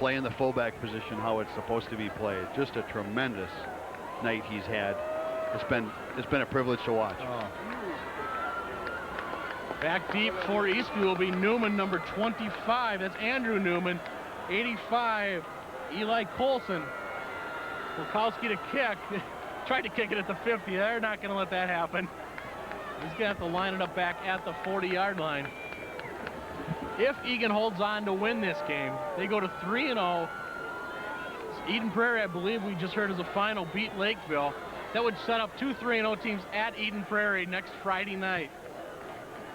playing the fullback position how it's supposed to be played. Just a tremendous night he's had. It's been a privilege to watch. Back deep for Eastview will be Newman, number 25. That's Andrew Newman. 85, Eli Colson. Wilkowski to kick. Tried to kick it at the 50. They're not going to let that happen. He's going to have to line it up back at the 40-yard line. If Eagan holds on to win this game, they go to 3-0. Eden Prairie, I believe we just heard as a final, beat Lakeville. That would set up two 3-0 teams at Eden Prairie next Friday night.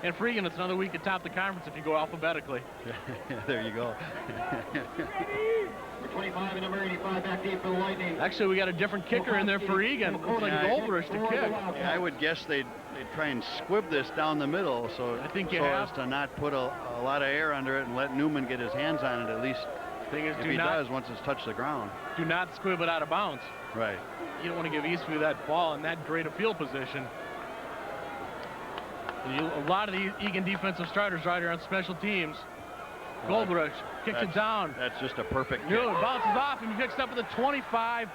And for Eagan, it's another week at top of the conference if you go alphabetically. There you go. Number 25 and number 85 back deep for the Lightning. Actually, we got a different kicker in there for Eagan. Looks like Goldrush to kick. Yeah, I would guess they'd try and squib this down the middle, so I think as to not put a lot of air under it and let Newman get his hands on it at least. Thing is, if he does once it's touched the ground. Do not squib it out of bounds. Right. You don't want to give Eastview that ball in that great a field position. A lot of the Eagan defensive starters right here on special teams. Goldrush kicks it down. That's just a perfect kick. Newman bounces off and he picks up at the 25.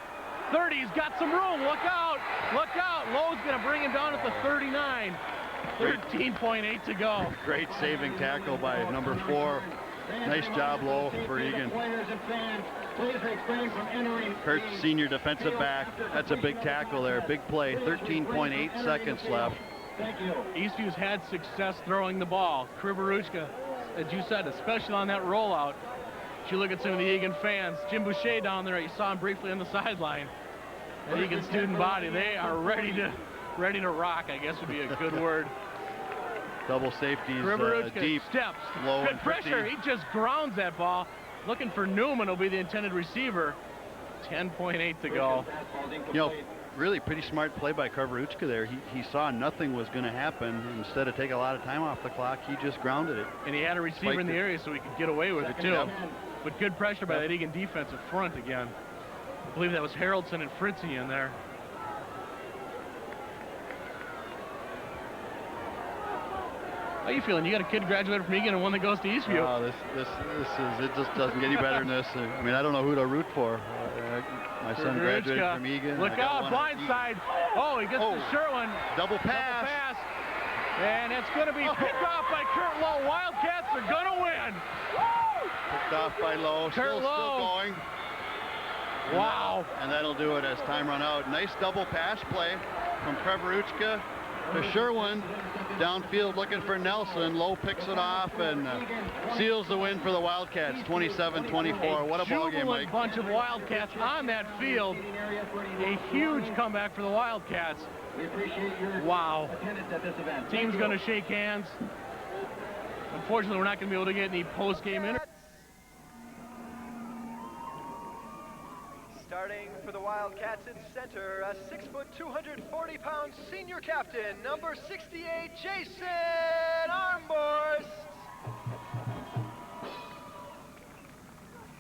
30, he's got some room. Look out. Look out. Lowe's going to bring him down at the 39. 13.8 to go. Great saving tackle by number 4. Nice job, Lowe, for Eagan. Kurt's senior defensive back. That's a big tackle there. Big play. 13.8 seconds left. Eastview's had success throwing the ball. Krivoruchka, as you said, especially on that rollout. If you look at some of the Eagan fans, Jim Boucher down there, you saw him briefly on the sideline. The Eagan student body, they are ready to rock, I guess would be a good word. Double safeties, deep, steps, low, good pressure. He just grounds that ball. Looking for Newman will be the intended receiver. 10.8 to go. You know, really pretty smart play by Krivoruchka there. He saw nothing was going to happen. Instead of taking a lot of time off the clock, he just grounded it. And he had a receiver in the area so he could get away with it too. Yep. But good pressure by that Eagan defensive front again. I believe that was Haraldson and Fritzy in there. How you feeling? You got a kid graduated from Eagan and one that goes to Eastview. Oh, this is, it just doesn't get any better than this. I mean, I don't know who to root for. My son graduated from Eagan. Look out, blind side. Oh, he gets to Sherwin. Double pass. And it's going to be picked off by Kurt Lowe. Wildcats are going to win. Picked off by Lowe. Still going. Wow. And that'll do it as time run out. Nice double pass play from Krivoruchka to Sherwin. Downfield looking for Nelson. Lowe picks it off and seals the win for the Wildcats, 27-24. What a ball game, Mike. Bunch of Wildcats on that field. A huge comeback for the Wildcats. Wow. Team's going to shake hands. Unfortunately, we're not going to be able to get any post-game interviews. Starting for the Wildcats in center, a 6', 240-pound senior captain, number 68, Jason Armborst.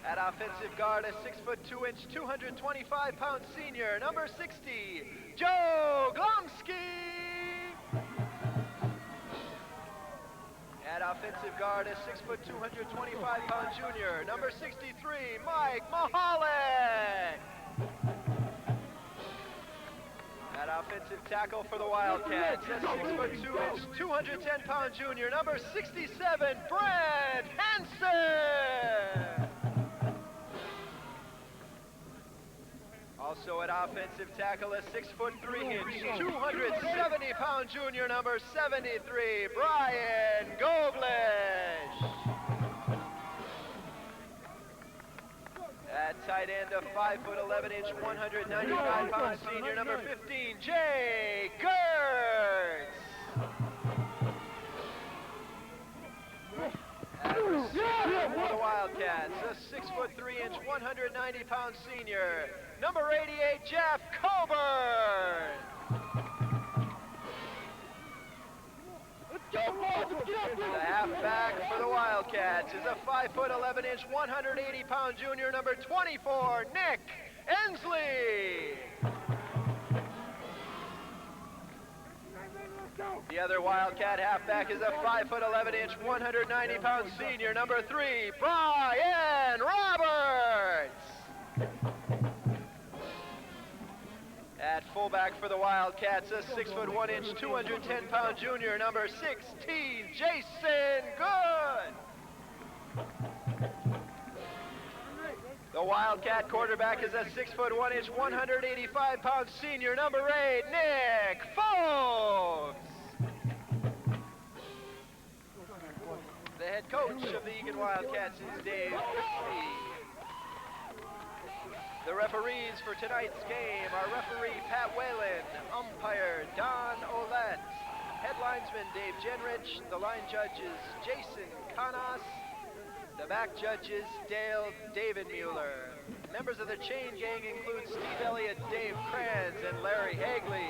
At offensive guard, a 6', 2", 225-pound senior, number 60, Joe Glomsky. At offensive guard, a 6', 225-pound junior, number 63, Mike Mahalik. At offensive tackle for the Wildcats, a 6', 2", 210-pound junior, number 67, Brent Hansen. Also at offensive tackle, a 6', 3", 270-pound junior, number 73, Brian Goglish. At tight end, a 5', 11", 195-pound senior, number 15, Jay Gertz. For the Wildcats, a 6', 3", 190-pound senior, number 88, Jeff Coburn. The halfback for the Wildcats is a 5', 11", 180-pound junior, number 24, Nick Ensley. The other Wildcat halfback is a 5', 11", 190-pound senior, number 3, Brian Roberts. At fullback for the Wildcats, a 6'1", 210-pound junior, number 16, Jason Good. The Wildcat quarterback is a 6'1", 185-pound senior, number 8, Nick Forbes. The head coach of the Eagan Wildcats is Dave Fritzy. The referees for tonight's game are referee Pat Whalen, umpire Don Olette, head linesman Dave Jenrich, the line judges Jason Kanas, the back judges David Mueller. Members of the chain gang include Steve Elliott, Dave Kranz, and Larry Hagley.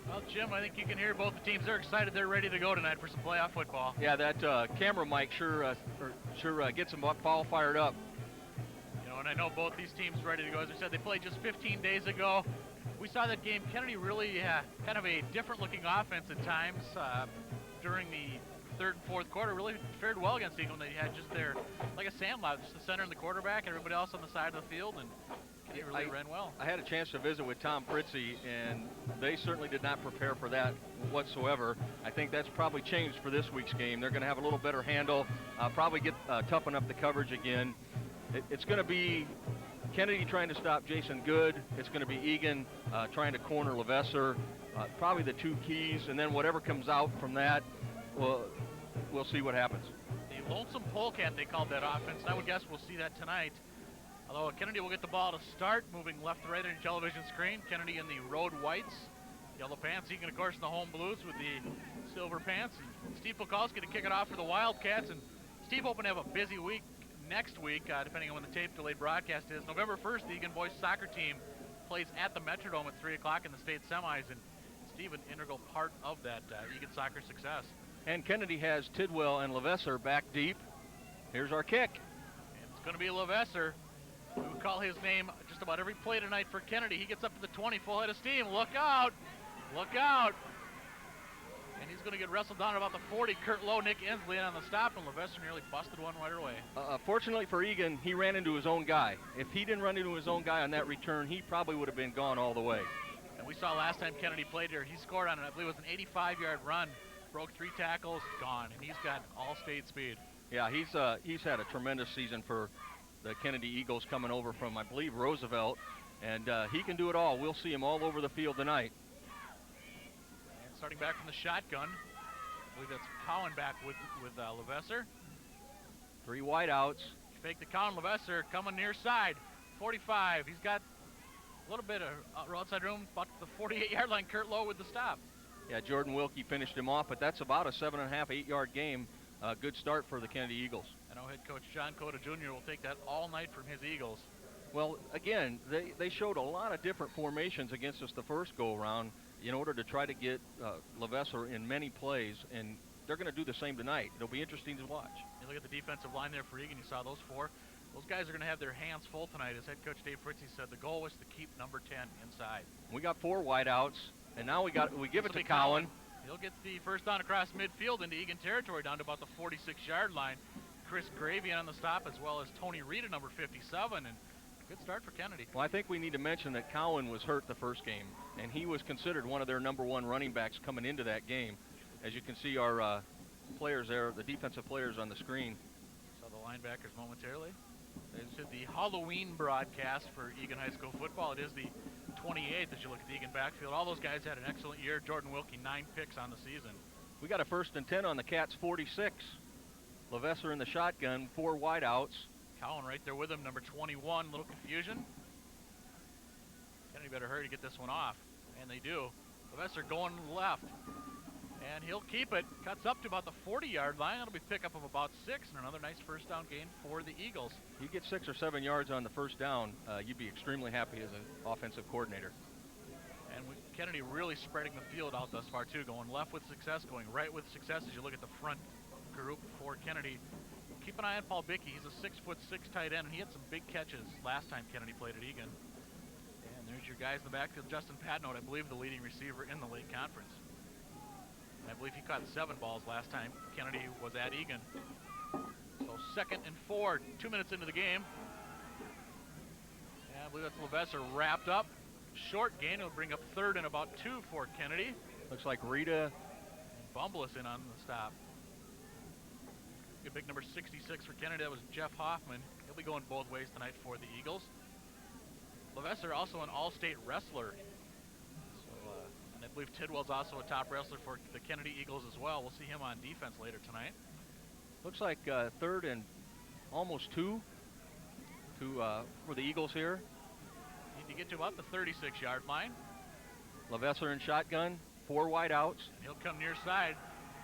Well, Jim, I think you can hear both the teams. They're excited. They're ready to go tonight for some playoff football. Yeah, that camera mic sure gets them all fired up. You know, and I know both these teams are ready to go. As I said, they played just 15 days ago. We saw that game. Kennedy really kind of a different-looking offense at times during the third and fourth quarter. Really fared well against Eagan. They had just their, like a sandlot, just the center and the quarterback, and everybody else on the side of the field, and Kennedy really ran well. I had a chance to visit with Tom Fritzy, and they certainly did not prepare for that whatsoever. I think that's probably changed for this week's game. They're going to have a little better handle, probably toughen up the coverage again. It's going to be Kennedy trying to stop Jason Good. It's going to be Eagan trying to corner Levesser. Probably the two keys, and then whatever comes out from that, we'll see what happens. The lonesome polecat, they called that offense. I would guess we'll see that tonight. Although Kennedy will get the ball to start, moving left to right on your television screen. Kennedy in the road whites, yellow pants. Eagan, of course, in the home blues with the silver pants. And Steve Polkowski to kick it off for the Wildcats. And Steve hoping to have a busy week next week, depending on when the tape delayed broadcast is. November 1st, the Eagan boys soccer team plays at the Metrodome at 3 o'clock in the state semis. And Steve, an integral part of that Eagan soccer success. And Kennedy has Tidwell and Levesser back deep. Here's our kick. And it's going to be Levesser. We would call his name just about every play tonight for Kennedy. He gets up to the 20, full head of steam. Look out! Look out! And he's going to get wrestled down at about the 40. Kurt Lowe, Nick Inslee on the stop, and Levesser nearly busted one right away. Fortunately for Eagan, he ran into his own guy. If he didn't run into his own guy on that return, he probably would have been gone all the way. And we saw last time Kennedy played here, he scored on it. I believe it was an 85-yard run. Broke 3 tackles, gone, and he's got all-state speed. Yeah, he's had a tremendous season for the Kennedy Eagles, coming over from, I believe, Roosevelt, and he can do it all. We'll see him all over the field tonight. And starting back from the shotgun, I believe that's Cowan back with Levesser. 3 wideouts. Fake the Cowan. Levesser coming near side, 45. He's got a little bit of outside room, about the 48-yard line. Kurt Lowe with the stop. Yeah, Jordan Wilkie finished him off, but that's about a 7.5, 8-yard game. Good start for the Kennedy Eagles. I know head coach John Cota Jr. will take that all night from his Eagles. Well, again, they showed a lot of different formations against us the first go-around in order to try to get Levesser in many plays, and they're going to do the same tonight. It'll be interesting to watch. You look at the defensive line there for Eagan. You saw those 4. Those guys are going to have their hands full tonight. As head coach Dave Fritzy said, the goal was to keep number 10 inside. We got 4 wideouts. And now we give it to Cowan. He'll get the first down across midfield into Eagan territory down to about the 46-yard line. Chris Gravian on the stop, as well as Tony Reed at number 57, and good start for Kennedy. Well, I think we need to mention that Cowan was hurt the first game, and he was considered one of their #1 running backs coming into that game. As you can see, our players there, the defensive players on the screen. Saw the linebackers momentarily. This is the Halloween broadcast for Eagan High School football. It is the 28th as you look at the Eagan backfield. All those guys had an excellent year. Jordan Wilkie, 9 picks on the season. We got a 1st and 10 on the Cats 46. Levesser in the shotgun, 4 wideouts. Cowan right there with him, number 21. Little confusion. Kennedy better hurry to get this one off. And they do. Levesser going left. And he'll keep it. Cuts up to about the 40-yard line. That'll be pickup of about 6 and another nice first down gain for the Eagles. You get 6 or 7 yards on the first down, you'd be extremely happy as an offensive coordinator. And Kennedy really spreading the field out thus far, too. Going left with success, going right with success as you look at the front group for Kennedy. Keep an eye on Paul Bickey. He's a 6'6" tight end, and he had some big catches last time Kennedy played at Eagan. And there's your guys in the backfield. Justin Padnote, I believe, the leading receiver in the Lake Conference. I believe he caught 7 balls last time Kennedy was at Eagan. So 2nd and 4, 2 minutes into the game. Yeah, I believe that's Levasseur wrapped up. Short gain, it'll bring up 3rd and about 2 for Kennedy. Looks like Rita. Bumble in on the stop. Good big number 66 for Kennedy. That was Jeff Hoffman. He'll be going both ways tonight for the Eagles. Levasseur also an all-state wrestler. So, and I believe Tidwell's also a top wrestler for the Kennedy Eagles as well. We'll see him on defense later tonight. Looks like 3rd and almost 2 for the Eagles here. Need to get to about the 36-yard line. Levasseur in shotgun, 4 wide outs. He'll come near side.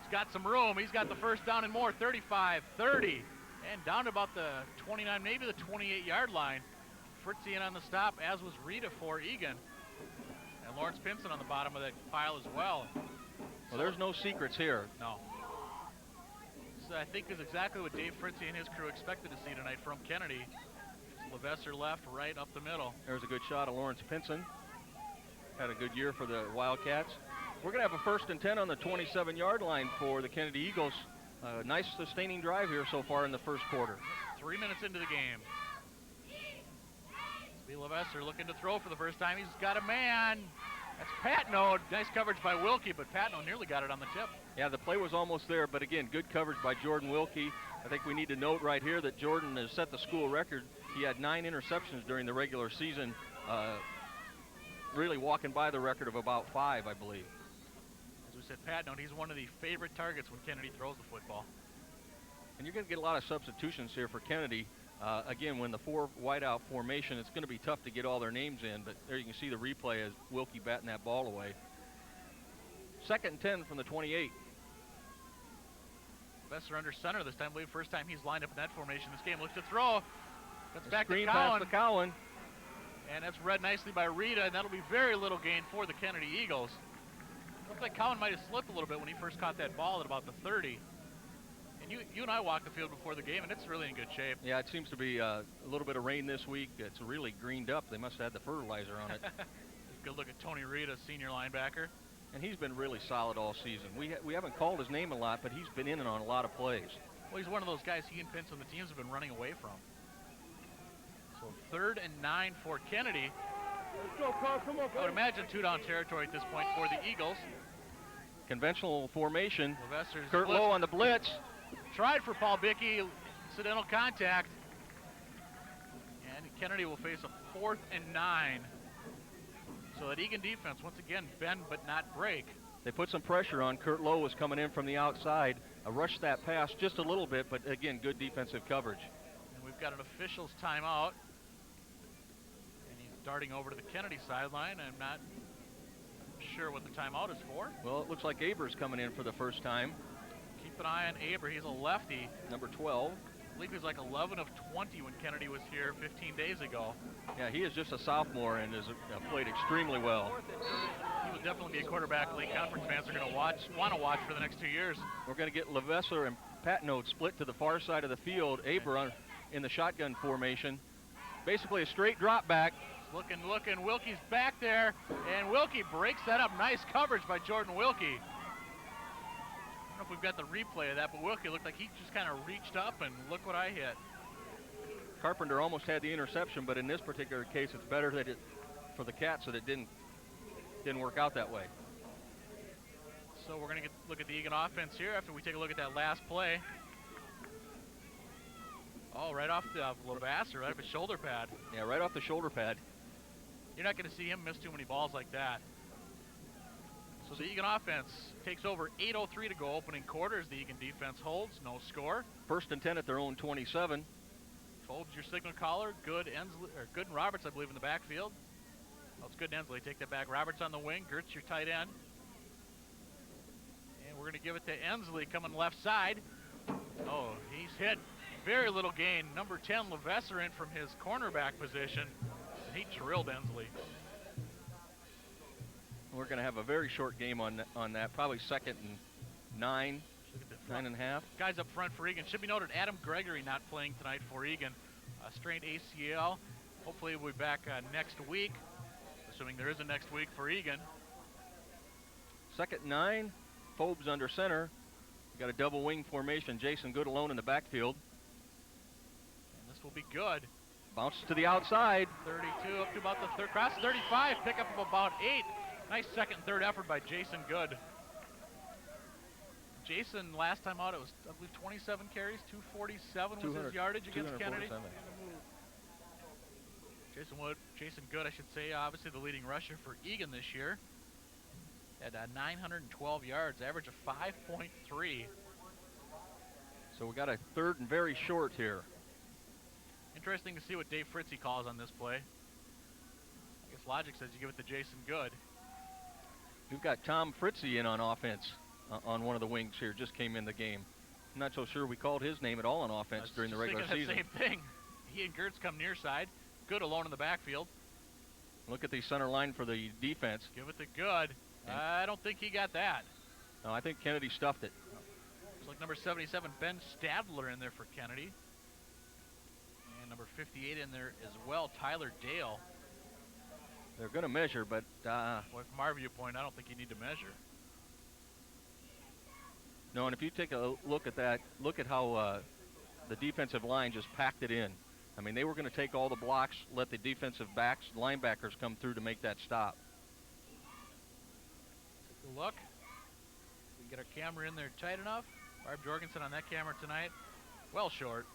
He's got some room. He's got the first down and more. 35, 30, and down to about the 29, maybe the 28-yard line. Fritzy in on the stop, as was Rita for Eagan. And Lawrence Pinson on the bottom of that pile as well. Well, there's no secrets here. No. This, I think, is exactly what Dave Fritzy and his crew expected to see tonight from Kennedy. Levasseur left, right up the middle. There's a good shot of Lawrence Pinson. Had a good year for the Wildcats. We're going to have a 1st and 10 on the 27-yard line for the Kennedy Eagles. Nice sustaining drive here so far in the first quarter. 3 minutes into the game. Levasseur looking to throw for the first time. He's got a man. That's Patno. Nice coverage by Wilkie, but Patno nearly got it on the tip. Yeah, the play was almost there, but again, good coverage by Jordan Wilkie. I think we need to note right here that Jordan has set the school record. He had 9 interceptions during the regular season, really walking by the record of about 5, I believe. As we said, Patno, he's one of the favorite targets when Kennedy throws the football. And you're going to get a lot of substitutions here for Kennedy. Again, when the 4 wideout formation, it's going to be tough to get all their names in, but there you can see the replay as Wilkie batting that ball away. 2nd and 10 from the 28. Levasseur under center this time. I believe first time he's lined up in that formation this game. Looks to throw. That's back to Screen Cowan. pass to Cowan. And that's read nicely by Rita, and that'll be very little gain for the Kennedy Eagles. Looks like Cowan might have slipped a little bit when he first caught that ball at about the 30. And you and I walked the field before the game, and it's really in good shape. Yeah, it seems to be a little bit of rain this week. It's really greened up. They must have had the fertilizer on it. Good look at Tony Rita, senior linebacker. And he's been really solid all season. We haven't called his name a lot, but he's been in and on a lot of plays. Well, he's one of those guys he and Pinson, the teams have been running away from. So 3rd and 9 for Kennedy. I would imagine 2-down territory at this point for the Eagles. Conventional formation. Levasseur Kurt Lowe on the blitz. Tried for Paul Bickey, incidental contact. And Kennedy will face a 4th and 9. So that Eagan defense, once again, bend but not break. They put some pressure on. Kurt Lowe was coming in from the outside. Rushed that pass just a little bit, but again, good defensive coverage. And we've got an official's timeout. And he's darting over to the Kennedy sideline. I'm not sure what the timeout is for. Well, it looks like Aber's coming in for the first time. Keep an eye on Aber. He's a lefty. Number 12. I believe he was like 11 of 20 when Kennedy was here 15 days ago. Yeah, he is just a sophomore and has played extremely well. He will definitely be a quarterback league conference fans are going to want to watch for the next 2 years. We're going to get Levasseur and Patno split to the far side of the field. Aber in the shotgun formation. Basically a straight drop back. Looking. Wilkie's back there, and Wilkie breaks that up. Nice coverage by Jordan Wilkie. I don't know if we've got the replay of that, but Wilkie looked like he just kind of reached up, and look what I hit. Carpenter almost had the interception, but in this particular case, it's better that for the Cats that it didn't work out that way. So we're going to look at the Eagan offense here after we take a look at that last play. Oh, right off the Levasseur, right off his shoulder pad. Yeah, right off the shoulder pad. You're not going to see him miss too many balls like that. So the Eagan offense takes over. 8:03 to go opening quarters. The Eagan defense holds, no score. 1st and 10 at their own 27. Folds your signal caller. Good and Roberts, I believe, in the backfield. Oh, it's Good and Ensley. Take that back. Roberts on the wing. Gertz, your tight end. And we're going to give it to Ensley coming left side. Oh, he's hit. Very little gain. Number 10, Levasseur, in from his cornerback position. And he drilled Ensley. We're going to have a very short game on that. Probably 2nd and 9, 9.5. Guys up front for Eagan. Should be noted, Adam Gregory not playing tonight for Eagan. Strained ACL. Hopefully we'll be back next week, assuming there is a next week for Eagan. 2nd and 9. Phobes under center. Got a double wing formation. Jason Good alone in the backfield. will be good. Bounces to the outside. 32 up to about the third. Cross 35, pick up of about 8. Nice second and third effort by Jason Good. Jason, last time out, it was, I believe, 27 carries, 247 was his yardage against Kennedy. Jason Good, I should say, obviously the leading rusher for Eagan this year. At 912 yards, average of 5.3. So we got a third and very short here. Interesting to see what Dave Fritzie calls on this play. I guess logic says you give it to Jason Good. We've got Tom Fritzie in on offense on one of the wings here, just came in the game. I'm not so sure we called his name at all on offense during the regular season. Same thing. He and Gertz come near side. Good alone in the backfield. Look at the center line for the defense. Give it to Good. I don't think he got that. No, I think Kennedy stuffed it. Looks like number 77, Ben Stadler, in there for Kennedy. And number 58 in there as well, Tyler Dale. They're going to measure, but... Boy, from our viewpoint, I don't think you need to measure. No, and if you take a look at that, look at how the defensive line just packed it in. I mean, they were going to take all the blocks, let the defensive backs, linebackers come through to make that stop. Take a look. We get our camera in there tight enough. Barb Jorgensen on that camera tonight. Well short.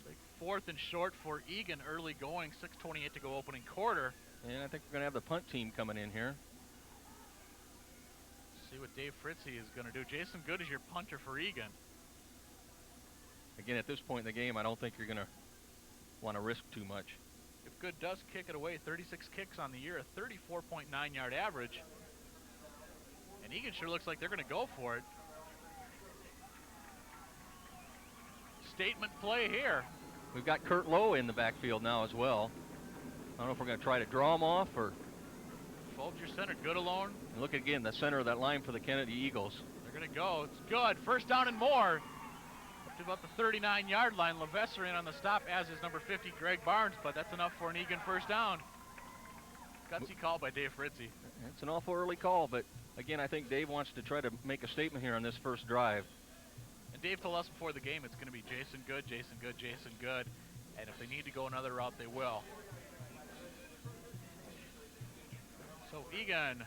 Big fourth and short for Eagan, early going, 6:28 to go opening quarter. And I think we're going to have the punt team coming in here. See what Dave Fritzie is going to do. Jason Good is your punter for Eagan. Again, at this point in the game, I don't think you're going to want to risk too much. If Good does kick it away, 36 kicks on the year, a 34.9 yard average. And Eagan sure looks like they're going to go for it. Statement play here. We've got Kurt Lowe in the backfield now as well. I don't know if we're going to try to draw him off or... Folds your center, Good alone. And look again, the center of that line for the Kennedy Eagles. They're going to go. It's Good. First down and more. Up to about the 39-yard line. Levesser in on the stop, as is number 50, Greg Barnes, but that's enough for an Eagan first down. Gutsy call by Dave Fritzie. It's an awful early call, but again, I think Dave wants to try to make a statement here on this first drive. And Dave told us before the game it's going to be Jason Good, Jason Good, Jason Good. And if they need to go another route, they will. So Eagan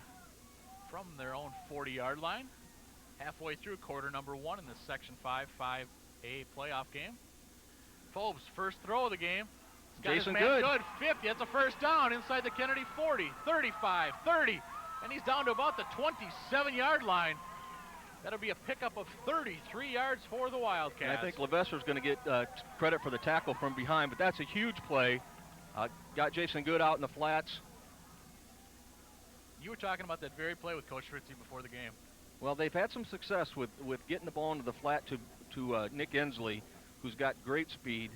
from their own 40-yard line, halfway through quarter number 1 in this Section 5-5A playoff game. Phobes, first throw of the game. Jason Good. 50, that's a first down inside the Kennedy 40, 35, 30, and he's down to about the 27-yard line. That'll be a pickup of 33 yards for the Wildcats. And I think Levesser's going to get credit for the tackle from behind, but that's a huge play. Got Jason Good out in the flats. You were talking about that very play with Coach Fritzie before the game. Well, they've had some success with getting the ball into the flat to Nick Ensley, who's got great speed.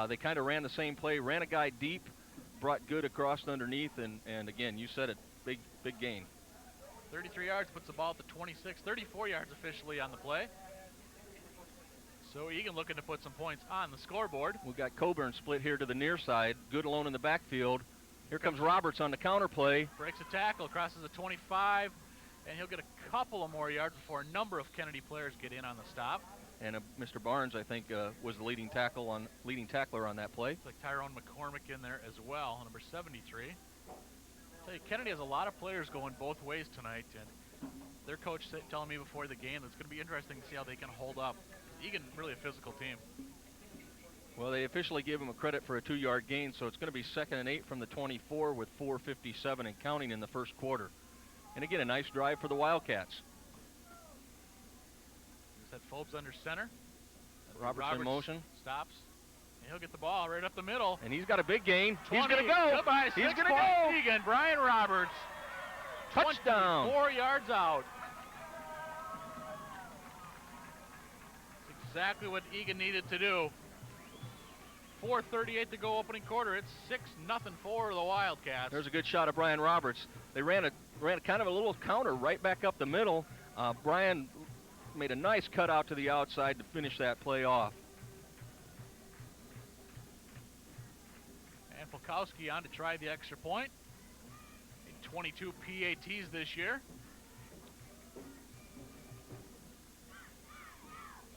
They kind of ran the same play, ran a guy deep, brought Good across underneath, and again, you said it, big gain. 33 yards puts the ball at the 26, 34 yards officially on the play. So Eagan looking to put some points on the scoreboard. We've got Coburn split here to the near side, Good alone in the backfield. Here comes Roberts on the counter play. Breaks a tackle, crosses the 25, and he'll get a couple of more yards before a number of Kennedy players get in on the stop. And Mr. Barnes, I think, was the leading tackler on that play. Looks like Tyrone McCormick in there as well, number 73. I'll tell you, Kennedy has a lot of players going both ways tonight, and their coach telling me before the game that it's going to be interesting to see how they can hold up. Eagan, really a physical team. Well, they officially gave him a credit for a 2-yard gain, so it's going to be 2nd and 8 from the 24 with 4:57 and counting in the first quarter. And again, a nice drive for the Wildcats. Set Phobes under center. Roberts in motion. Stops. And he'll get the ball right up the middle. And he's got a big gain. 20, he's going to go. Goodbye, he's going to go. Eagan, Brian Roberts. Touchdown. 4 yards out. That's exactly what Eagan needed to do. 4:38 to go opening quarter. It's 6-0 for the Wildcats. There's a good shot of Brian Roberts. They ran kind of a little counter right back up the middle. Brian made a nice cut out to the outside to finish that play off. And Polkowski on to try the extra point. 22 PATs this year.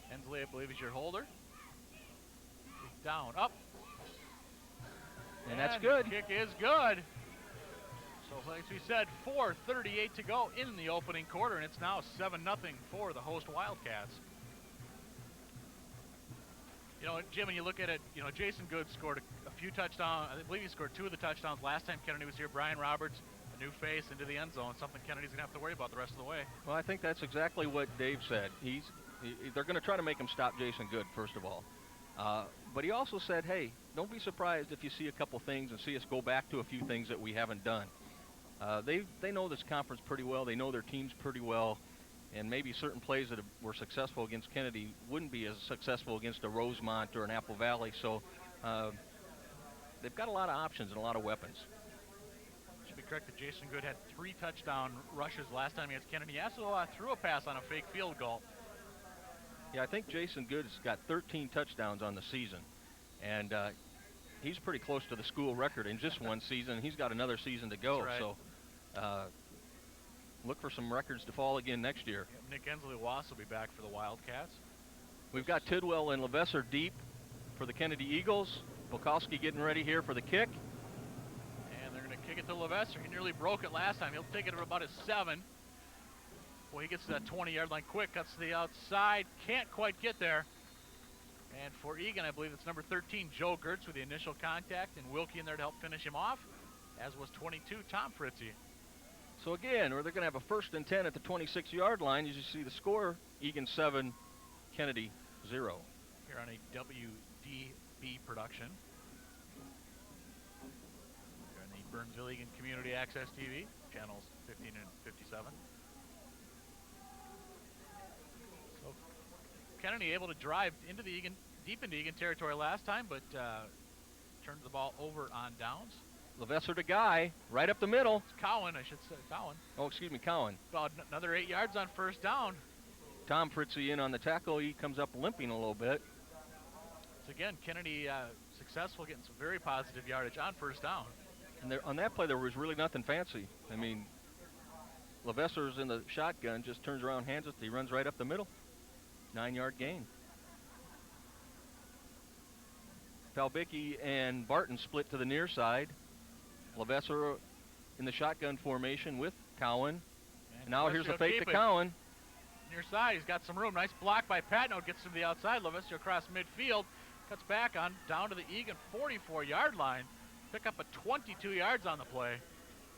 Hensley, I believe, is your holder. down, up. And that's good. The kick is good. So like we said, 4:38 to go in the opening quarter, and it's now 7-0 for the host Wildcats. You know, Jim, when you look at it, you know, Jason Good scored a few touchdowns. I believe he scored 2 of the touchdowns last time Kennedy was here. Brian Roberts, a new face into the end zone, something Kennedy's going to have to worry about the rest of the way. Well, I think that's exactly what Dave said. They're going to try to make him stop Jason Good, first of all. But he also said, hey, don't be surprised if you see a couple things and see us go back to a few things that we haven't done. They know this conference pretty well. They know their teams pretty well. And maybe certain plays that were successful against Kennedy wouldn't be as successful against a Rosemont or an Apple Valley. So they've got a lot of options and a lot of weapons. Should be correct that Jason Good had 3 touchdown rushes last time against Kennedy. He also threw a pass on a fake field goal. Yeah, I think Jason Good has got 13 touchdowns on the season. And he's pretty close to the school record in just one season. He's got another season to go. That's right. So look for some records to fall again next year. Nick Ensley-Wass will be back for the Wildcats. We've got Tidwell and Levasseur deep for the Kennedy Eagles. Bukowski getting ready here for the kick. And they're going to kick it to Levasseur. He nearly broke it last time. He'll take it at about his 7. Well, he gets to that 20-yard line quick, cuts to the outside, can't quite get there. And for Eagan, I believe it's number 13, Joe Gertz with the initial contact, and Wilkie in there to help finish him off, as was 22, Tom Fritzie. So again, they're going to have a 1st and 10 at the 26-yard line. As you see the score, Eagan 7, Kennedy 0. Here on a WDB production. Here on the Burnsville Eagan Community Access TV, channels 15 and 57. So Kennedy able to drive into the Eagan, deep into Eagan territory last time, but turned the ball over on downs. Levasseur to Guy, right up the middle. It's Cowan, I should say, Cowan. Oh, excuse me, Cowan. About another 8 yards on 1st down. Tom Fritzie in on the tackle. He comes up limping a little bit. So again, Kennedy successful, getting some very positive yardage on 1st down. And there, on that play, there was really nothing fancy. I mean, Levesseur's in the shotgun, just turns around, hands it, he runs right up the middle. 9-yard gain. Falbicki and Barton split to the near side. Levasseur in the shotgun formation with Cowan. And now here's a fake to Cowan. Near side, he's got some room. Nice block by Patno, gets him to the outside. Levasseur across midfield, cuts back on down to the Eagan 44-yard line. Pick up a 22 yards on the play.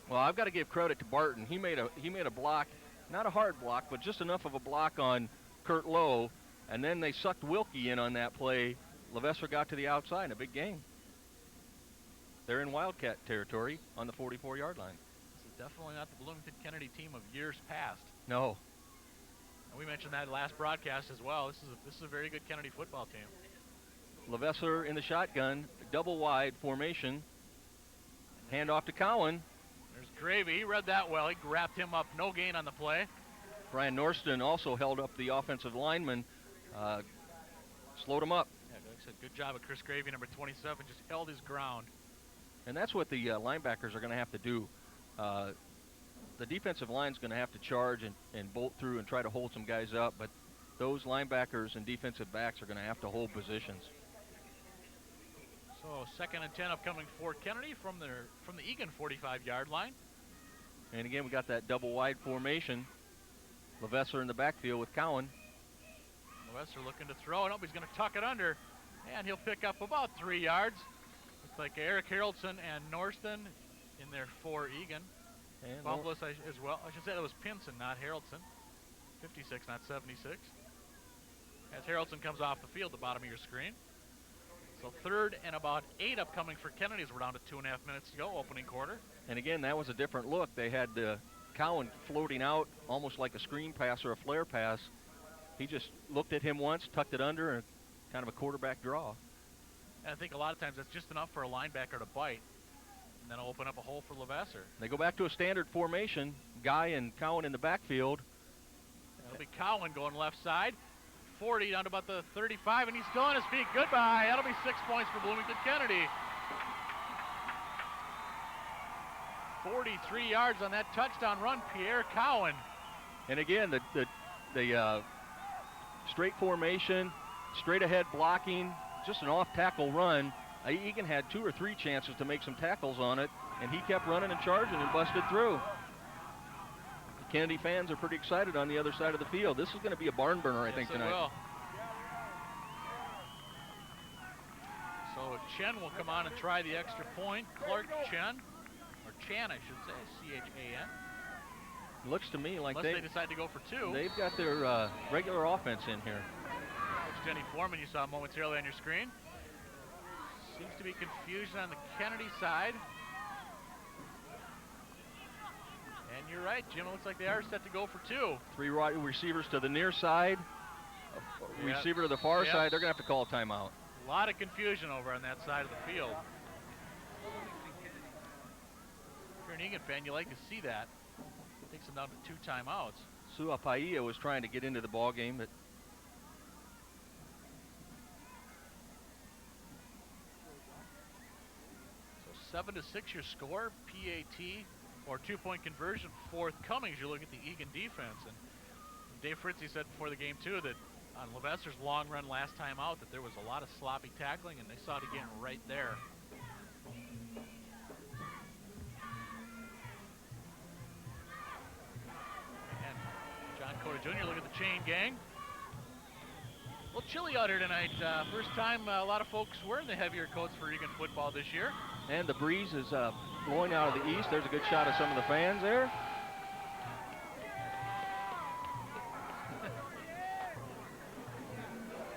Well, I've got to give credit to Barton. He made a block, not a hard block, but just enough of a block on Kurt Lowe, and then they sucked Wilkie in on that play. Levasseur got to the outside in a big game. They're in Wildcat territory on the 44-yard line. This is definitely not the Bloomington Kennedy team of years past. No. And we mentioned that last broadcast as well. This is a very good Kennedy football team. Levasseur in the shotgun, double wide formation. Hand off to Cowan. There's Gravy. He read that well. He wrapped him up. No gain on the play. Brian Norston also held up the offensive lineman, slowed him up. Yeah, like I said, good job of Chris Gravy, number 27, just held his ground. And that's what the linebackers are going to have to do. The defensive line's going to have to charge and bolt through and try to hold some guys up, but those linebackers and defensive backs are going to have to hold positions. So 2nd and 10 upcoming for Kennedy from the Eagan 45-yard line. And again, we got that double wide formation. Levasseur in the backfield with Cowan. Levasseur looking to throw, and he's going to tuck it under, and he'll pick up about 3 yards. Looks like Eric Haraldson and Norston in there for Eagan. And Bumpus as well. I should say that was Pinson, not Haraldson. 56, not 76. As Haraldson comes off the field, the bottom of your screen. So 3rd and about 8 upcoming for Kennedy as we're down to 2.5 minutes to go, opening quarter. And again, that was a different look. They had Cowan floating out almost like a screen pass or a flare pass. He just looked at him once, tucked it under, and kind of a quarterback draw. And I think a lot of times that's just enough for a linebacker to bite, and then open up a hole for Levasseur. They go back to a standard formation. Guy and Cowan in the backfield. It'll be Cowan going left side. 40 down to about the 35, and he's still on his feet. Goodbye. That'll be 6 points for Bloomington Kennedy. 43 yards on that touchdown run, Pierre Cowan. And again, the straight formation, straight ahead blocking, just an off-tackle run. Eagan had 2 or 3 chances to make some tackles on it, and he kept running and charging and busted through. The Kennedy fans are pretty excited on the other side of the field. This is going to be a barn burner, I think, tonight. Will. So Chen will come on and try the extra point. Clark Chen, or Chan, I should say, C-H-A-N. Looks to me like Unless they decide to go for 2. They've got their regular offense in here. Coach Denny Foreman, you saw momentarily on your screen. Seems to be confusion on the Kennedy side. And you're right, Jim. It looks like they are set to go for 2. 3 wide receivers to the near side, a receiver to the far side. They're going to have to call a timeout. A lot of confusion over on that side of the field. If you're an Eagan fan, you like to see that. Takes them down to 2 timeouts. Suapaia was trying to get into the ball game, but so 7-6 your score. PAT or 2-point conversion forthcoming as you look at the Eagan defense. And Dave Fritzy said before the game too that on Levasseurs' long run last time out that there was a lot of sloppy tackling, and they saw it again right there. And John Cota Jr., look at the chain gang. A little chilly out here tonight. First time a lot of folks wearing the heavier coats for Eagan football this year. And the breeze is blowing out of the east. There's a good shot of some of the fans there.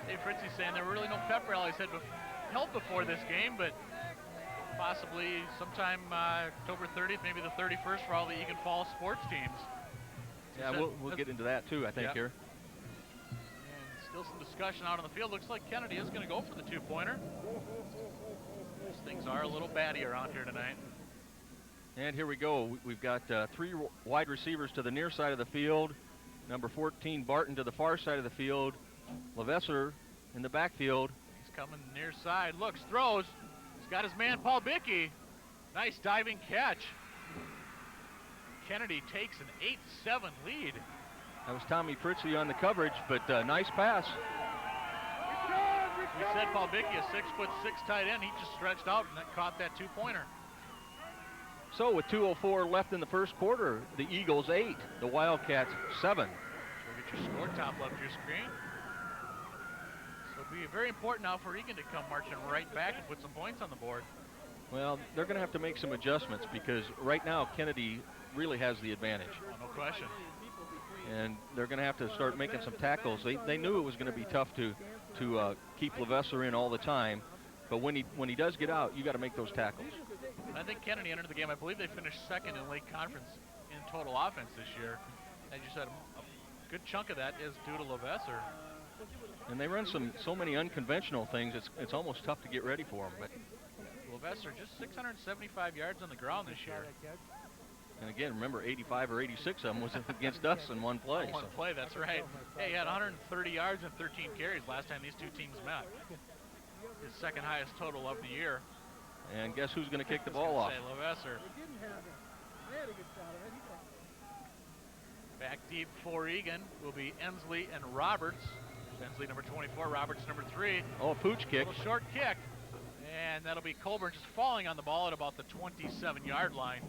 Dave Fritzy saying there were really no pep rallies held before this game, but possibly sometime October 30th, maybe the 31st for all the Eagan Falls sports teams. Yeah, we'll get into that too, I think, here. And still some discussion out on the field. Looks like Kennedy is going to go for the 2-pointer. These things are a little batty around here tonight. And here we go. We've got 3 wide receivers to the near side of the field. Number 14, Barton, to the far side of the field. Levasseur in the backfield. He's coming near side. Looks, throws. He's got his man, Paul Bickey. Nice diving catch. Kennedy takes an 8-7 lead. That was Tommy Fritzy on the coverage, but nice pass. We said Paul Bickey, a 6'6" tight end. He just stretched out and caught that 2-pointer. So with 2:04 left in the first quarter, the Eagles 8, the Wildcats 7. So get your score top left of your screen. So it'll be very important now for Eagan to come marching right back and put some points on the board. Well, they're going to have to make some adjustments because right now Kennedy really has the advantage. Oh, no question. And they're going to have to start making some tackles. They knew it was going to be tough to keep Levasseur in all the time, but when he does get out, you got to make those tackles. I think Kennedy entered the game. I believe they finished second in Lake Conference in total offense this year. As you said, a good chunk of that is due to Levasseur. And they run so many unconventional things. It's almost tough to get ready for them. But Levasseur just 675 yards on the ground this year. And again, remember, 85 or 86 of them was against us in one play. One play, that's right. Hey, he had 130 yards and 13 carries last time these two teams met. His second highest total of the year. And guess who's going to kick the ball off? Levasseur. Back deep for Eagan will be Ensley and Roberts. Ensley number 24, Roberts number 3. Oh, a pooch kick. A little short kick. And that'll be Colburn just falling on the ball at about the 27-yard line.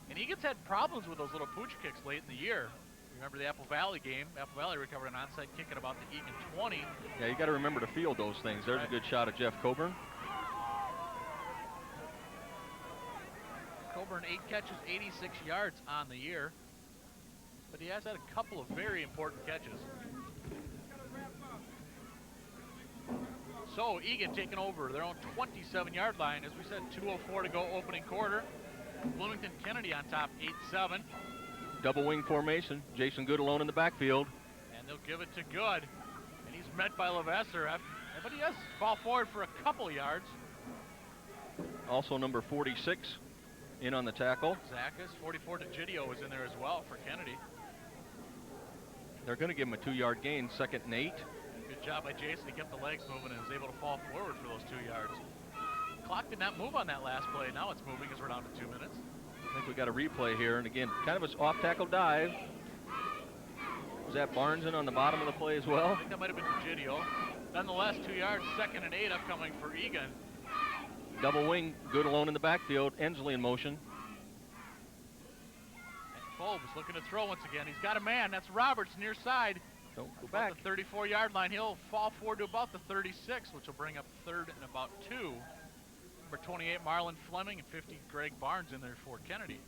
And Egan's had problems with those little pooch kicks late in the year. Remember the Apple Valley game? Apple Valley recovered an onside kick at about the Eagan 20. Yeah, you got to remember to field those things. There's a good shot of Jeff Coburn. Coburn 8 catches, 86 yards on the year. But he has had a couple of very important catches. So Eagan taking over their own 27-yard line. As we said, 2:04 to go opening quarter. Bloomington Kennedy on top, 8-7. Double wing formation. Jason Good alone in the backfield. And they'll give it to Good. And he's met by Levasseur. But he has fall forward for a couple yards. Also number 46 in on the tackle. Zackus, 44 DeGidio was in there as well for Kennedy. They're going to give him a 2-yard gain, 2nd and 8. Good job by Jason. He kept the legs moving and was able to fall forward for those 2 yards. Clock did not move on that last play. Now it's moving as we're down to 2 minutes. I think we got a replay here. And again, kind of an off-tackle dive. Was that Barnes in on the bottom of the play as well? I think that might have been DeGidio. Nonetheless, 2 yards, 2nd and 8 upcoming for Eagan. Double wing, good alone in the backfield. Ensley in motion. And Phobes looking to throw once again. He's got a man. That's Roberts near side. Don't go About back. the 34-yard line. He'll fall forward to about the 36, which will bring up 3rd and about 2. Number 28, Marlon Fleming, and 50, Greg Barnes in there for Kennedy.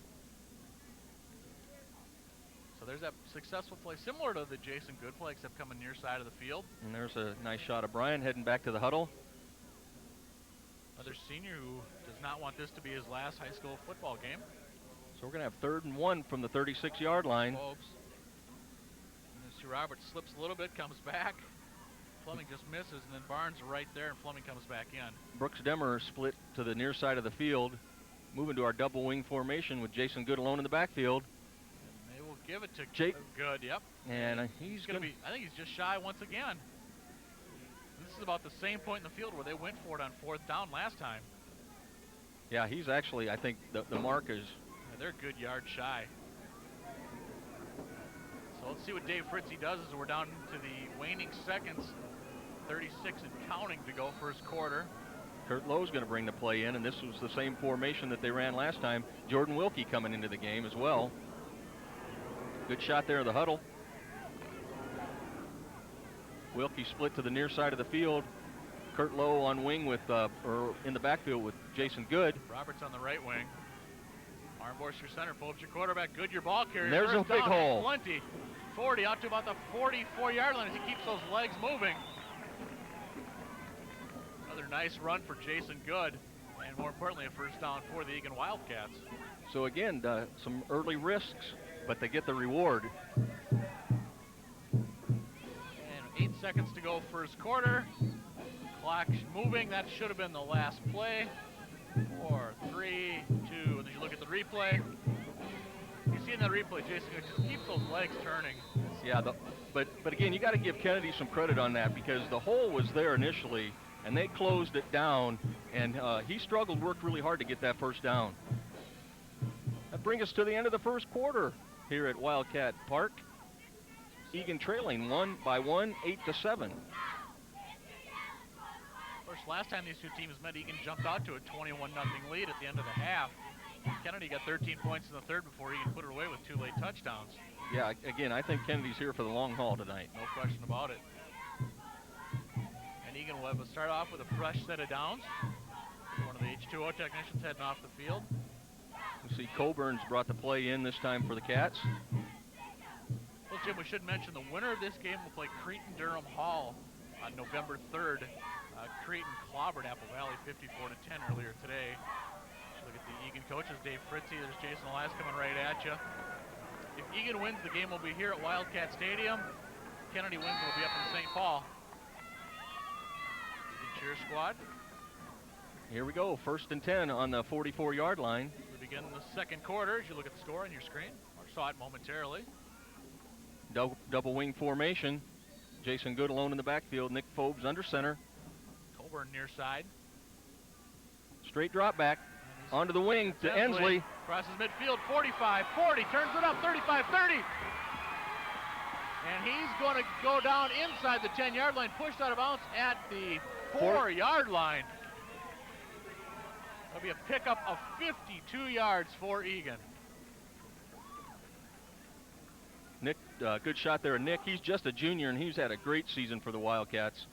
So there's that successful play, similar to the Jason Good play, except coming near side of the field. And there's a nice shot of Brian heading back to the huddle. Another senior who does not want this to be his last high school football game. So we're going to have 3rd and 1 from the 36-yard line. Phobes. And Mr. Roberts slips a little bit, comes back. Fleming just misses, and then Barnes right there, and Fleming comes back in. Brooks Demmer split to the near side of the field, moving to our double wing formation with Jason Good alone in the backfield. And they will give it to Jake. Good, yep. And he's going to be, I think he's just shy once again. And this is about the same point in the field where they went for it on 4th down last time. Yeah, he's actually, I think the mark is. Yeah, they're a good yard shy. So let's see what Dave Fritzie does as we're down to the waning seconds. 36 and counting to go first quarter. Kurt Lowe's going to bring the play in, and this was the same formation that they ran last time. Jordan Wilkie coming into the game as well. Good shot there of the huddle. Wilkie split to the near side of the field. Kurt Lowe on wing with, or in the backfield with Jason Good. Roberts on the right wing. Armborst your center, Phobes your quarterback. Good your ball carrier. There's a First big down, hole. Plenty. 40 out to about the 44-yard line as he keeps those legs moving. Another nice run for Jason Good, and more importantly, a first down for the Eagan Wildcats. So again, some early risks, but they get the reward. And 8 seconds to go first quarter. Clock's moving. That should have been the last play. 4, 3, 2, and then you look at the replay. You see in that replay, Jason Good just keeps those legs turning. Yeah, but again, you got to give Kennedy some credit on that because the hole was there initially, and they closed it down, and he struggled, worked really hard to get that first down. That brings us to the end of the first quarter here at Wildcat Park. Eagan trailing 1 by 1, 8-7. Of course, last time these two teams met, Eagan jumped out to a 21-0 lead at the end of the half. Kennedy got 13 points in the third before Eagan put it away with 2 late touchdowns. Yeah, again, I think Kennedy's here for the long haul tonight. No question about it. And Eagan will have to start off with a fresh set of downs. One of the H2O technicians heading off the field. You see Coburn's brought the play in this time for the Cats. Well, Jim, we should mention the winner of this game will play Cretin-Durham Hall on November 3rd. Cretin clobbered Apple Valley 54-10 earlier today. Look at the Eagan coaches, Dave Fritzie. There's Jason Elias coming right at you. If Eagan wins, the game will be here at Wildcat Stadium. Kennedy wins, will be up in St. Paul. The cheer squad. Here we go, 1st and 10 on the 44-yard line. We begin the second quarter as you look at the score on your screen, or saw it momentarily. Double wing formation. Jason Good alone in the backfield. Nick Phobes under center. Coburn near side. Straight drop back. Onto the wing to Ensley. Crosses midfield, 45, 40, turns it up, 35, 30. And he's going to go down inside the 10-yard line, pushed out of bounds at the 4-yard line. That'll be a pickup of 52 yards for Eagan. Nick, good shot there. Nick, he's just a junior, and he's had a great season for the Wildcats.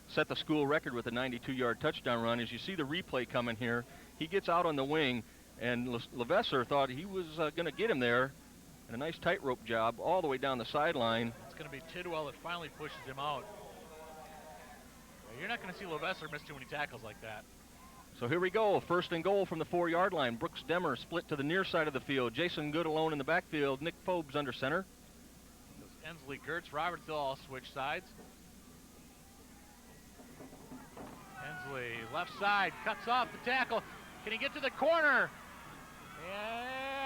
Set the school record with a 92-yard touchdown run. As you see the replay coming here, he gets out on the wing, and Levesser thought he was going to get him there. And a nice tightrope job all the way down the sideline. It's going to be Tidwell that finally pushes him out. You're not going to see Levesser miss too many tackles like that. So here we go, 1st and goal from the 4-yard line. Brooks Demmer split to the near side of the field. Jason Good alone in the backfield. Nick Phobes under center. Ensley, Gertz, Roberts, they'll all switch sides. Ensley, left side, cuts off the tackle. Can he get to the corner?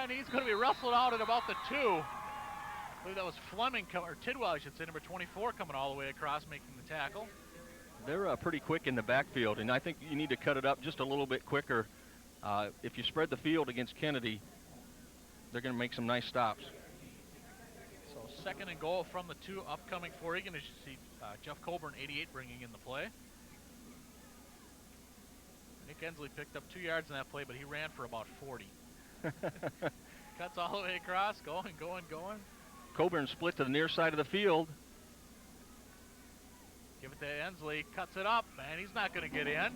And he's going to be wrestled out at about the 2. I believe that was Fleming, or Tidwell, I should say, number 24, coming all the way across, making the tackle. They're pretty quick in the backfield, and I think you need to cut it up just a little bit quicker. If you spread the field against Kennedy, they're going to make some nice stops. So 2nd and goal from the 2 upcoming for Eagan. As you see Jeff Colburn, 88, bringing in the play. Nick Ensley picked up 2 yards in that play, but he ran for about 40. Cuts all the way across, going. Coburn split to the near side of the field. Give it to Ensley, cuts it up, and he's not going to get in.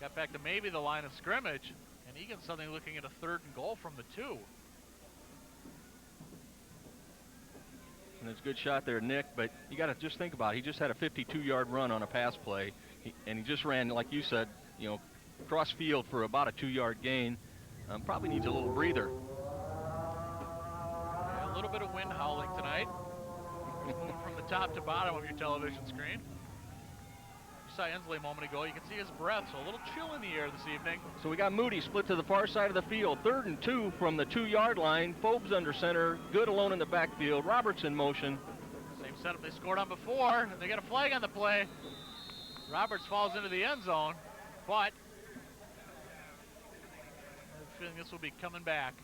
Got back to maybe the line of scrimmage, and Eagan suddenly looking at a 3rd and goal from the 2. And it's a good shot there, Nick, but you got to just think about it. He just had a 52-yard run on a pass play, and he just ran, like you said, cross field for about a 2-yard gain. Probably needs a little breather. Yeah, a little bit of wind howling tonight. Moving from the top to bottom of your television screen. You saw Ensley a moment ago. You can see his breath, so a little chill in the air this evening. So we got Moody split to the far side of the field. 3rd and 2 from the 2-yard line. Phobes under center. Good alone in the backfield. Roberts in motion. Same setup they scored on before, and they got a flag on the play. Roberts falls into the end zone, but I have a feeling this will be coming back.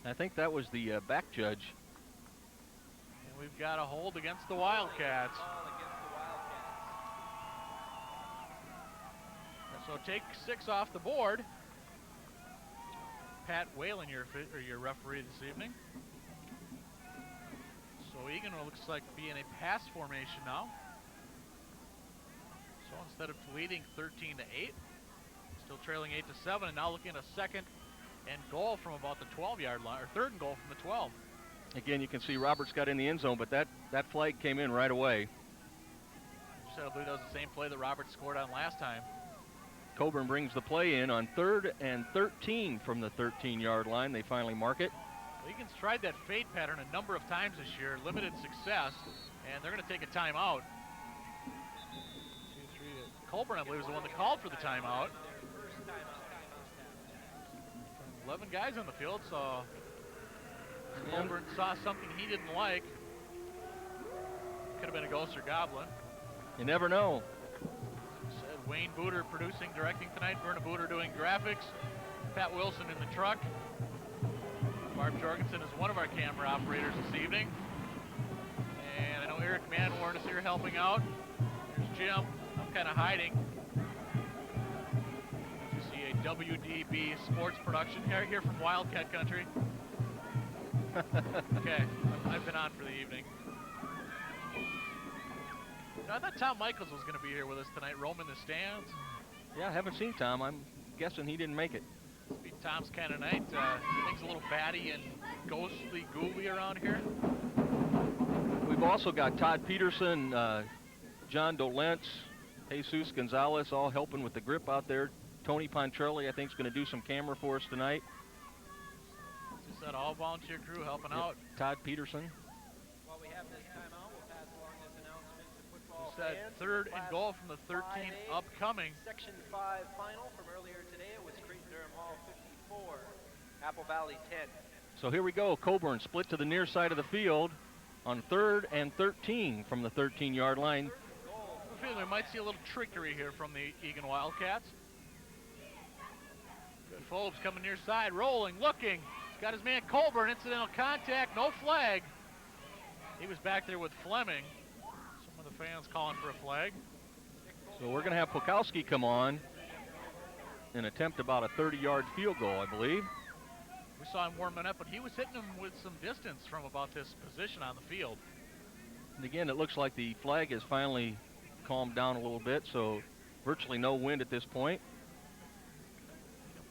I think that was the back judge. And we've got a hold against the Wildcats. So take 6 off the board. Pat Whalen, your referee this evening. So Eagan looks like being a pass formation now. So instead of leading 13-8, still trailing 8-7, and now looking at a 2nd and goal from about the 12-yard line, or 3rd and goal from the 12. Again, you can see Roberts got in the end zone, but that flag came in right away. I believe that was the same play that Roberts scored on last time. Coburn brings the play in on 3rd and 13 from the 13-yard line. They finally mark it. Egan's tried that fade pattern a number of times this year, limited success, and they're going to take a timeout. 2-3. Colburn, I believe, was the one that called for the timeout. 11 guys on the field, so Colburn saw something he didn't like. Could have been a ghost or goblin. You never know. Said Wayne Booter producing, directing tonight. Verna Booter doing graphics. Pat Wilson in the truck. Barb Jorgensen is one of our camera operators this evening. And I know Eric Manwarn is here helping out. There's Jim. I'm kind of hiding. You see a WDB sports production here from Wildcat Country. Okay, I've been on for the evening. I thought Tom Michaels was going to be here with us tonight, roaming the stands. Yeah, I haven't seen Tom. I'm guessing he didn't make it. Must be Tom's kind of night. Things a little batty and ghostly, gooey around here. We've also got Todd Peterson, John Dolentz, Jesus Gonzalez, all helping with the grip out there. Tony Pontrelli, I think, is going to do some camera for us tonight. Just that all-volunteer crew helping out. Todd Peterson. While we have this timeout, we'll pass along this announcement to football Just that fans. 3rd and Class goal from the 13th 5A, upcoming. Section 5 final from earlier today. It was Creighton-Durham Hall 54, Apple Valley 10. So here we go. Coburn split to the near side of the field on 3rd and 13 from the 13-yard line. I feel we might see a little trickery here from the Eagan Wildcats. Good Phobes coming near side, rolling, looking. He's got his man Colburn, incidental contact, no flag. He was back there with Fleming. Some of the fans calling for a flag. So we're going to have Pukowski come on and attempt about a 30-yard field goal, I believe. We saw him warming up, but he was hitting him with some distance from about this position on the field. And again, it looks like the flag has finally calmed down a little bit, so virtually no wind at this point.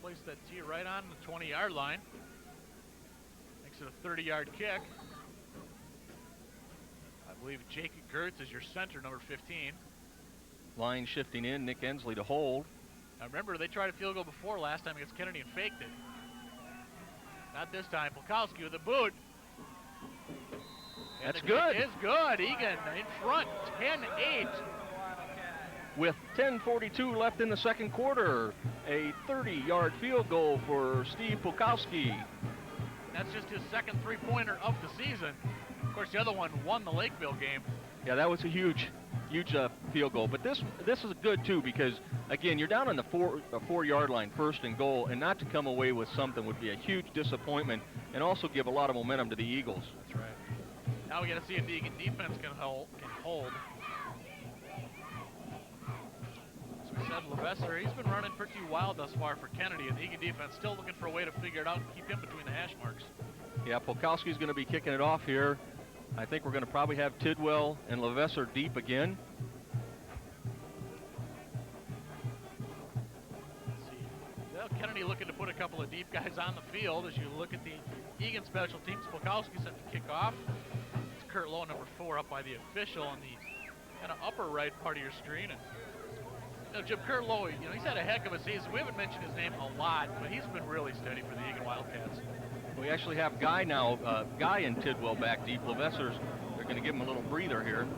Place that tee right on the 20-yard line. Makes it a 30-yard kick. I believe Jacob Gertz is your center, number 15. Line shifting in, Nick Ensley to hold. Now remember, they tried a field goal before last time against Kennedy and faked it. Not this time. Pukowski with a boot. And That's good. It's good. Eagan in front, 10-8. With 10:42 left in the second quarter, a 30-yard field goal for Steve Pukowski. That's just his second three-pointer of the season. Of course, the other one won the Lakeville game. Yeah, that was a huge field goal. But this is good, too, because, again, you're down on the 4-yard line, 1st and goal, and not to come away with something would be a huge disappointment and also give a lot of momentum to the Eagles. That's right. Now we got to see if the Eagan defense can hold. said, Levesser, he's been running pretty wild thus far for Kennedy, and the Eagan defense still looking for a way to figure it out and keep him between the hash marks. Yeah, Polkowski's going to be kicking it off here. I think we're going to probably have Tidwell and Levesser deep again. Let's see. Well, Kennedy looking to put a couple of deep guys on the field. As you look at the Eagan special teams, Polkowski set to kick off. It's Kurt Lowe, number 4, up by the official on the kind of upper right part of your screen. And Jim, Kurt Lowe, he's had a heck of a season. We haven't mentioned his name a lot, but he's been really steady for the Eagan Wildcats. We actually have Guy now, Guy and Tidwell back deep. Levesser's, they're going to give him a little breather here.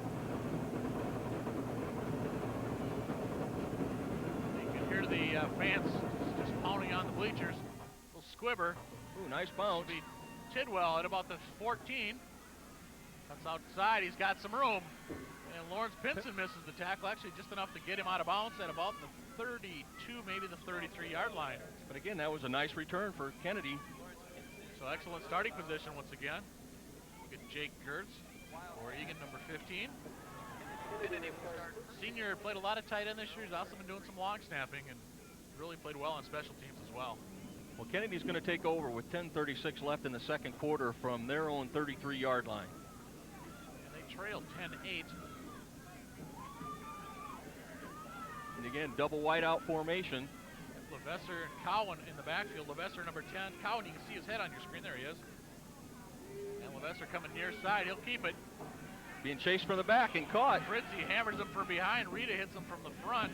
You can hear the fans just pounding on the bleachers. Little squibber. Ooh, nice bounce. Be Tidwell at about the 14. That's outside. He's got some room. And Lawrence Pinson misses the tackle, actually just enough to get him out of bounds at about the 32, maybe the 33-yard line. But again, that was a nice return for Kennedy. So excellent starting position once again. Look at Jake Gertz for Eagan, number 15. Senior played a lot of tight end this year. He's also been doing some long snapping and really played well on special teams as well. Well, Kennedy's going to take over with 10:36 left in the second quarter from their own 33-yard line. And they trailed 10-8. And again, double wideout formation. Levesser and Cowan in the backfield. Levesser, number 10. Cowan, you can see his head on your screen. There he is. And Levesser coming near side. He'll keep it. Being chased from the back and caught. Fritzy hammers him from behind. Rita hits him from the front.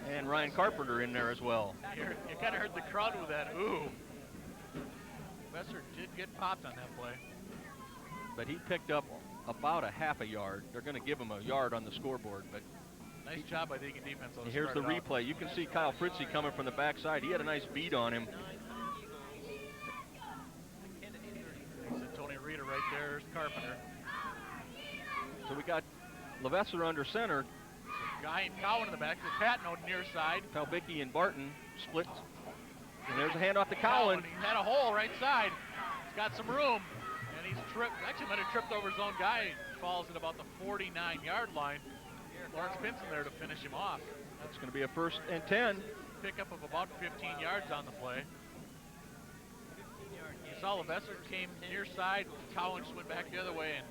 And Ryan Carpenter in there as well. You kind of heard the crowd with that, ooh. Levesser did get popped on that play. But he picked up about a half a yard. They're going to give him a yard on the scoreboard, but nice job by the Eagan defense. here's the replay. You can see Kyle Fritzy coming from the backside. He had a nice beat on him. Tony Rita right there. There's Carpenter. So we got Levesser under center. Guy and Cowan in the back. The Patno near side. Palbicki and Barton split. And there's a handoff to Cowan. He had a hole right side. He's got some room. And he's tripped. Actually might have tripped over his own guy. Falls at about the 49-yard line. Lawrence Pinson there to finish him off. That's going to be a 1st and 10. Pickup of about 15 yards on the play. You saw Levesser came near side. Cowan just went back the other way, and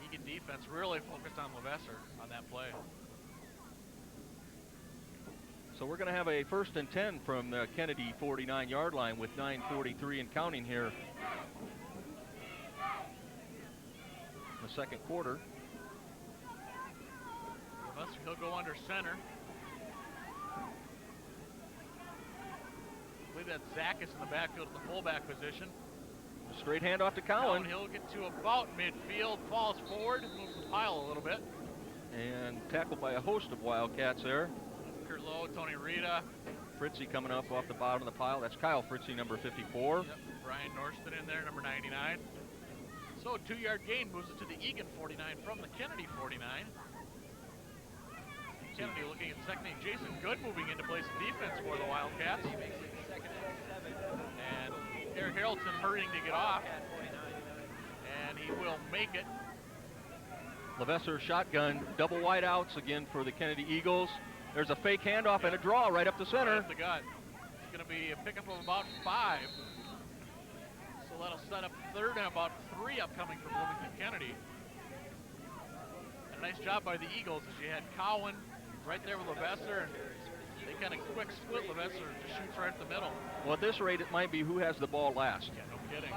Eagan defense really focused on Levesser on that play. So we're going to have a 1st and 10 from the Kennedy 49-yard line with 9:43 and counting here in the second quarter. Levesser, he'll go under center. I believe that's Zachis in the backfield at the fullback position. Straight handoff to Cowan. He'll get to about midfield, falls forward, moves the pile a little bit. And tackled by a host of Wildcats there. Kurt Lowe, Tony Rita. Fritzy coming up off the bottom of the pile. That's Kyle Fritzy, number 54. Yep. Brian Norston in there, number 99. So a 2-yard gain moves it to the Eagan 49 from the Kennedy 49. Kennedy looking at second name. Jason Good moving into place of defense for the Wildcats. And Eric Harrelson hurrying to get off. And he will make it. Levesser shotgun, double wideouts again for the Kennedy Eagles. There's a fake handoff and a draw right up the center. Right up the gut. It's going to be a pickup of about 5. So that'll set up 3rd and about 3 upcoming for Bloomington Kennedy. And a nice job by the Eagles as you had Cowan right there with Levesser, and they kind of quick split. Levesser just shoots right at the middle. Well, at this rate, it might be who has the ball last. Yeah, no kidding.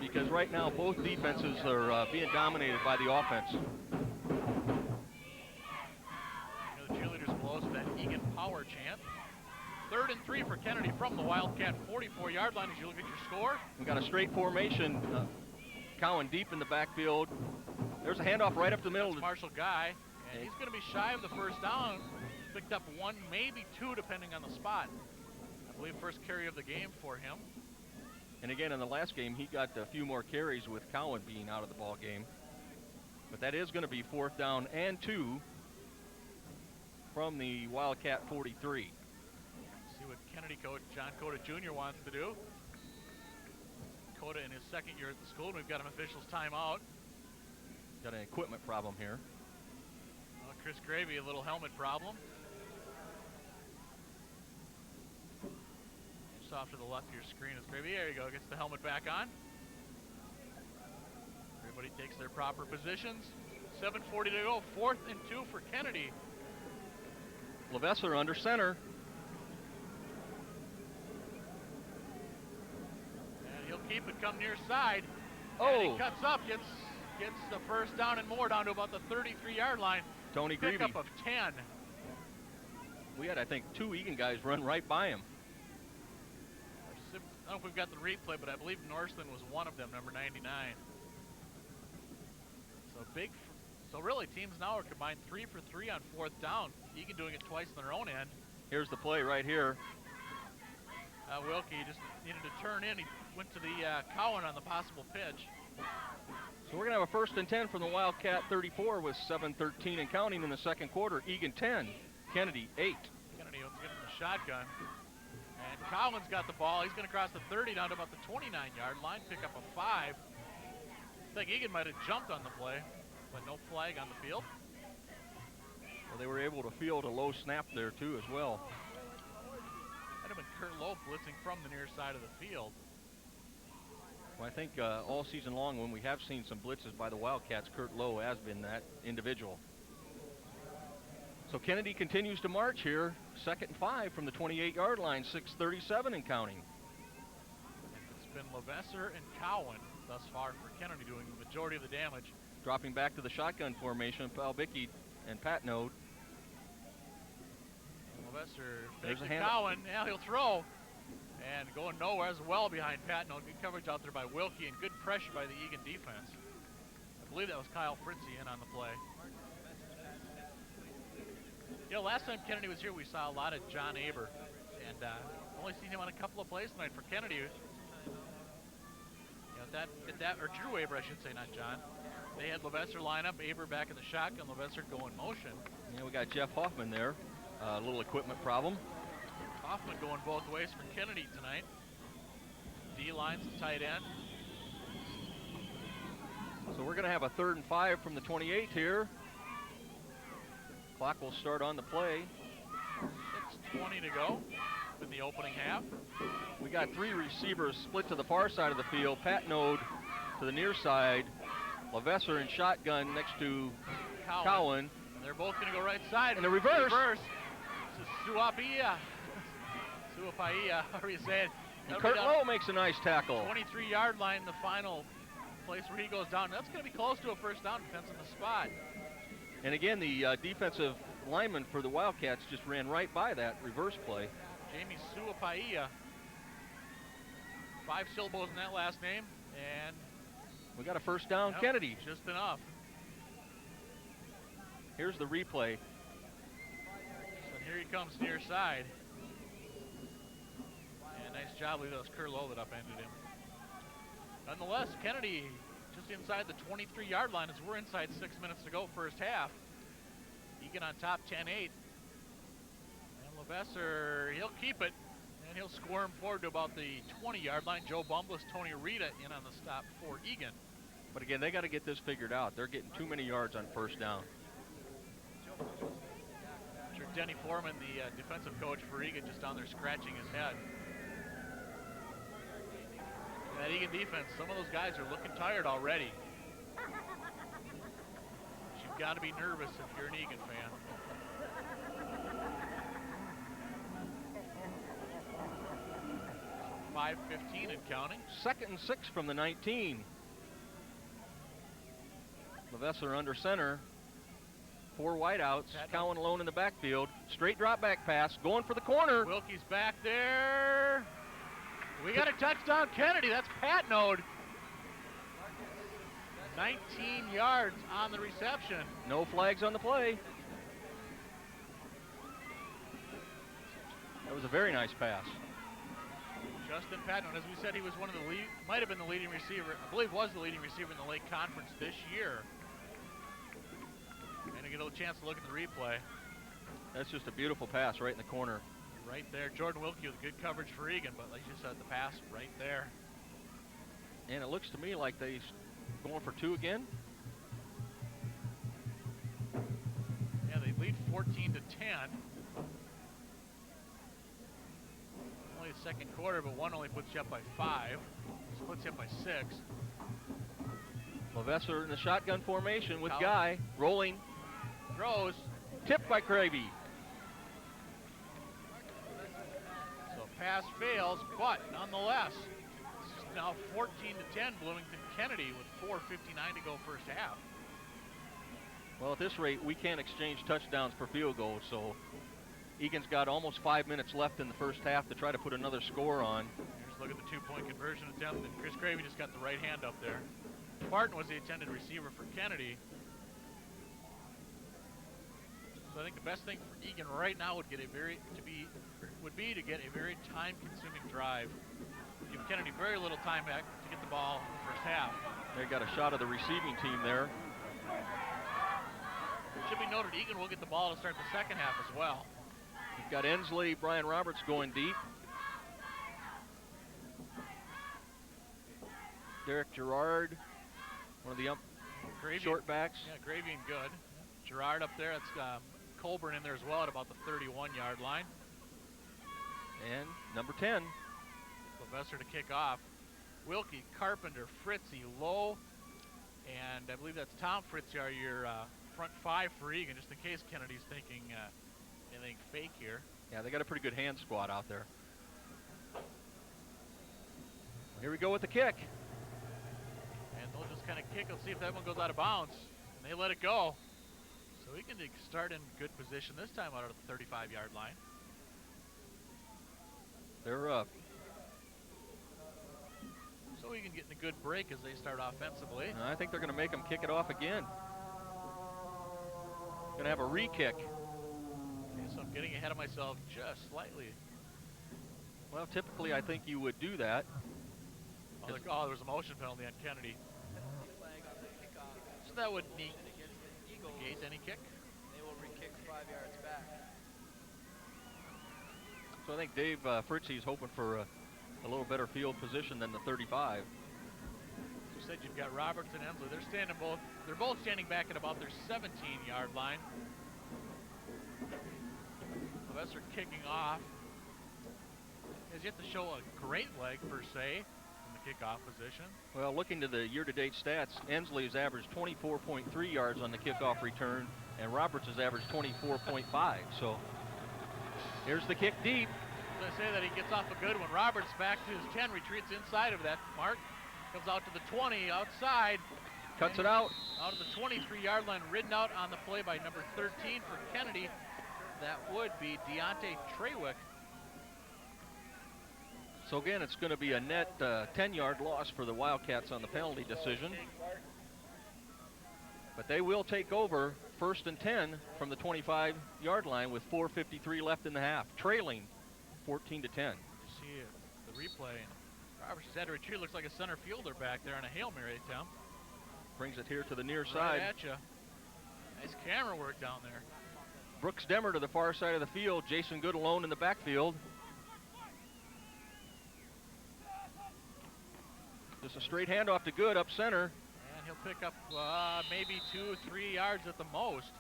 Because right now, both defenses are being dominated by the offense. The cheerleaders below us with that Eagan power chant. 3rd and 3 for Kennedy from the Wildcat 44-yard line as you look at your score. We got a straight formation. Cowan deep in the backfield. There's a handoff right up the middle. That's Marshall Guy. And he's going to be shy of the 1st down. Picked up 1, maybe 2, depending on the spot. I believe first carry of the game for him. And again, in the last game, he got a few more carries with Cowan being out of the ball game. But that is going to be 4th down and 2 from the Wildcat 43. See what Kennedy coach John Cota Jr. wants to do. Cota in his 2nd year at the school, and we've got an official's timeout. Got an equipment problem here. Chris Gravy, a little helmet problem. Just off to the left of your screen is Gravy. There you go. Gets the helmet back on. Everybody takes their proper positions. 7:40 to go. 4th and 2 for Kennedy. Levasseur under center. And he'll keep it come near side. Oh. And he cuts up, gets the first down and more down to about the 33-yard line. Tony Greavy. Pickup of 10. We had, I think, 2 Eagan guys run right by him. I don't know if we've got the replay, but I believe Northland was one of them, number 99. So really, teams now are combined 3 for 3 on 4th down. Eagan doing it twice on their own end. Here's the play right here. Wilkie just needed to turn in. He went to the Cowan on the possible pitch. So we're going to have a 1st and 10 from the Wildcat 34 with 7:13 and counting in the second quarter. Eagan 10, Kennedy 8. Kennedy was getting the shotgun. And Cowan's got the ball. He's going to cross the 30 down to about the 29-yard line, pick up a 5. I think Eagan might have jumped on the play, but no flag on the field. Well, they were able to field a low snap there, too, as well. Might have been Kurt Lowe blitzing from the near side of the field. Well, I think all season long, when we have seen some blitzes by the Wildcats, Kurt Lowe has been that individual. So Kennedy continues to march here. 2nd and 5 from the 28-yard line, 6:37 and counting. And it's been Levasseur and Cowan thus far for Kennedy doing the majority of the damage. Dropping back to the shotgun formation, Palbicki and Patnode. Levasseur There's fakes a to hand. Cowan. Now he'll throw. And going nowhere as well behind Patnode. Good coverage out there by Wilkie and good pressure by the Eagan defense. I believe that was Kyle Fritzie in on the play. You know, last time Kennedy was here, we saw a lot of John Aber. And only seen him on a couple of plays tonight for Kennedy. You know, or Drew Aber, I should say, not John. They had Levasseur line up, Aber back in the shotgun, Levasseur go in motion. Yeah, we got Jeff Hoffman there. A little equipment problem. Hoffman going both ways for Kennedy tonight. D-line's the tight end. So we're going to have a 3rd and 5 from the 28 here. Clock will start on the play. 6:20 to go in the opening half. We got 3 receivers split to the far side of the field. Patnode to the near side. Levasseur in shotgun next to Cowan. And they're both going to go right side. And the reverse. This is Suapaia. Suapaia, however you say it. And Kurt Lowe makes a nice tackle. 23-yard line, the final place where he goes down. That's going to be close to a first down, depends on the spot. And again, the defensive lineman for the Wildcats just ran right by that reverse play. Jamie Suapaia. 5 syllables in that last name, and we got a first down, Kennedy. Just enough. Here's the replay. So here he comes near side. And nice job, I believe that was Kurt Lowe that upended him. Nonetheless, Kennedy just inside the 23-yard line as we're inside 6 minutes to go, first half. Eagan on top, 10-8. And Levasseur, he'll keep it, and he'll squirm forward to about the 20-yard line. Joe Bumbless, Tony Rita in on the stop for Eagan. But again, they got to get this figured out. They're getting too many yards on first down. Sure, Denny Foreman, the defensive coach for Eagan, just down there scratching his head. That Eagan defense, some of those guys are looking tired already. You've got to be nervous if you're an Eagan fan. So 5:15 and counting. 2nd and 6 from the 19. Levasseur under center. 4 wideouts. Cowan alone in the backfield. Straight drop back pass. Going for the corner. Wilkie's back there. We got a touchdown, Kennedy. That's Patnode. 19 yards on the reception. No flags on the play. That was a very nice pass. Justin Patnode, as we said, he was one of the might have been the leading receiver. I believe was the leading receiver in the Lake Conference this year. And I get a little chance to look at the replay. That's just a beautiful pass right in the corner. Right there, Jordan Wilkie with good coverage for Eagan, but like you said, the pass right there. And it looks to me like they're going for 2 again. Yeah, they lead 14-10. Only the second quarter, but one only puts you up by 5. Splits you up by 6. Levesser in the shotgun formation with Collins. Guy rolling. Throws. Tipped by Cravey. So pass fails, but nonetheless, this is now 14-10 Bloomington Kennedy with 4:59 to go first half. Well, at this rate, we can't exchange touchdowns for field goals, so Eagan's got almost 5 minutes left in the first half to try to put another score on. Here's a look at the 2-point conversion attempt, and Chris Cravey just got the right hand up there. Barton was the intended receiver for Kennedy. So I think the best thing for Eagan right now would be to get a very time-consuming drive. Give Kennedy very little time back to get the ball in the first half. They got a shot of the receiving team there. It should be noted Eagan will get the ball to start the second half as well. You've got Ensley, Brian Roberts going deep. Derek Gerard, one of the short backs. Yeah, Gravy and good. Gerard up there. That's Colburn in there as well at about the 31-yard line. And number 10. Levesser to kick off. Wilkie, Carpenter, Fritzy, Lowe, and I believe that's Tom Fritzy are your front 5 for Eagan, just in case Kennedy's thinking anything fake here. Yeah, they got a pretty good hand squad out there. Here we go with the kick. And they'll just kind of kick. Let's see if that one goes out of bounds. And they let it go. So we can start in good position this time out of the 35-yard line. They're up. So we can get in a good break as they start offensively. I think they're going to make them kick it off again. Going to have a re-kick. Okay, so I'm getting ahead of myself just slightly. Well, typically I think you would do that. Oh, there was a motion penalty on Kennedy. So that would negate any kick. They will re-kick 5 yards back. So I think Dave Fritzy is hoping for a little better field position than the 35. As you said, you've got Roberts and Ensley. They're both standing back at about their 17-yard line. Levesser kicking off. Has yet to show a great leg per se in the kickoff position. Well, looking to the year-to-date stats, Ensley has averaged 24.3 yards on the kickoff return, and Roberts has averaged 24.5. So here's the kick deep. As I say that, he gets off a good one. Roberts back to his 10, retreats inside of that mark. Comes out to the 20, outside. Cuts it out. Out of the 23-yard line, ridden out on the play by number 13 for Kennedy. That would be Deontay Treywick. So again, it's going to be a net 10-yard loss for the Wildcats on the penalty decision. But they will take over 1st and 10 from the 25-yard line with 4:53 left in the half, trailing 14-10. You see the replay. Roberts has had to retreat. Looks like a center fielder back there on a Hail Mary attempt. Brings it here to the near Right side. at you. Nice camera work down there. Brooks Demmer to the far side of the field. Jason Good alone in the backfield. Just a straight handoff to Good up center. And he'll pick up maybe 2 or 3 yards at the most.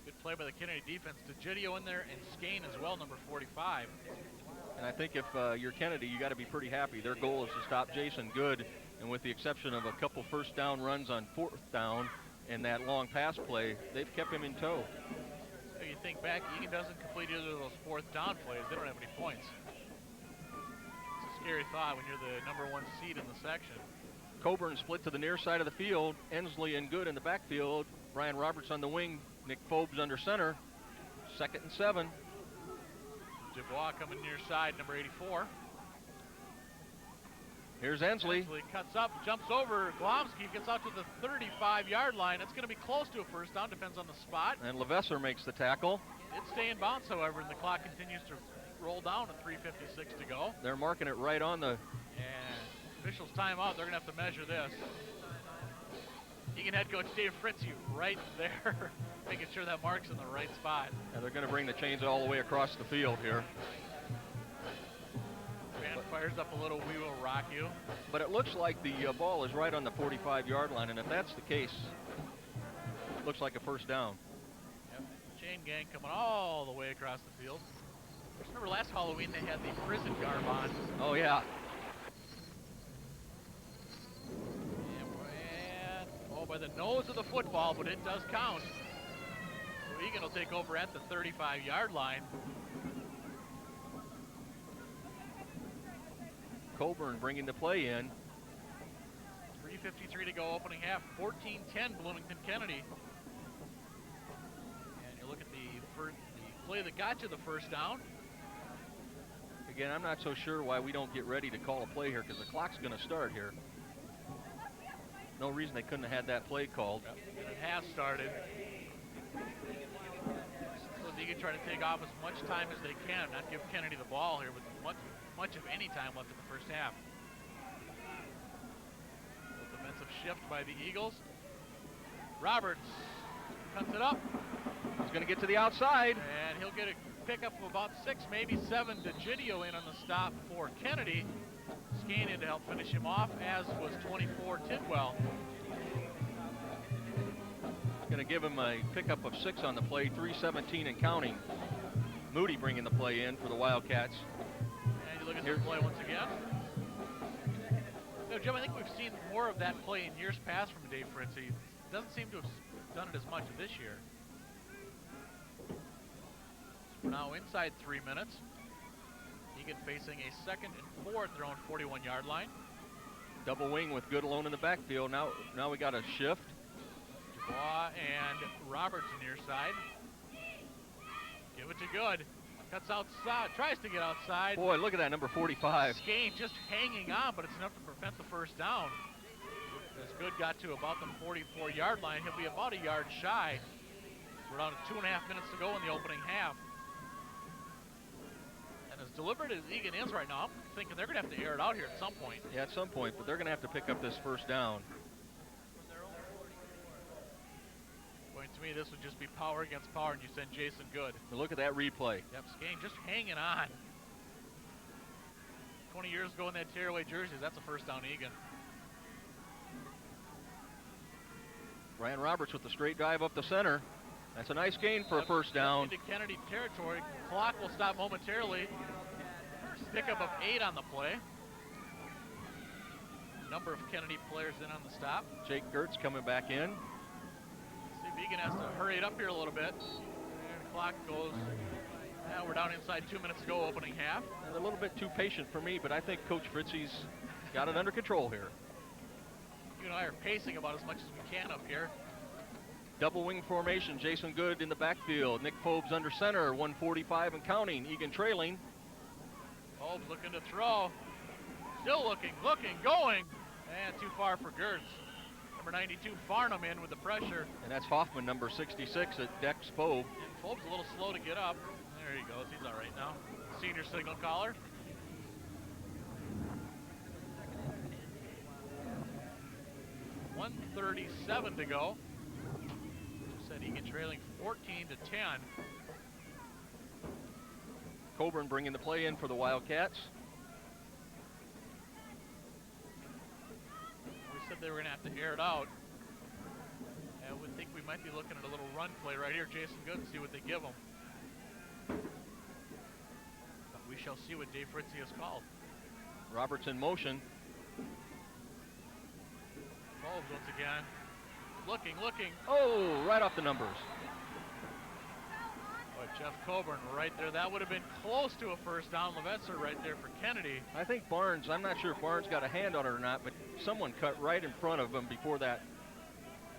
Good play by the Kennedy defense. DeGidio in there and Skane as well, number 45. And I think if you're Kennedy, you got to be pretty happy. Their goal is to stop Jason Good, and with the exception of a couple first down runs on 4th down and that long pass play, they've kept him in tow. So you think back, Eagan doesn't complete either of those 4th down plays. They don't have any points. It's a scary thought when you're the number 1 seed in the section. Coburn split to the near side of the field. Ensley and Good in the backfield. Brian Roberts on the wing. Nick Fobes under center. 2nd and 7. Dubois coming near side, number 84. Here's Ensley. Ensley cuts up, jumps over. Glomsky gets out to the 35-yard line. It's going to be close to a first down, depends on the spot. And Levesser makes the tackle. It's stay in bounds, however, and the clock continues to roll down at 3:56 to go. They're marking it right on the... And officials timeout. They're going to have to measure this. Eagan head coach Dave Fritzy right there, making sure that mark's in the right spot. And they're going to bring the chains all the way across the field here. Band fires up a little, we will rock you. But it looks like the ball is right on the 45-yard line, and if that's the case, it looks like a first down. Yep. Chain gang coming all the way across the field. Just remember last Halloween they had the prison garb on. Oh, yeah. And, oh, by the nose of the football, but it does count. So Eagan will take over at the 35-yard line. Coburn bringing the play in. 3:53 to go, opening half. 14-10 Bloomington Kennedy. And you look at the play that got you the first down. Again, I'm not so sure why we don't get ready to call a play here because the clock's going to start here. No reason they couldn't have had that play called. Yep. And it has started. So they can try to take off as much time as they can, not give Kennedy the ball here with much of any time left in the first half. A defensive shift by the Eagles. Roberts cuts it up. He's going to get to the outside. And he'll get a pickup of about 6, maybe 7 to Gidio in on the stop for Kennedy. Skane in to help finish him off, as was 24 Tidwell. Going to give him a pickup of 6 on the play, 3:17 and counting. Moody bringing the play in for the Wildcats. And you look at the play once again. No, Jim, I think we've seen more of that play in years past from Dave Fritzy. Doesn't seem to have done it as much this year. So we're now inside 3 minutes. Eagan facing a 2nd and 4 at their own 41-yard line. Double wing with Good alone in the backfield. Now we got a shift. Dubois and Roberts near side. Give it to Good. Cuts outside, tries to get outside. Boy, look at that, number 45. Skane just hanging on, but it's enough to prevent the first down. As Good got to about the 44-yard line, he'll be about a yard shy. We're down to 2.5 minutes to go in the opening half. And as deliberate as Eagan is right now, I'm thinking they're going to have to air it out here at some point. Yeah, at some point, but they're going to have to pick up this first down. Going to me, this would just be power against power, and you send Jason Good. But look at that replay. Yep, Skane just hanging on. 20 years ago in that tearaway jerseys, that's a first down Eagan. Ryan Roberts with the straight drive up the center. That's a nice gain for a first down. Into Kennedy territory. Clock will stop momentarily. Pickup of 8 on the play. Number of Kennedy players in on the stop. Jake Gertz coming back in. See if Eagan has to hurry it up here a little bit. And the clock goes. Now we're down inside 2 minutes to go, opening half. And a little bit too patient for me, but I think Coach Fritzy's got it under control here. You and I are pacing about as much as we can up here. Double wing formation, Jason Good in the backfield. Nick Fobes under center, 1:45 and counting. Eagan trailing. Fobes looking to throw. Still looking, going. And too far for Gertz. Number 92, Farnham in with the pressure. And that's Hoffman, number 66 at Dex Fobe. And Fobes a little slow to get up. There he goes, he's all right now. Senior signal caller. .137 to go. Said Eagan trailing 14-10. Coburn bringing the play in for the Wildcats. We said they were going to have to air it out. I would think we might be looking at a little run play right here. Jason Good, and see what they give him. But we shall see what Dave Fritzy has called. Roberts in motion. Fobes once again. Looking. Oh, right off the numbers. Boy, Jeff Coburn right there. That would have been close to a first down. Levetzer right there for Kennedy. I think Barnes, I'm not sure if Barnes got a hand on it or not, but someone cut right in front of him before that.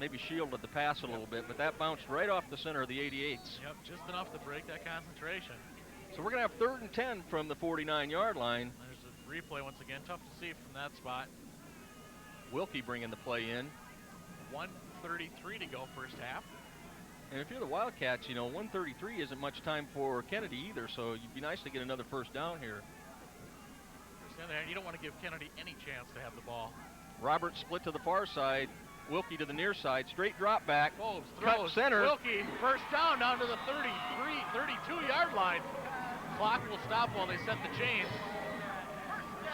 Maybe shielded the pass a little bit, but that bounced right off the center of the 88s. Yep, just enough to break that concentration. So we're going to have 3rd and 10 from the 49-yard line. There's a replay once again. Tough to see from that spot. Wilkie bringing the play in. 1:33 to go first half. And if you're the Wildcats, 1:33 isn't much time for Kennedy either, so it'd be nice to get another first down here. On the other hand, you don't want to give Kennedy any chance to have the ball. Roberts split to the far side. Wilkie to the near side. Straight drop back. Fobes Cut throws. center. Wilkie, first down to the 32-yard line. Clock will stop while they set the chains.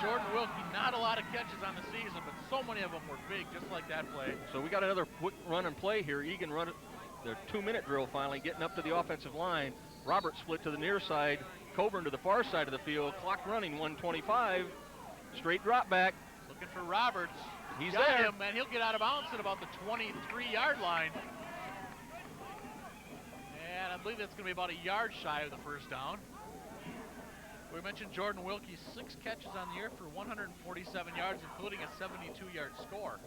Jordan Wilkie, not a lot of catches on the season, but so many of them were big, just like that play. So we got another quick run and play here. Eagan run their 2-minute drill finally, getting up to the offensive line. Roberts split to the near side. Coburn to the far side of the field. Clock running, 1:25. Straight drop back. Looking for Roberts. He's Got there. him, and he'll get out of bounds at about the 23-yard line. And I believe that's going to be about a yard shy of the first down. We mentioned Jordan Wilkie, 6 catches on the year for 147 yards, including a 72-yard score.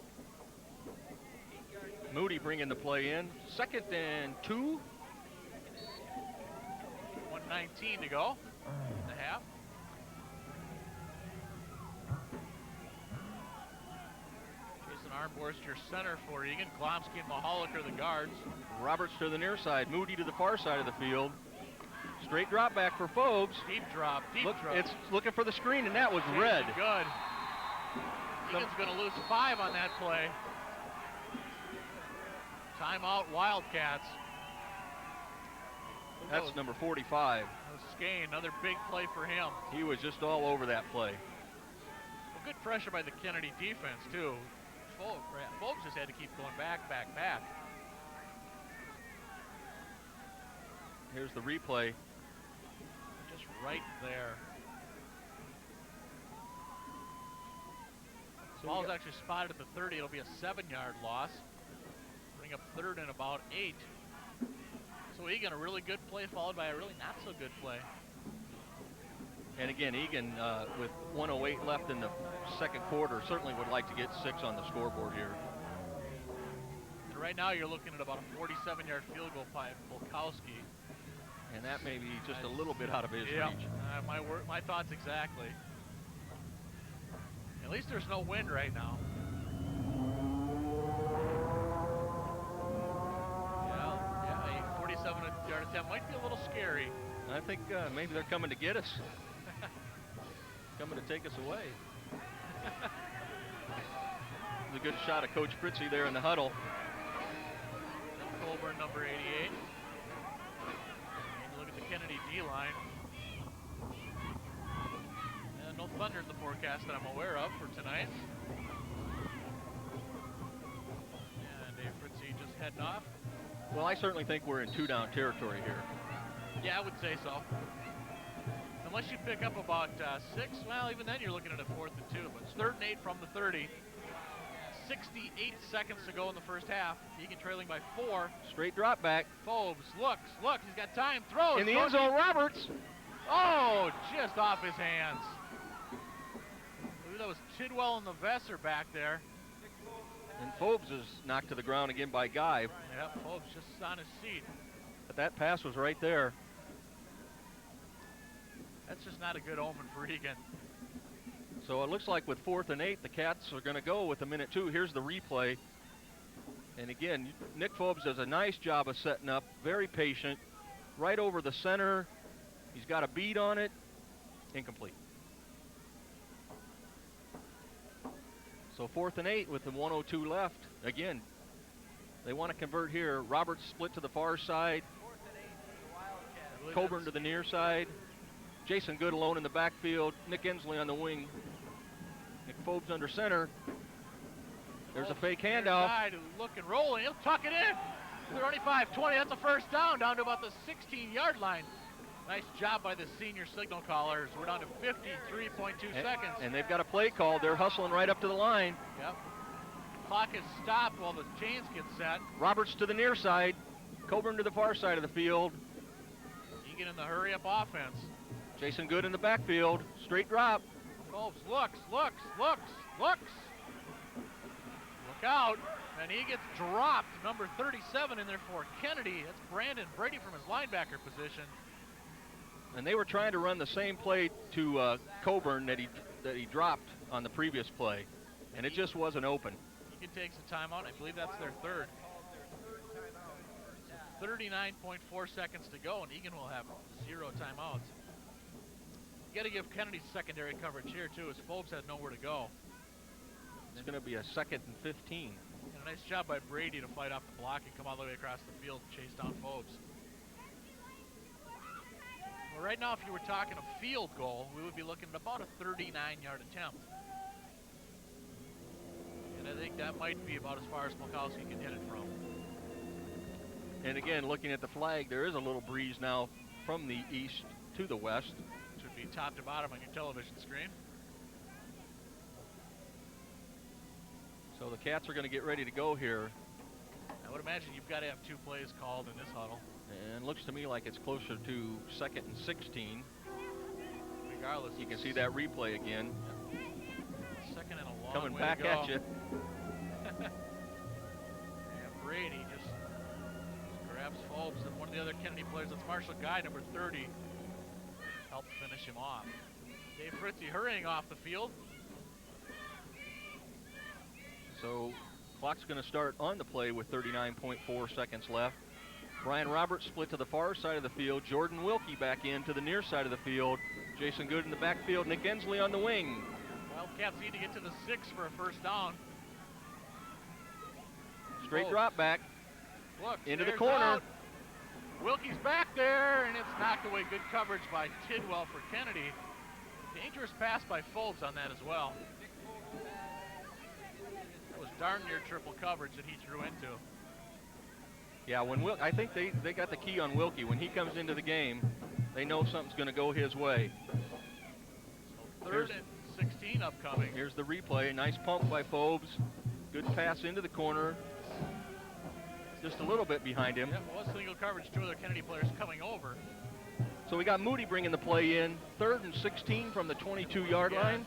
Moody bringing the play in. 2nd and 2. 1:19 to go in the half. Jason Armborst, your center for Eagan. Glomsky and Mahalik are the guards. Roberts to the near side. Moody to the far side of the field. Straight drop back for Phobes. Deep drop. It's looking for the screen, and that was Jason, red. Good. Eagan's going to lose 5 on that play. Timeout, Wildcats. That's number 45. That was Skane, another big play for him. He was just all over that play. Well, good pressure by the Kennedy defense, too. Phobes just had to keep going back. Here's the replay. Just right there. Ball's actually spotted at the 30. It'll be a 7-yard loss. Bring up 3rd and about 8. So Eagan, a really good play followed by a really not so good play. And again, Eagan with 1:08 left in the second quarter certainly would like to get 6 on the scoreboard here. And right now you're looking at about a 47-yard field goal by Volkowski. And that may be just a little bit out of his reach. My thoughts exactly. At least there's no wind right now. Yeah, a 47-yard attempt might be a little scary. I think maybe they're coming to get us. Coming to take us away. It's a good shot of Coach Fritzy there in the huddle. Colburn, number 88. Look at the Kennedy D-line. And no thunder in the forecast that I'm aware of for tonight. And Dave Fritzy just heading off. Well, I certainly think we're in 2-down territory here. Yeah, I would say so. Unless you pick up about 6, well, even then you're looking at a 4th and 2. But it's 3rd and 8 from the 30. 68 seconds to go in the first half. Eagan trailing by 4. Straight drop back. Phobes looks, he's got time, throws. In the end zone, Roberts. Oh, just off his hands. I believe that was Tidwell and the Vesser back there. And Phobes is knocked to the ground again by Guy. Yep, Phobes just on his seat. But that pass was right there. That's just not a good omen for Eagan. So it looks like with 4th and 8, the Cats are going to go with 1:02. Here's the replay. And again, Nick Phobes does a nice job of setting up, very patient, right over the center. He's got a bead on it, incomplete. So 4th and 8 with the 1:02 left. Again, they want to convert here. Roberts split to the far side. Coburn to the near side. Jason Good alone in the backfield. Nick Ensley on the wing. Nick Phobes under center. There's a fake handoff. Look and rolling. He'll tuck it in. 35-20. That's a first down to about the 16-yard line. Nice job by the senior signal callers. We're down to 53.2 seconds. And they've got a play called. They're hustling right up to the line. Yep. Clock is stopped while the chains get set. Roberts to the near side. Coburn to the far side of the field. Eagan in the hurry-up offense. Jason Good in the backfield. Straight drop. Phobes looks. Look out. And he gets dropped. Number 37 in there for Kennedy. That's Brandon Brady from his linebacker position. And they were trying to run the same play to Coburn that he dropped on the previous play. And it just wasn't open. Eagan takes a timeout. I believe that's their 3rd. 39.4 seconds to go, and Eagan will have 0 timeouts. You got to give Kennedy secondary coverage here, too, as Phobes has nowhere to go. It's going to be a 2nd and 15. And a nice job by Brady to fight off the block and come all the way across the field and chase down Phobes. Well, right now, if you were talking a field goal, we would be looking at about a 39-yard attempt. And I think that might be about as far as Volkowski can hit it from. And again, looking at the flag, there is a little breeze now from the east to the west. Should be top to bottom on your television screen. So the Cats are going to get ready to go here. I would imagine you've got to have 2 plays called in this huddle. And looks to me like it's closer to 2nd and 16. Regardless. You can see that replay again. Second and a long Coming way back to go. at you. And Brady just grabs Phobes, and one of the other Kennedy players, that's Marshall Guy, number 30, helped finish him off. Dave Fritzie hurrying off the field. So clock's going to start on the play with 39.4 seconds left. Brian Roberts split to the far side of the field. Jordan Wilkie back in to the near side of the field. Jason Good in the backfield. Nick Ensley on the wing. Wildcats need to get to the 6 for a first down. Straight drop back. Look, into the there's corner. out. Wilkie's back there, and it's knocked away. Good coverage by Tidwell for Kennedy. Dangerous pass by Phobes on that as well. That was darn near triple coverage that he threw into. Yeah, I think they got the key on Wilkie. When he comes into the game, they know something's going to go his way. So 3rd and 16 upcoming. Here's the replay. Nice pump by Phobes. Good pass into the corner. Just a little bit behind him. Yep, was single coverage. 2 other Kennedy players coming over. So we got Moody bringing the play in. 3rd and 16 from the 22-yard line.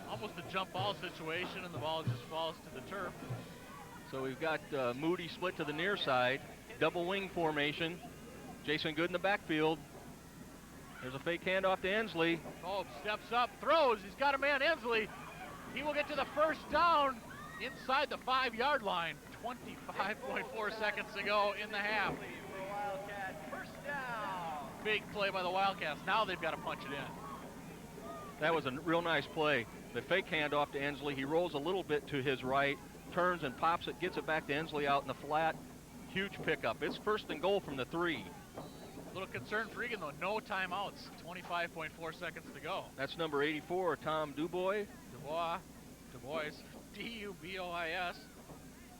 Almost a jump ball situation, and the ball just falls to the turf. So we've got Moody split to the near side. Double wing formation. Jason Good in the backfield. There's a fake handoff to Ensley. Phobes steps up, throws. He's got a man, Ensley. He will get to the first down inside the 5-yard line. 25.4 seconds to go in the half. First down. Big play by the Wildcats. Now they've got to punch it in. That was a real nice play. The fake handoff to Ensley. He rolls a little bit to his right, turns and pops it, gets it back to Ensley out in the flat. Huge pickup. It's 1st and goal from the 3. A little concern for Eagan, though. No timeouts. 25.4 seconds to go. That's number 84, Tom Dubois. Dubois. D-U-B-O-I-S.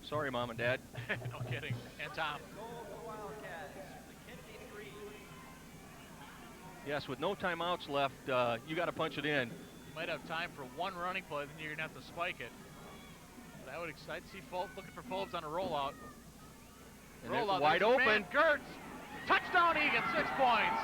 Sorry, Mom and Dad. No kidding. And Tom. Goal for the Wildcats. The Kennedy 3. Yes, with no timeouts left, you got to punch it in. You might have time for 1 running play, then you're going to have to spike it. But I would excite to see looking for Phobes on a rollout. And Rollout. it's wide There's a open. man, Gertz. Touchdown, Eagan. 6 points.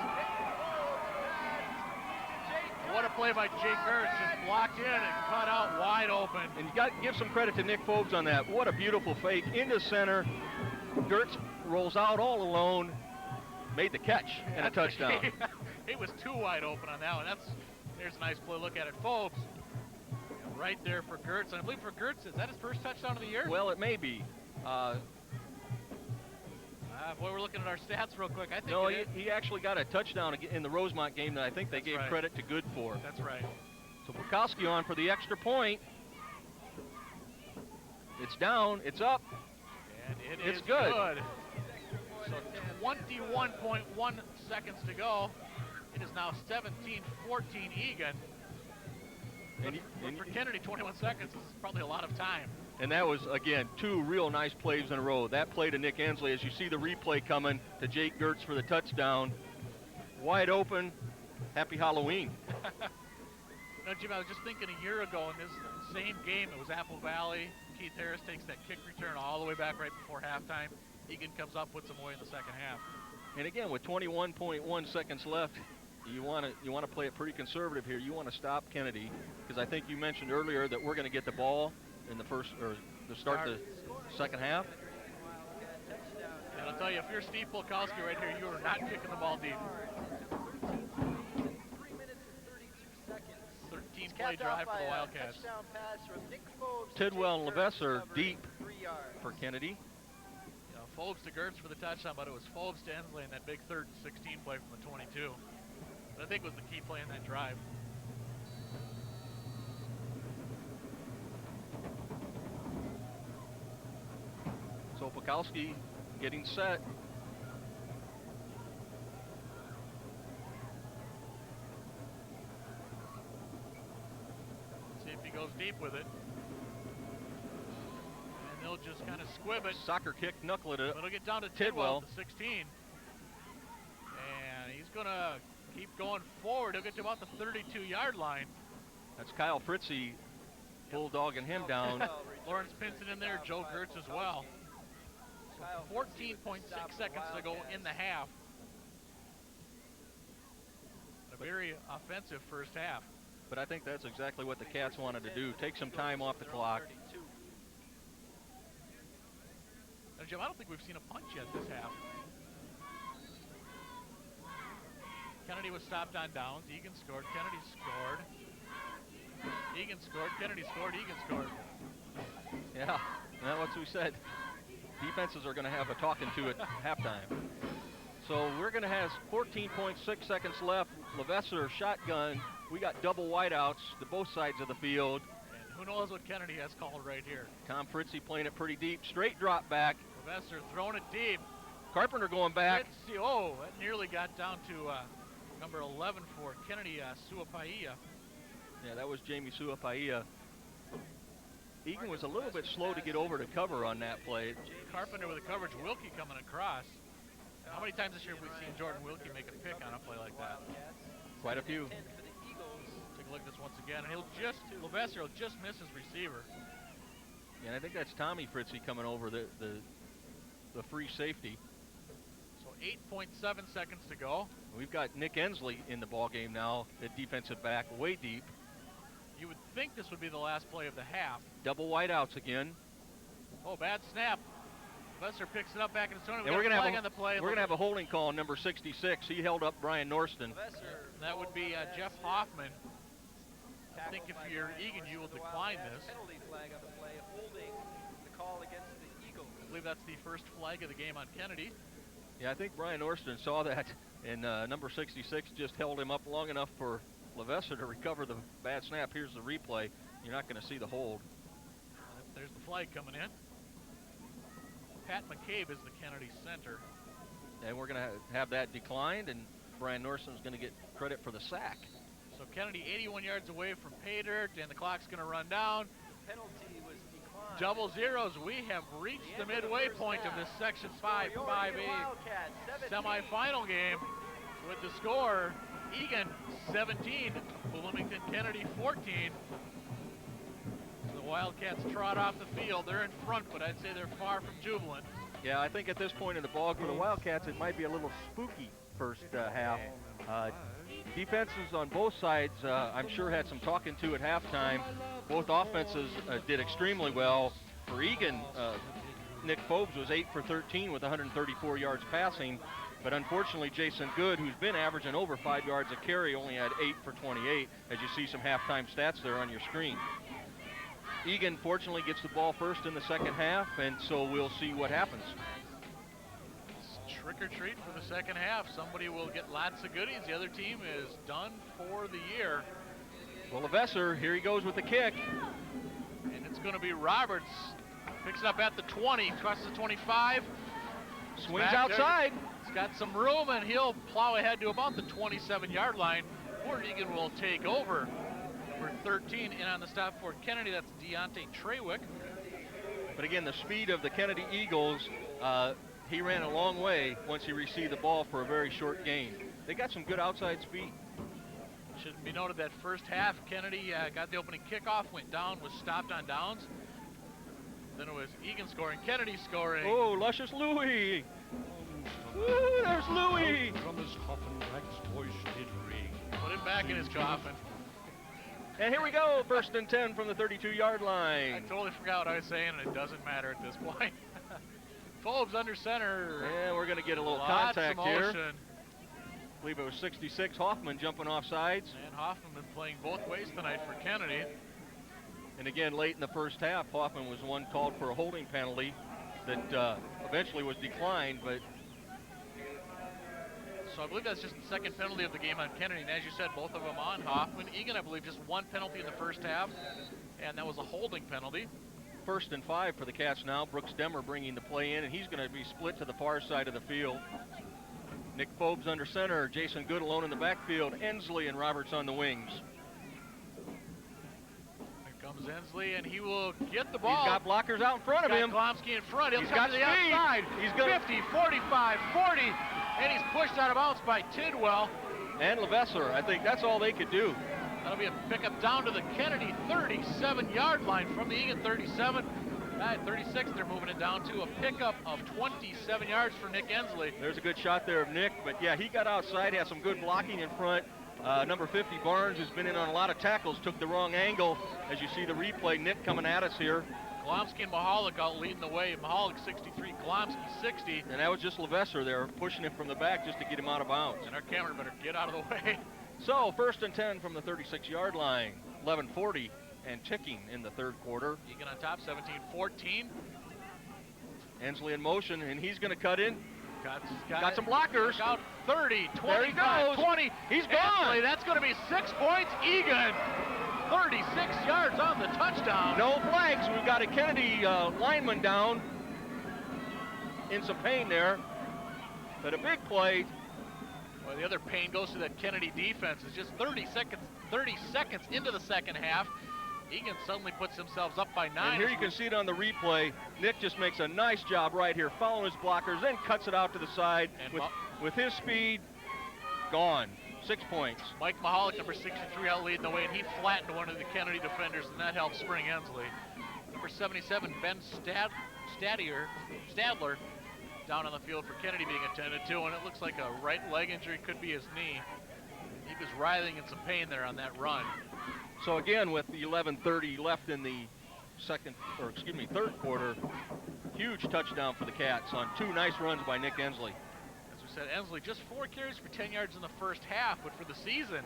What a play by Jake Gertz. Just blocked in and cut out wide open. And you got to give some credit to Nick Phobes on that. What a beautiful fake into center. Gertz rolls out all alone, made the catch, and a touchdown. He was too wide open on that one. There's a nice play. Look at it, Phobes. Right there for Gertz. And I believe for Gertz, is that his first touchdown of the year? Well, it may be. Boy, we're looking at our stats real quick. I think No, he actually got a touchdown in the Rosemont game that I think they gave credit to Good for. That's right. So Bukowski on for the extra point. It's down, it's up. And it's good. So 21.1 seconds to go. It is now 17-14 Eagan. For Kennedy, 21 seconds is probably a lot of time. And that was, again, 2 real nice plays in a row. That play to Nick Ensley, as you see the replay coming to Jake Gertz for the touchdown. Wide open. Happy Halloween. No, Jim, I was just thinking a year ago in this same game, it was Apple Valley. Keith Harris takes that kick return all the way back right before halftime. Eagan comes up, puts them away in the second half. And again, with 21.1 seconds left, you want to play it pretty conservative here. You want to stop Kennedy, because I think you mentioned earlier that we're going to get the ball in the first, or to start the second half. And I'll tell you, if you're Steve Polkowski right here, you are not kicking the ball deep. 3 minutes and 32 seconds. 13-play drive for the Wildcats. Touchdown pass from Nick Phobes. Tidwell and Levesque are deep 3 yards. for Kennedy. You know, Phobes to Gertz for the touchdown, but it was Phobes to Ensley in that big 3rd and 16 play from the 22. That I think was the key play in that drive. So Bukowski getting set. See if he goes deep with it. And they'll just kind of squib it. Soccer kick, knuckle it up. It'll get down to Tidwell. Tidwell, the 16. going to keep going forward. He'll get to about the 32-yard line. That's Kyle Fritzy bulldogging him down. Lawrence Pinson in there, Joe Gertz as well. So 14.6 seconds to go in the half. A very offensive first half. But I think that's exactly what the Cats wanted to do. Take some time off the clock. Now, Jim, I don't think we've seen a punch yet this half. Kennedy was stopped on downs. Eagan scored. Kennedy scored. Eagan scored. Kennedy scored. Eagan scored. Yeah, that's what we said. Defenses are going to have a talking to at halftime. So we're going to have 14.6 seconds left. Levasseur shotgun. We got double wideouts to both sides of the field. And who knows what Kennedy has called right here. Tom Fritzy playing it pretty deep. Straight drop back. Levasseur throwing it deep. Carpenter going back. Fritzy, oh, that nearly got down to number 11 for Kennedy Suapaia. Yeah, that was Jamie Suapaia. Eagan was a little bit slow to get over to cover on that play. Carpenter with the coverage. Wilkie coming across. How many times this year have we seen Jordan Wilkie make a pick on a play like that? Quite a few. Take a look at this once again. And Levasseur will just miss his receiver. Yeah, and I think that's Tommy Fritzy coming over the free safety. So 8.7 seconds to go. We've got Nick Ensley in the ball game now at defensive back, way deep. You would think this would be the last play of the half. Double wideouts again. Oh, bad snap. Levasseur picks it up back in his zone. And we're going to have a holding call on number 66. He held up Brian Norston. That would be Jeff Hoffman. I think if you're Eagan, you will decline this. Penalty flag on the play, holding the call against the Eagles. I believe that's the first flag of the game on Kennedy. Yeah, I think Brian Norston saw that, and number 66 just held him up long enough for Levasseur to recover the bad snap. Here's the replay. You're not going to see the hold. There's the flag coming in. Pat McCabe is the Kennedy center. And we're going to have that declined, and Brian Norston's going to get credit for the sack. So Kennedy 81 yards away from pay dirt, and the clock's going to run down. Penalty was declined. Double zeros. We have reached the midway point of this Section 5-5A semifinal game with the score Eagan 17, Bloomington Kennedy 14. The Wildcats trot off the field. They're in front, but I'd say they're far from jubilant. Yeah, I think at this point in the ball for the Wildcats, it might be a little spooky first half. Defenses on both sides, I'm sure, had some talking to at halftime. Both offenses did extremely well. For Eagan, Nick Fobes was 8 for 13 with 134 yards passing. But unfortunately, Jason Good, who's been averaging over 5 yards a carry, only had 8 for 28, as you see some halftime stats there on your screen. Eagan, fortunately, gets the ball first in the second half, and so we'll see what happens. Trick or treat for the second half. Somebody will get lots of goodies. The other team is done for the year. Well, Levasseur, here he goes with the kick. And it's going to be Roberts. Picks it up at the 20, crosses the 25. Swings outside. He's got some room, and he'll plow ahead to about the 27-yard line, where Eagan will take over for 13. And on the stop for Kennedy, that's Deontay Trawick. But again, the speed of the Kennedy Eagles, he ran a long way once he received the ball for a very short gain. They got some good outside speed. Should be noted that first half, Kennedy got the opening kickoff, went down, was stopped on downs. Then it was Eagan scoring, Kennedy scoring. Oh, luscious Louis. Woo, there's Louis. From his coffin, Rex's voice did ring. Put him back in his coffin. And here we go, 1st and 10 from the 32-yard line. I totally forgot what I was saying, and it doesn't matter at this point. Fobes under center. And we're going to get a little Lots contact of here. motion. I believe it was 66, Hoffman jumping off sides. And Hoffman been playing both ways tonight for Kennedy. And again, late in the first half, Hoffman was the one called for a holding penalty that eventually was declined, but... So I believe that's just the second penalty of the game on Kennedy. And as you said, both of them on Hoffman. Eagan, I believe, just one penalty in the first half, and that was a holding penalty. 1st and 5 for the Cats now. Brooks Demmer bringing the play in, and he's going to be split to the far side of the field. Nick Fobes under center. Jason Good alone in the backfield. Ensley and Roberts on the wings. Here comes Ensley, and he will get the ball. He's got blockers out in front of him. Glomsky in front. He'll He's come got to the speed. outside. He's gonna... 50, 45, 40, And he's pushed out of bounds by Tidwell. And Levasseur. I think that's all they could do. That'll be a pickup down to the Kennedy 37-yard line from the Eagan 37. At 36, they're moving it down to a pickup of 27 yards for Nick Ensley. There's a good shot there of Nick, but yeah, he got outside, had some good blocking in front. Number 50, Barnes, who's been in on a lot of tackles, took the wrong angle. As you see the replay, Nick coming at us here. Kolomsky and Mahalik out leading the way. Mahalik 63, Kolomsky 60. And that was just Levasseur there, pushing him from the back just to get him out of bounds. And our camera better get out of the way. So, 1st and 10 from the 36-yard line. 11:40 and ticking in the third quarter. Eagan on top, 17-14. Ensley in motion, and he's going to cut in. Got some blockers. Out 30, There he 25, goes. 20. He's gone. Ensley, that's going to be 6 points. Eagan, 36 yards on the touchdown. No flags. We've got a Kennedy lineman down in some pain there. But a big play. Well, the other pain goes to that Kennedy defense. It's just 30 seconds into the second half. Eagan suddenly puts themselves up by 9. And here you can see it on the replay. Nick just makes a nice job right here, following his blockers, then cuts it out to the side. And with his speed, gone. 6 points. Mike Mahalik, number 63, out leading the way, and he flattened one of the Kennedy defenders, and that helped spring Ensley. Number 77, Ben Stadler, down on the field for Kennedy being attended to, and it looks like a right leg injury, could be his knee. He was writhing in some pain there on that run. So again, with the 11:30 left in the third quarter, huge touchdown for the Cats on 2 nice runs by Nick Ensley. As we said, Ensley just 4 carries for 10 yards in the first half, but for the season,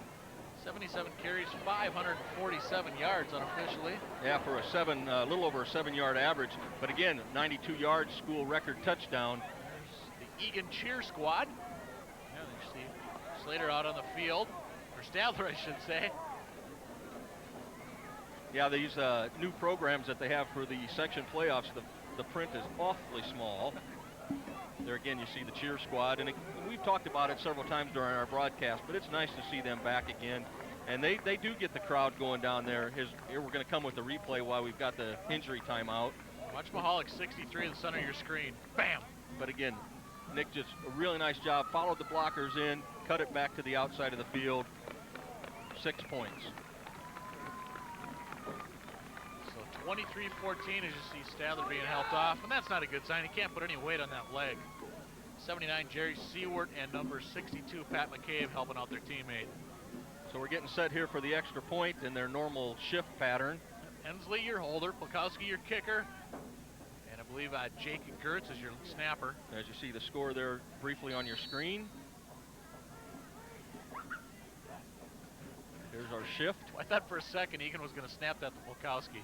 77 carries, 547 yards unofficially. Yeah, for a little over a 7-yard average. But again, 92 yards, school record touchdown. There's the Eagan cheer squad. Yeah, you see Slater out on the field, or Stadler, I should say. Yeah, these new programs that they have for the section playoffs, the print is awfully small. There again, you see the cheer squad, and we've talked about it several times during our broadcast, but it's nice to see them back again. And they do get the crowd going down there. Here we're going to come with the replay while we've got the injury timeout. Watch Mahalik, 63 in the center of your screen. Bam! But again, Nick just a really nice job, followed the blockers in, cut it back to the outside of the field. 6 points. 23-14 as you see Stadler being helped off, and that's not a good sign. He can't put any weight on that leg. 79 Jerry Seward and number 62 Pat McCabe helping out their teammate. So we're getting set here for the extra point in their normal shift pattern. Ensley, your holder, Polkowski, your kicker, and I believe Jake Gertz is your snapper. As you see the score there briefly on your screen. Here's our shift. I thought for a second Eagan was going to snap that to Polkowski.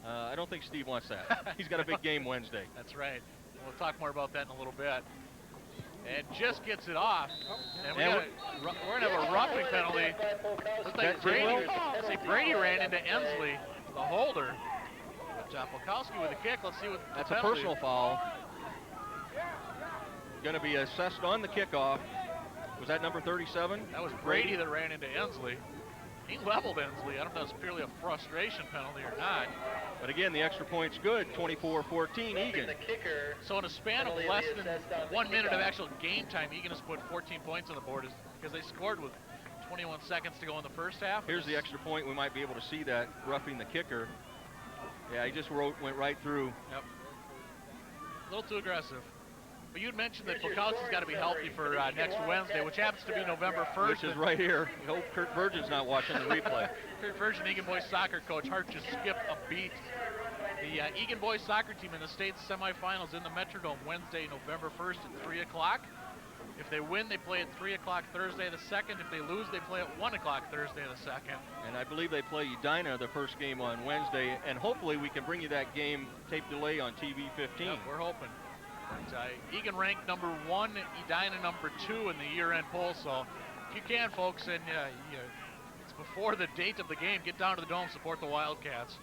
I don't think Steve wants that. He's got a big game Wednesday. That's right. We'll talk more about that in a little bit. And just gets it off. And we're going to have a roughing penalty. Looks like Brady ran into Ensley, the holder. But Polkowski with a kick. Let's see what That's a personal foul. Going to be assessed on the kickoff. Was that number 37? That was Brady that ran into Ensley. He leveled Ensley. I don't know if that's purely a frustration penalty or not. But again, the extra point's good, 24-14, Eagan. So in a span of less than 1 minute of actual game time, Eagan has put 14 points on the board because they scored with 21 seconds to go in the first half. Here's the extra point. We might be able to see that, roughing the kicker. Yeah, he just went right through. Yep. A little too aggressive. But you'd mentioned that Polkowski's got to be healthy for next Wednesday, which happens to be November 1st. Which is right here. I hope Kurt Virgin's not watching the replay. Kurt Virgin, Eagan boys soccer coach. Hart just skipped a beat. The Eagan boys soccer team in the state semifinals in the Metrodome Wednesday, November 1st at 3 o'clock. If they win, they play at 3 o'clock Thursday the 2nd. If they lose, they play at 1 o'clock Thursday the 2nd. And I believe they play Edina the first game on Wednesday. And hopefully we can bring you that game tape delay on TV 15. Yep, we're hoping. But, Eagan ranked number 1, Edina number 2 in the year-end poll. So if you can, folks, and it's before the date of the game, get down to the Dome, support the Wildcats.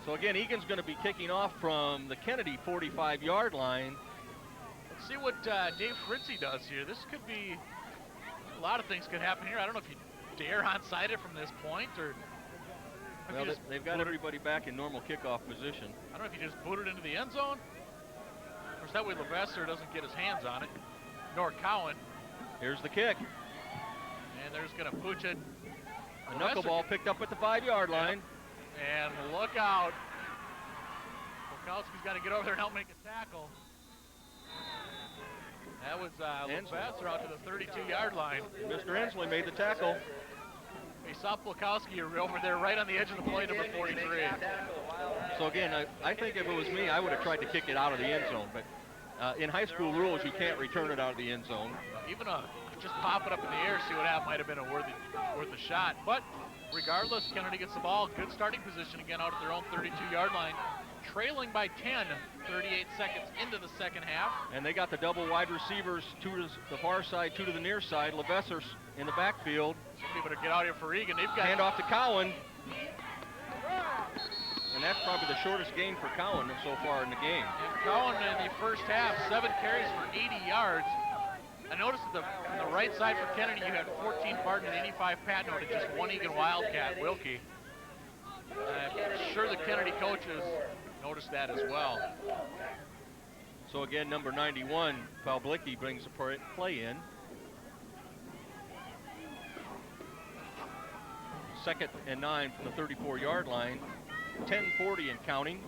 So again, Eagan's going to be kicking off from the Kennedy 45-yard line. Let's see what Dave Fritzy does here. This could be, a lot of things could happen here. I don't know if you dare onside it from this point, or well, they've got everybody back in normal kickoff position. I don't know if you just boot it into the end zone. Of course, that way Levasseur doesn't get his hands on it. nor Cowan. Here's the kick. And there's going to pooch it. A knuckleball picked up at the 5-yard line. And look out. Polkowski's got to get over there and help make a tackle. That was Lefestre out to the 32-yard line. Mr. Hensley made the tackle. He saw Polkowski over there right on the edge of the play, number 43. So again, I think if it was me, I would have tried to kick it out of the end zone. But in high school rules, you can't return it out of the end zone. Even just pop it up in the air, see what happens, might have been worth a shot. But regardless, Kennedy gets the ball. Good starting position again out at their own 32-yard line. Trailing by 10, 38 seconds into the second half. And they got the double wide receivers, 2 to the far side, 2 to the near side. Lefestre in the backfield. Somebody better get out here for Eagan. They've got hand off to Cowan. And that's probably the shortest gain for Cowan so far in the game. And Cowan in the first half, 7 carries for 80 yards. I noticed that on the right side for Kennedy, you had 14 Barton and 85 Patno to just 1 Eagan Wildcat, Wilkie. I'm sure the Kennedy coaches noticed that as well. So again, number 91, Pawlicki, brings the play in. 2nd and 9 from the 34-yard line. 10:40 and counting.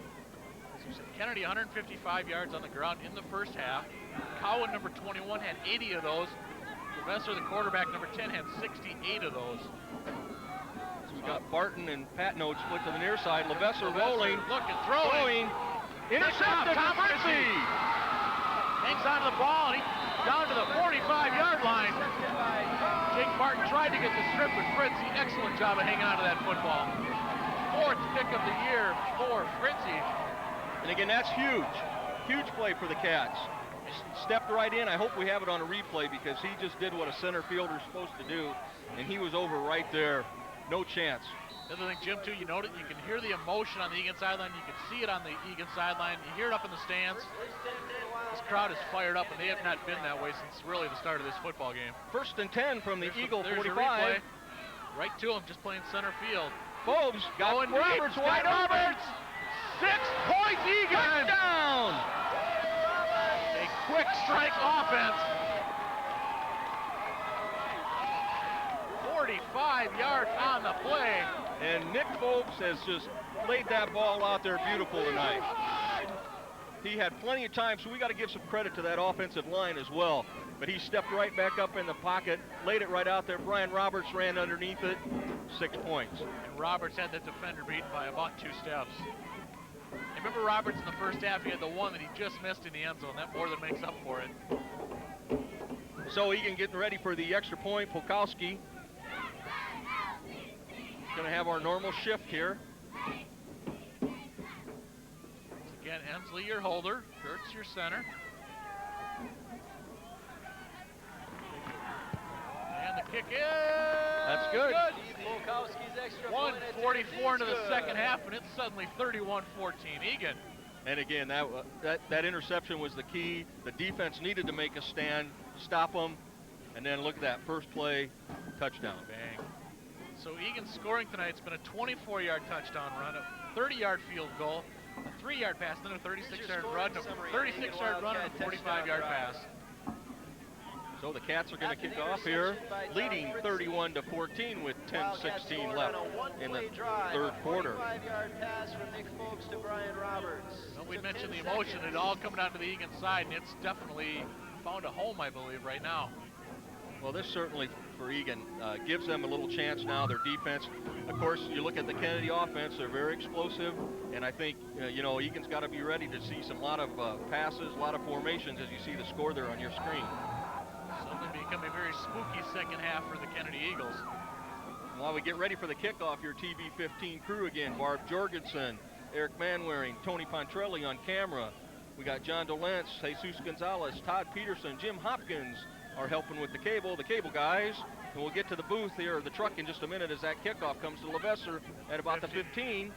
As you said, Kennedy 155 yards on the ground in the first half. Cowan, number 21, had 80 of those. Lefestre, the quarterback, number 10, had 68 of those. So we got Barton and Patno split to the near side. Lefestre rolling. Look and throwing. Intercepted. Tom Fritzy hangs onto the ball, and he's down to the 45-yard line. Jake Barton tried to get the strip, but Fritzy, excellent job of hanging onto that football. 4th pick of the year for Fritzy. And again, that's huge. Huge play for the Cats. Stepped right in. I hope we have it on a replay because he just did what a center fielder is supposed to do, and he was over right there. No chance. The other thing, Jim, too, you noted, you can hear the emotion on the Eagan sideline. You can see it on the Eagan sideline. You hear it up in the stands. This crowd is fired up, and they have not been that way since really the start of this football game. 1st and 10 from the Eagle 45. Replay. Right to him, just playing center field. Phobes got Roberts wide open. 6 points, Eagan! Touchdown! A quick strike offense. 45 yards on the play. And Nick Phobes has just laid that ball out there beautiful tonight. He had plenty of time, so we got to give some credit to that offensive line as well. But he stepped right back up in the pocket, laid it right out there. Brian Roberts ran underneath it, 6 points. And Roberts had that defender beaten by about 2 steps. Remember Roberts in the first half, he had the one that he just missed in the end zone. That more than makes up for it. So Eagan getting ready for the extra point. Polkowski going to have our normal shift here. Again, Emsley your holder, Kurtz your center. And the kick is That's good. Polkowski's extra 1:44 into the second half, and it's suddenly 31-14 Eagan. And again, that interception was the key. The defense needed to make a stand, stop them, and then look at that first play, touchdown. Bang. So Eagan's scoring tonight's been a 24-yard touchdown run, a 30-yard field goal, a 3-yard pass, then a 36-yard run, a 36-yard run, and a 45-yard pass. So the Cats are going to kick off here, leading 31-14 with 10:16 left in the 3rd quarter. 45-yard pass from Nick Phobes to Brian Roberts. Well, we mentioned the emotion. It all come down to the Eagan side, and it's definitely found a home, I believe, right now. Well, this certainly for Eagan gives them a little chance now. Their defense, of course, you look at the Kennedy offense, they're very explosive, and I think, Eagan's got to be ready to see a lot of passes, a lot of formations as you see the score there on your screen. Something become a very spooky second half for the Kennedy Eagles. While we get ready for the kickoff, your TV 15 crew again, Barb Jorgensen, Eric Manwaring, Tony Pontrelli on camera. We got John Dolentz, Jesus Gonzalez, Todd Peterson, Jim Hopkins are helping with the cable guys. And we'll get to the booth here, or the truck, in just a minute as that kickoff comes to Lefestre at about the 15.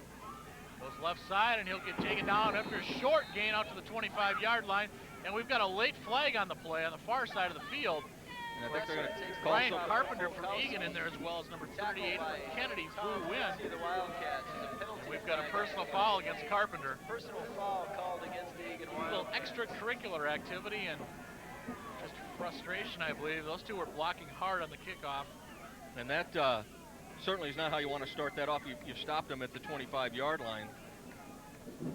Goes left side, and he'll get taken down after a short gain out to the 25-yard line. And we've got a late flag on the play on the far side of the field. And I think they're going to call Brian something. Carpenter from Eagan in there, as well as number 38 from Kennedy, Boo Win. The Wildcats. We've got a personal foul against Carpenter. Personal foul called against the Eagan A little Wildcats. extracurricular activity, and just frustration, I believe. Those two were blocking hard on the kickoff. And that certainly is not how you want to start that off. You've stopped them at the 25-yard line.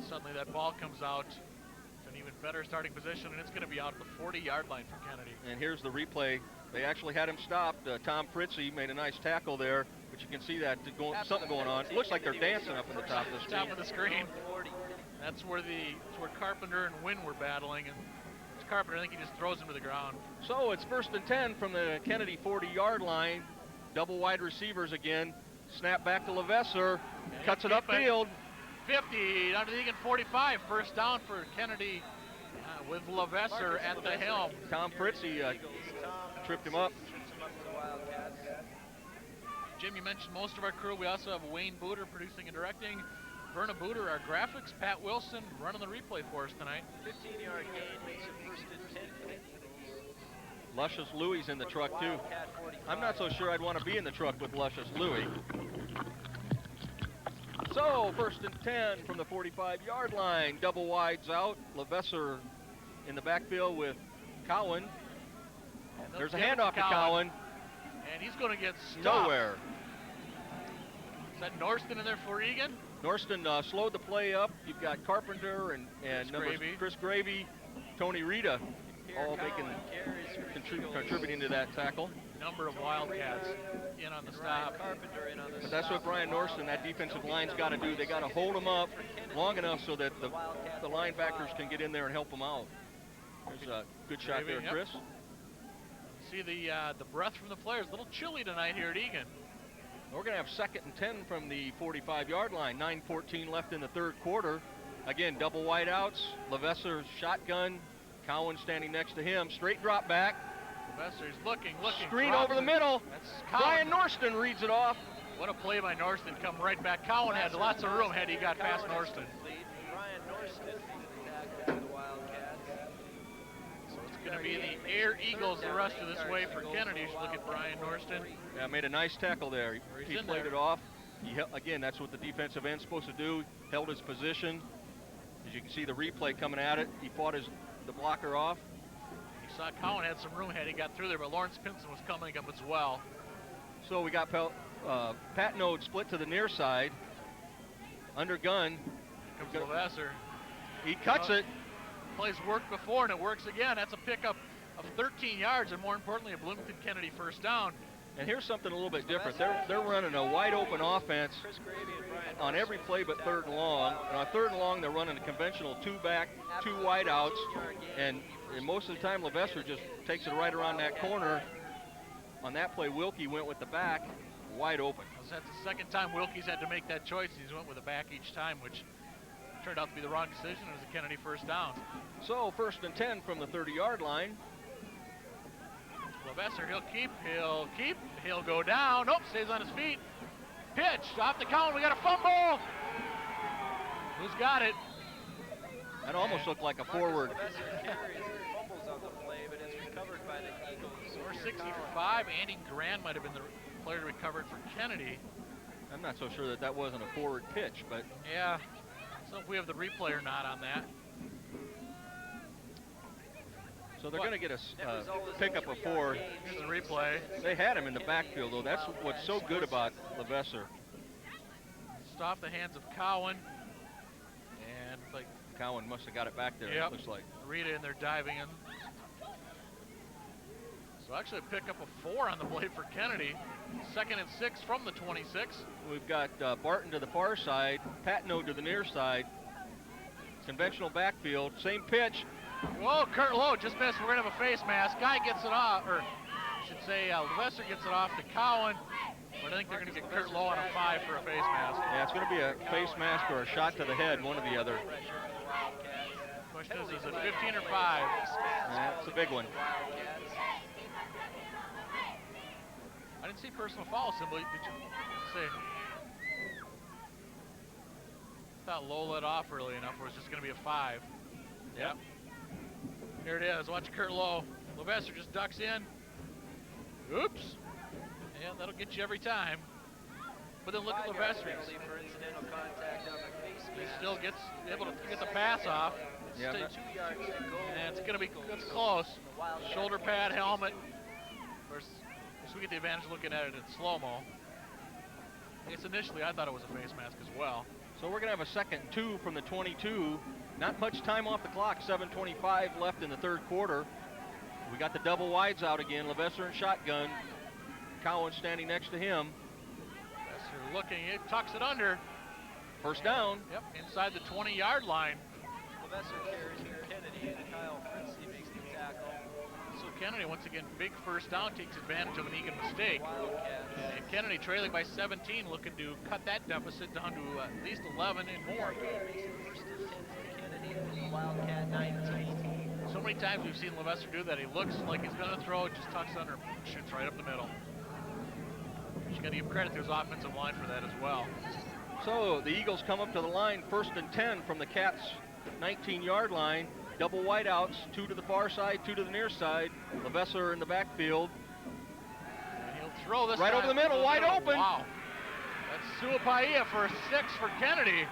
Suddenly that ball comes out to an even better starting position, and it's going to be out at the 40-yard line for Kennedy. And here's the replay. They actually had him stopped. Tom Fritzy made a nice tackle there, but you can see that something going on. It looks like they're dancing up in the top of the screen. Top of the screen. That's where Carpenter and Wynn were battling, and it's Carpenter. I think he just throws him to the ground. So it's 1st and 10 from the Kennedy 40-yard line. Double wide receivers again. Snap back to Levesser. Cuts it upfield. 50 down to the Eagan 45. First down for Kennedy with Levesser at the helm. Tom Fritzy tripped him up. Jim, you mentioned most of our crew. We also have Wayne Booter producing and directing. Verna Booter, our graphics. Pat Wilson running the replay for us tonight. 15-yard gain makes it 1st and 10. Luscious Louie's in the truck too. I'm not so sure I'd want to be in the truck with Luscious Louie. So 1st and 10 from the 45-yard line. Double wides out. Levesser in the backfield with Cowan. There's a handoff to Cowan. And he's going to get stopped. Nowhere. Is that Norston in there for Eagan? Norston slowed the play up. You've got Carpenter and Chris Gravy, Tony Rita, all contributing to that tackle. Number of Wildcats in on the stop. But that's what Brian Norston, that defensive line's got to do. They got to hold them up long enough so that the linebackers can get in there and help them out. There's a good shot there, Chris. See the breath from the players. A little chilly tonight here at Eagan. We're going to have 2nd and 10 from the 45-yard line. 9:14 left in the 3rd quarter. Again, double wide outs. Levesser shotgun. Cowan standing next to him. Straight drop back. Levesser's looking. Screen over the middle. Brian Norston reads it off. What a play by Norston. Come right back. Cowan had lots of room had he got past Norston. Brian Norston tackle for the Wildcats. So it's going to be the Air Eagles the rest of this way for Kennedy. Just look at Brian Norston. Yeah, made a nice tackle there. He played it off. Again, that's what the defensive end's supposed to do. Held his position. As you can see the replay coming at it, he fought the blocker off. You saw Cowan had some room had he got through there, but Lawrence Pinson was coming up as well. So we got Pat Node split to the near side. Under gun. Here comes Levesser. He cuts it. Plays worked before and it works again. That's a pickup of 13 yards and more importantly a Bloomington Kennedy first down. And here's something a little bit different. They're running a wide open offense on every play but 3rd and long. And on 3rd and long, they're running a conventional 2-back, 2 wide outs. And most of the time, Levesser just takes it right around that corner. On that play, Wilkie went with the back, wide open. That's the 2nd time Wilkie's had to make that choice. He's went with the back each time, which turned out to be the wrong decision. It was a Kennedy first down. So 1st and 10 from the 30-yard line. Levesser, he'll go down. Nope, stays on his feet. Pitch, off the count, we got a fumble. Who's got it? That almost looked like a forward. Levesser carries fumbles on the play, but it's recovered by the Eagles. Score 65, Andy Grand might have been the player recovered for Kennedy. I'm not so sure that wasn't a forward pitch, but. Yeah, so if we have the replay or not on that. So they're going to get a pickup of 4. Here's the replay. They had him in the backfield, though. That's what's so good about Levesser. Just off the hands of Cowan. And like Cowan must have got it back there, yep. It looks like. Rita in there diving in. So actually a pickup of 4 on the play for Kennedy. 2nd and 6 from the 26. We've got Barton to the far side, Patno to the near side. Conventional backfield, same pitch. Whoa, Kurt Lowe just missed. We're going to have a face mask. Guy gets it off, or I should say Levesser gets it off to Cowan. But I think they're going to get Kurt Lowe on a 5 for a face mask. Yeah, it's going to be a face mask or a shot to the head, one or the other. Question is it 15 or 5? Yeah, it's a big one. I didn't see personal foul symbol. Did you see? I thought Lowe let off early enough where it's just going to be a 5. Yep. Here it is. Watch Kurt Lowe. Levesser just ducks in. Oops. Yeah, that'll get you every time. But then look at Five-yard Levester's. penalty for incidental contact on the face He mask. still gets able to get the pass off. Yeah, Stay 2 yards to go. And it's going to be that's close. The Wildcats Shoulder face pad, mask. helmet. Of course, we get the advantage looking at it in slow-mo. I guess initially I thought it was a face mask as well. So we're going to have a 2nd and 2 from the 22. Not much time off the clock. 7:25 left in the 3rd quarter. We got the double wides out again. Levasseur in shotgun. Cowan standing next to him. Levester looking, it tucks it under. First down. Yep, inside the 20-yard line. Levesseur carries Kennedy, and Kyle Fritzy makes the tackle. So Kennedy, once again, big first down, takes advantage of an Eagan mistake. Wildcats. And Kennedy trailing by 17, looking to cut that deficit down to at least 11 and more. Makes it 1st and 10 for Kennedy. Wildcat 19. So many times we've seen Levester do that. He looks like he's going to throw, just tucks under, shoots right up the middle. You got to give credit to his offensive line for that as well. So the Eagles come up to the line, 1st and 10 from the Cats' 19-yard line. Double wideouts, 2 to the far side, 2 to the near side. Levasseur in the backfield. And he'll throw this Right time over the middle, wide open. Wow. That's Suapaia for a 6 for Kennedy.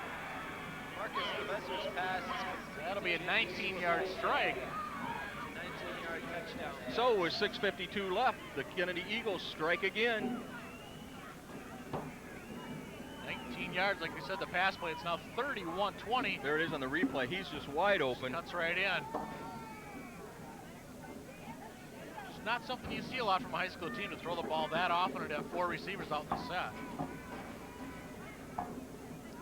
Marcus Levesseur's pass is That'll be a 19-yard strike. 19-yard touchdown. So with 6:52 left, the Kennedy Eagles strike again. 19 yards, like we said, the pass play. It's now 31-20. There it is on the replay. He's just wide open. Cuts right in. It's not something you see a lot from a high school team to throw the ball that often or to have 4 receivers out in the set.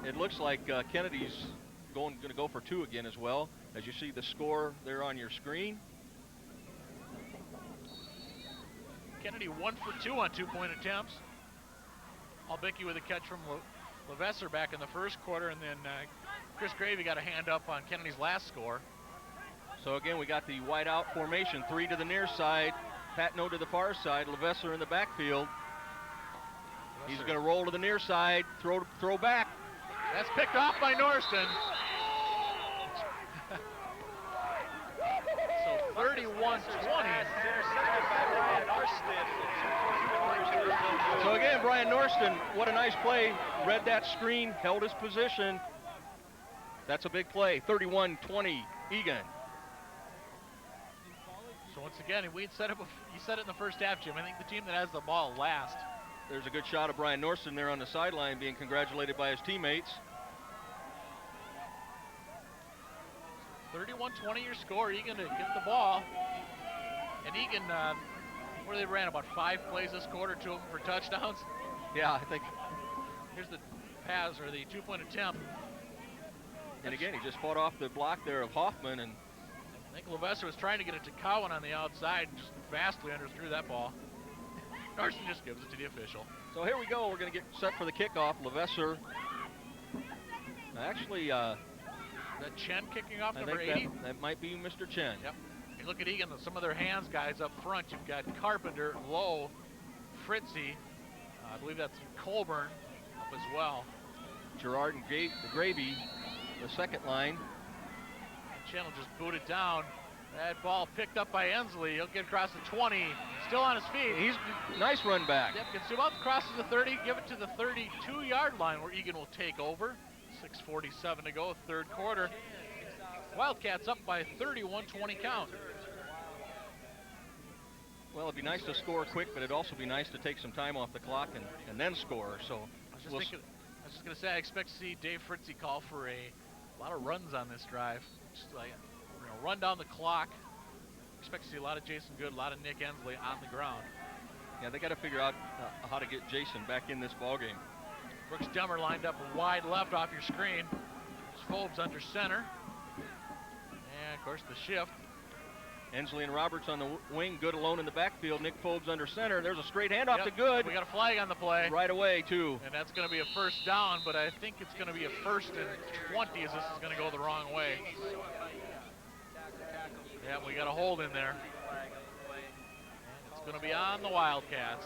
It looks like Kennedy's going to go for 2 again as well, as you see the score there on your screen. Kennedy 1 for 2 on 2-point attempts. Albicki with a catch from Levesseur back in the 1st quarter, and then Chris Gravy got a hand up on Kennedy's last score. So again, we got the wide out formation, 3 to the near side, Patno to the far side, Levasseur in the backfield. He's going to roll to the near side, throw back. That's picked off by Norston. So 31-20. Intercepted by Brian Arston. So again, Brian Norston, what a nice play. Read that screen, held his position. That's a big play. 31-20, Eagan. So once again, you said it in the first half, Jim. I think the team that has the ball last. There's a good shot of Brian Norston there on the sideline being congratulated by his teammates. 31-20 your score. Eagan to get the ball. And Eagan, what they ran, about 5 plays this quarter, 2 of them for touchdowns. Yeah, I think. Here's the pass, or the 2-point attempt. And again, he just fought off the block there of Hoffman. And I think Levesseur was trying to get it to Cowan on the outside and just vastly underthrew that ball. Norston just gives it to the official. so here we go. We're going to get set for the kickoff. Levasseur. Actually, That Chen kicking off, I number think 80. that might be Mr. Chen. Yep. You look at Eagan, some of their hands guys up front. You've got Carpenter, Lowe, Fritzy. I believe that's Colburn up as well. Gerard and Gravy, the second line. And Chen will just boot it down. That ball picked up by Ensley. He'll get across the 20. Still on his feet. He's nice run back. Yep, gets him up, crosses the 30, give it to the 32-yard line where Eagan will take over. 6:47 to go, 3rd quarter. Wildcats up by 31-20 count. Well, it'd be nice to score quick, but it'd also be nice to take some time off the clock and then score. So I was just going to say, I expect to see Dave Fritzy call for a lot of runs on this drive. Just like, run down the clock. Expect to see a lot of Jason Good, a lot of Nick Ensley on the ground. yeah, they got to figure out how to get Jason back in this ballgame. Brooks Dummer lined up wide left off your screen. Phobes under center. And, of course, the shift. Ensley and Roberts on the wing, Good alone in the backfield. Nick Phobes under center. There's a straight handoff to Good. We got a flag on the play. Right away, too. And that's going to be a first down, but I think it's going to be a 1st and 20 as this is going to go the wrong way. Yeah, we got a hold in there. And it's going to be on the Wildcats.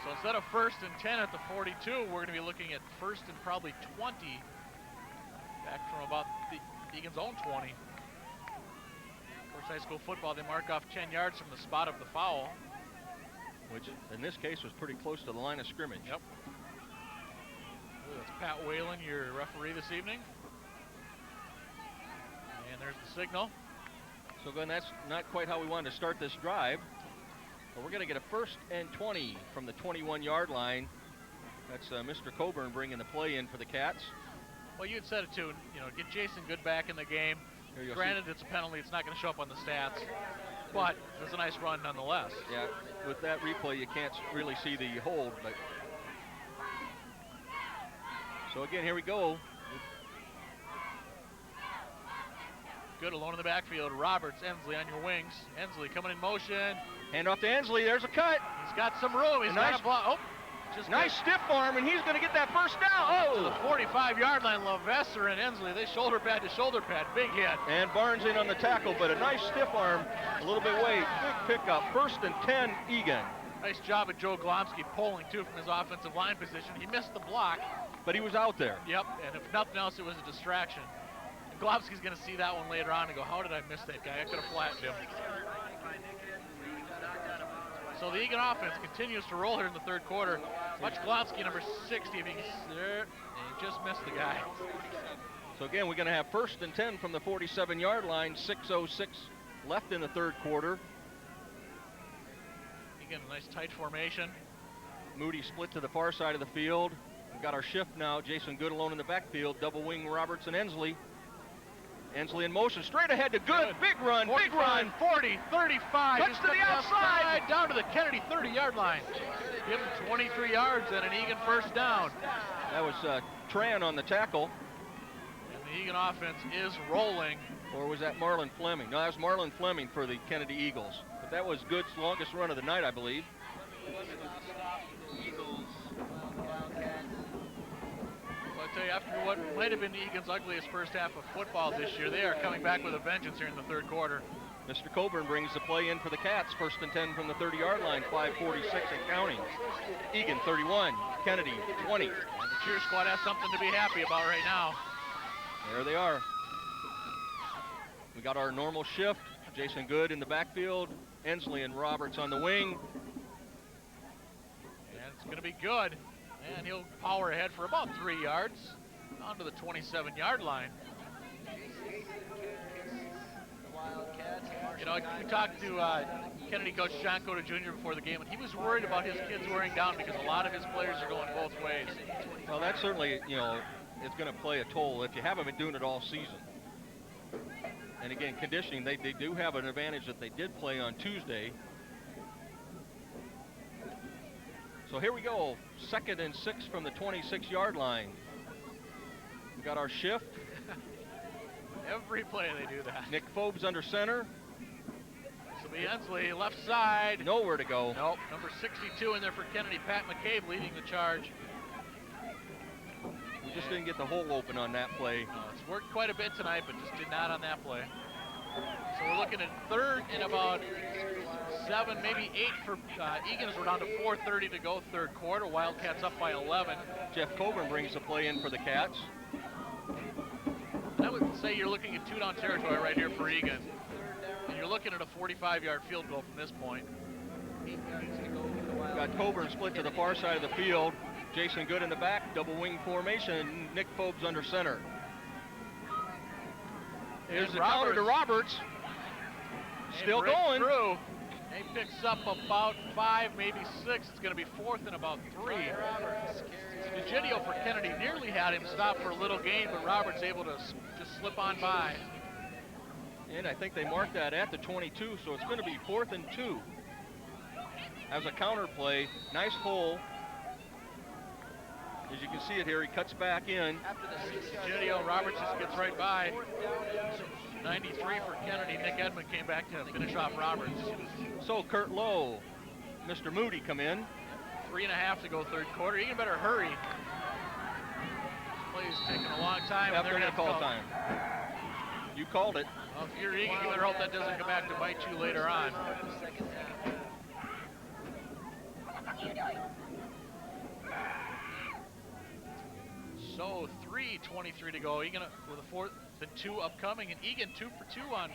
So instead of 1st and 10 at the 42, we're going to be looking at 1st and probably 20. Back from about the Eagan's own 20. Of course, high school football, they mark off 10 yards from the spot of the foul. Which, in this case, was pretty close to the line of scrimmage. Yep. That's Pat Whalen, your referee this evening. And there's the signal. So Glenn, that's not quite how we wanted to start this drive. But we're going to get a 1st and 20 from the 21-yard line. That's Mr. Coburn bringing the play in for the Cats. Well, you had said it too. You know, get Jason Good back in the game. Granted, it's a penalty. It's not going to show up on the stats. But it's a nice run nonetheless. Yeah, with that replay, you can't really see the hold. But so again, here we go. Good alone in the backfield. Roberts, Ensley on your wings. Ensley coming in motion. Hand off to Ensley. There's a cut. He's got some room. He's got a block. Oh, just nice stiff arm, and he's going to get that first down. Oh! To the 45-yard line, Lavesser and Ensley. They shoulder pad to shoulder pad. Big hit. And Barnes in on the tackle, but a nice stiff arm. A little bit weight. Big pickup. 1st and 10, Eagan. Nice job of Joe Glomsky pulling, too, from his offensive line position. He missed the block. But he was out there. Yep, and if nothing else, it was a distraction. And Glomsky's going to see that one later on and go, how did I miss that guy? I could have flattened him. So the Eagan offense continues to roll here in the 3rd quarter. Watch Glomsky, number 60, if he can, and he just missed the guy. So again, we're going to have 1st and 10 from the 47-yard line. 6:06 left in the 3rd quarter. Eagan, a nice tight formation. Moody split to the far side of the field. We've got our shift now. Jason Good alone in the backfield. Double wing Roberts and Ensley. Ensley in motion, straight ahead to Good. Big run, 45, big run. 40, 35. Cuts to the outside. Down to the Kennedy 30-yard line. Give him 23 yards and an Eagan first down. That was Tran on the tackle. And the Eagan offense is rolling. Or was that Marlon Fleming? No, that was Marlon Fleming for the Kennedy Eagles. But that was Good's longest run of the night, I believe. Well, I tell you, after what might have been Eagan's ugliest first half of football this year, they are coming back with a vengeance here in the 3rd quarter. Mr. Coburn brings the play in for the Cats. 1st and 10 from the 30-yard line, 5:46 and counting. Eagan 31, Kennedy 20. And the cheer squad has something to be happy about right now. There they are. We got our normal shift. Jason Good in the backfield. Ensley and Roberts on the wing. And it's going to be Good. And he'll power ahead for about 3 yards. Onto the 27-yard line. You know, we talked to Kennedy coach John Cota Jr. before the game, and he was worried about his kids wearing down because a lot of his players are going both ways. Well, that certainly, you know, it's going to play a toll if you haven't been doing it all season. And again, conditioning, they do have an advantage that they did play on Tuesday. So here we go, 2nd and 6 from the 26-yard line. We got our shift. Every play they do that. Nick Phobes under center. This will be Ensley, left side. Nowhere to go. Nope, number 62 in there for Kennedy. Pat McCabe leading the charge. We just didn't get the hole open on that play. It's worked quite a bit tonight, but just did not on that play. So we're looking at 3rd and about 7, maybe 8 for Eagan as we're down to 4:30 to go, 3rd quarter. Wildcats up by 11. Jeff Coburn brings the play in for the Cats. I would say you're looking at 2-down territory right here for Eagan. And you're looking at a 45-yard field goal from this point. Got Coburn split to the far side of the field. Jason Good in the back, double wing formation. Nick Phobes under center. Here's the counter to Roberts. Still going. Through. He picks up about 5, maybe 6. It's going to be 4th and about 3. Egidio for Kennedy nearly had him stop for a little gain, but Roberts able to just slip on by. And I think they marked that at the 22, so it's going to be 4th and 2. As a counter play, nice hole. As you can see it here, he cuts back in. Egidio, Roberts just gets right by. 93 for Kennedy. Nick Edmond came back to finish off Roberts. So Kurt Lowe, Mr. Moody come in. 3.5 to go, 3rd quarter. Egan better hurry. This play's taking a long time. Yep, they're going to call time. You called it. Well, if you're Egan, you better hope that doesn't come back to bite you later on. So 3:23 to go. Egan with a 4th and 2 upcoming, and Egan 2 for 2 on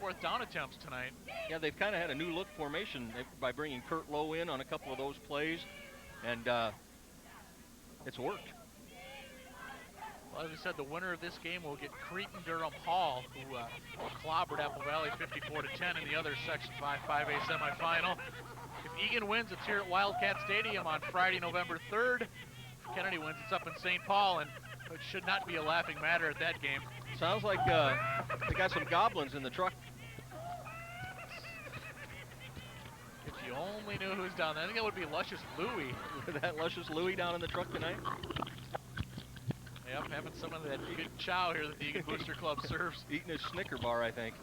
4th down attempts tonight. Yeah, they've kind of had a new look formation by bringing Kurt Lowe in on a couple of those plays, and it's worked. Well, as we said, the winner of this game will get Cretin-Durham Hall, who clobbered Apple Valley 54-10 in the other Section 5 5A semifinal. If Eagan wins, it's here at Wildcat Stadium on Friday, November 3rd. If Kennedy wins, it's up in St. Paul, and it should not be a laughing matter at that game. Sounds like they got some goblins in the truck. If you only knew who's down there. I think that would be Luscious Louie. That Luscious Louie down in the truck tonight. Yep, having some of that good chow here that the Eagan Booster Club serves. Eating his Snicker bar, I think.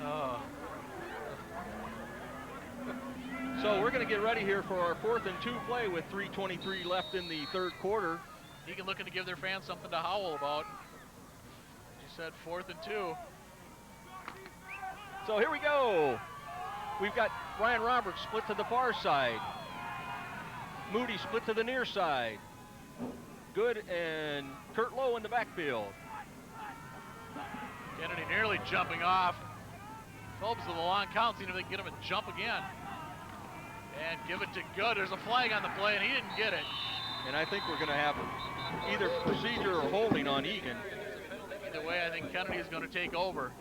Oh. So we're going to get ready here for our 4th and 2 play with 3:23 left in the 3rd quarter. Eagan looking to give their fans something to howl about. As you said, 4th and 2. So here we go. We've got Ryan Roberts split to the far side. Moody split to the near side. Good and Kurt Lowe in the backfield. Kennedy nearly jumping off. Phillips with a long count, seeing if they can get him to jump again. And give it to Good. There's a flag on the play, and he didn't get it. And I think we're going to have either procedure or holding on Eagan. Either way, I think Kennedy is going to take over.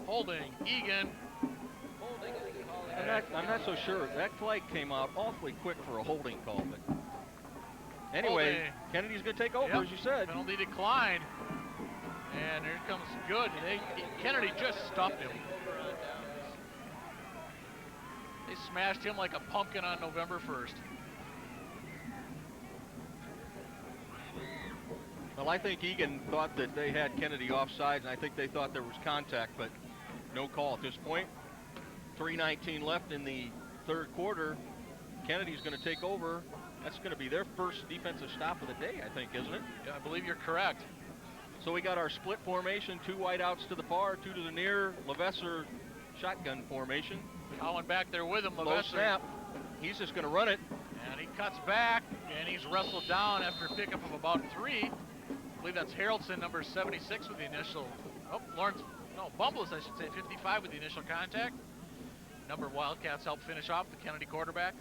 Holding, Eagan. I'm not so sure. That flag came out awfully quick for a holding call, but anyway, Holding. Kennedy's going to take over, Yep. as you said. Penalty declined. And here comes Good. Kennedy just stuffed him. They smashed him like a pumpkin on November 1st. Well, I think Eagan thought that they had Kennedy offsides, and I think they thought there was contact, but no call at this point. 3:19 left in the 3rd quarter. Kennedy's going to take over. That's going to be their first defensive stop of the day, I think, isn't it? Yeah, I believe you're correct. So we got our split formation, 2 wideouts to the far, 2 to the near, Levesser shotgun formation. Cowan back there with him. Low Levesser. snap. He's just going to run it. And he cuts back, and he's wrestled down after a pickup of about 3. I believe that's Haraldson, number 76 with the initial. Oh, Bumbles, I should say, 55 with the initial contact. Number of Wildcats helped finish off the Kennedy quarterback.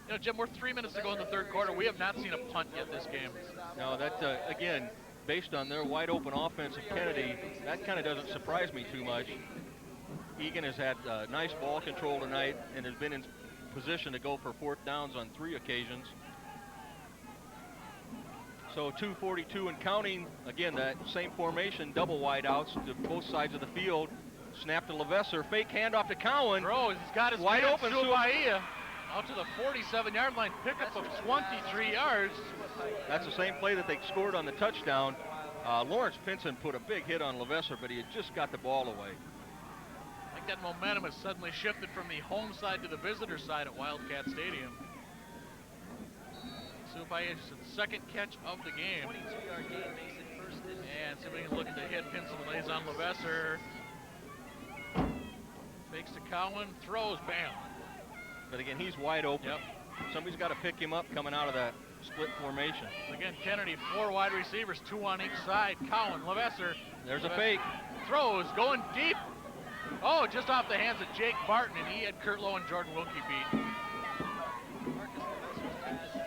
You know, Jim, we're 3 minutes to go in the 3rd quarter. We have not seen a punt yet this game. No, that, again, based on their wide open offense of Kennedy, that kind of doesn't surprise me too much. Eagan has had nice ball control tonight and has been in position to go for 4th downs on 3 occasions. So 2:42 and counting. Again, that same formation, double wideouts to both sides of the field. Snap to Levesser, fake handoff to Cowan. He's got his wide man, open. Suaia, out to the 47-yard line, pickup of 23 yards. That's the same play that they scored on the touchdown. Lawrence Pinson put a big hit on Levesser, but he had just got the ball away. I think that momentum has suddenly shifted from the home side to the visitor side at Wildcat Stadium. Suaia, the 2nd catch of the game. 22-yard gain, Mason first. And see if we can look at the hit. Pinson lays on Levesser. Fakes to Cowan, throws, bam. But again, he's wide open. Yep. Somebody's got to pick him up coming out of that split formation. Again, Kennedy, 4 wide receivers, 2 on each side. Cowan, Levesser. There's a fake. Throws, going deep. Oh, just off the hands of Jake Barton, and he had Kurt Lowe and Jordan Wilkie beat.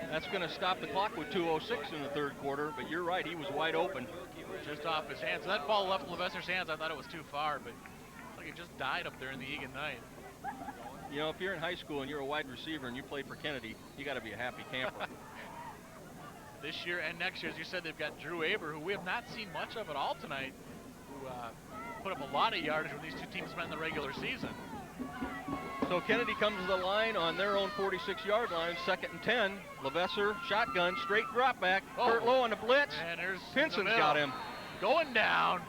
That's going to stop the clock with 2:06 in the 3rd quarter, but you're right, he was wide open. Just off his hands. So that ball left Levesser's hands. I thought it was too far, but like it just died up there in the Eagan night. You know, if you're in high school and you're a wide receiver and you play for Kennedy, you got to be a happy camper. This year and next year, as you said, they've got Drew Aber, who we have not seen much of at all tonight, who put up a lot of yardage when these 2 teams met in the regular season. So Kennedy comes to the line on their own 46-yard line, 2nd and 10. Levesser, shotgun, straight drop back. Kurt Lowe on the blitz. And there's Pinson's got him. Going down.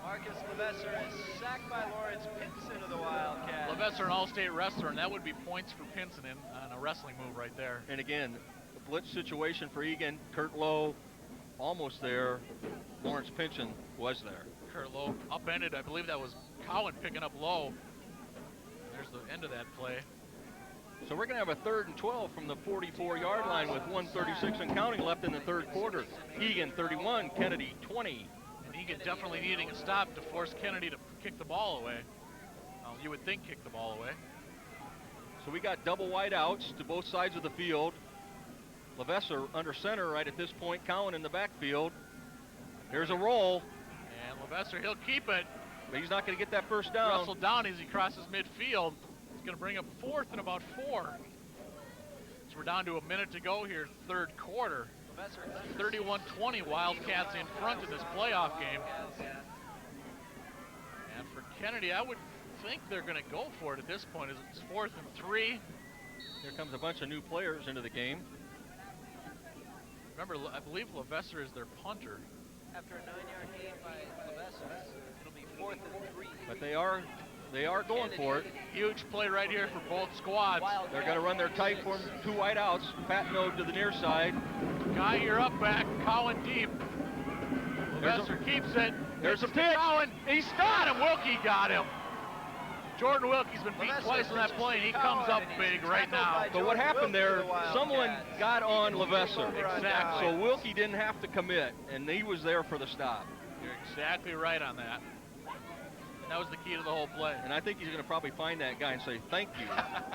Marcus Levesser is sacked by Lawrence Pinson of the Wildcats. Levesser, an all-state wrestler, and that would be points for Pinson on a wrestling move right there. And again, the blitz situation for Eagan. Kurt Lowe almost there. Lawrence Pinson was there. Kurt Lowe upended. I believe that was Cowan picking up Lowe. There's the end of that play. So we're going to have a 3rd and 12 from the 44-yard line with 1:36 and counting left in the 3rd quarter. Eagan 31, Kennedy 20. And Eagan definitely needing a stop to force Kennedy to kick the ball away. Well, you would think kick the ball away. So we got double wide outs to both sides of the field. Levesser under center right at this point. Cowan in the backfield. There's a roll. And Levesser, he'll keep it. But he's not going to get that first down. Russell down as he crosses midfield. He's going to bring up 4th and about 4. So we're down to a minute to go here, 3rd quarter. 31-20, Wildcats in front in this playoff game. And for Kennedy, I would think they're going to go for it at this point. It's 4th and 3. Here comes a bunch of new players into the game. Remember, I believe Levesser is their punter. After a 9-yard gain by Levesser, it'll be 4th and 3. But they are going for it. Huge play right here for both squads. They're going to run their tight form, 2 wide outs. Pat Node to the near side. Guy, you're up back. Cowan deep. Levesser keeps it. There's a pitch. Cowan. He's got him. Wilkie got him. Jordan Wilkie's been beat twice on that play, and he comes up big right now. But what happened there, someone got on Levesser. Exactly. So Wilkie didn't have to commit, and he was there for the stop. You're exactly right on that. That was the key to the whole play. And I think he's going to probably find that guy and say, thank you. I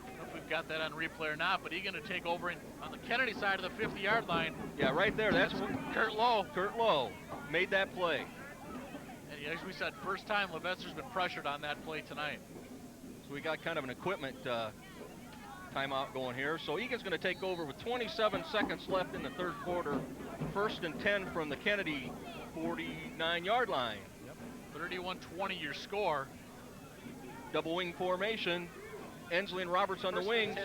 don't know if we've got that on replay or not, but he's going to take over on the Kennedy side of the 50-yard line. Yeah, right there. That's Kurt Lowe. Kurt Lowe made that play. And as we said, first time Levesser's been pressured on that play tonight. So we got kind of an equipment timeout going here. So Eagan's going to take over with 27 seconds left in the 3rd quarter. 1st and 10 from the Kennedy 49-yard line. Yep. 31-20 your score. Double wing formation. Ensley and Roberts on the wings.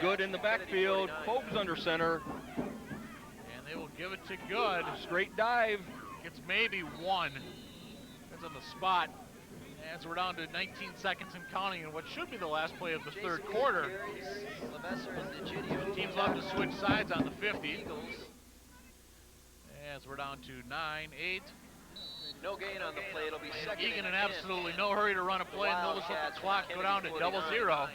Good in the backfield. Fogues under center. And they will give it to Good. Straight dive. Gets maybe 1. That's on the spot. As we're down to 19 seconds and counting in what should be the last play of the 3rd quarter. Teams love to switch sides on the 50. As we're down to 9, 8. No gain on the play. It'll be second. Eagan in absolutely no hurry to run a play, and notice the clock go down to 0-0. It'll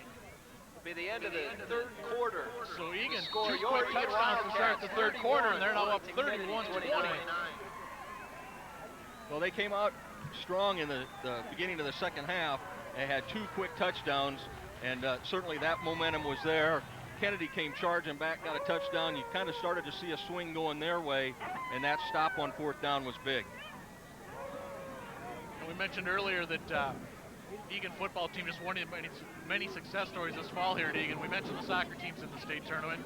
be the end of the 3rd quarter. So Eagan, 2 quick touchdowns to start the 3rd quarter, and they're now up 31-20. Well, they came out strong in the beginning of the 2nd half. They had 2 quick touchdowns, and certainly that momentum was there. Kennedy came charging back, got a touchdown. You kind of started to see a swing going their way, and that stop on 4th down was big. And we mentioned earlier that Eagan football team just won many success stories this fall here at Eagan. We mentioned the soccer teams in the state tournament.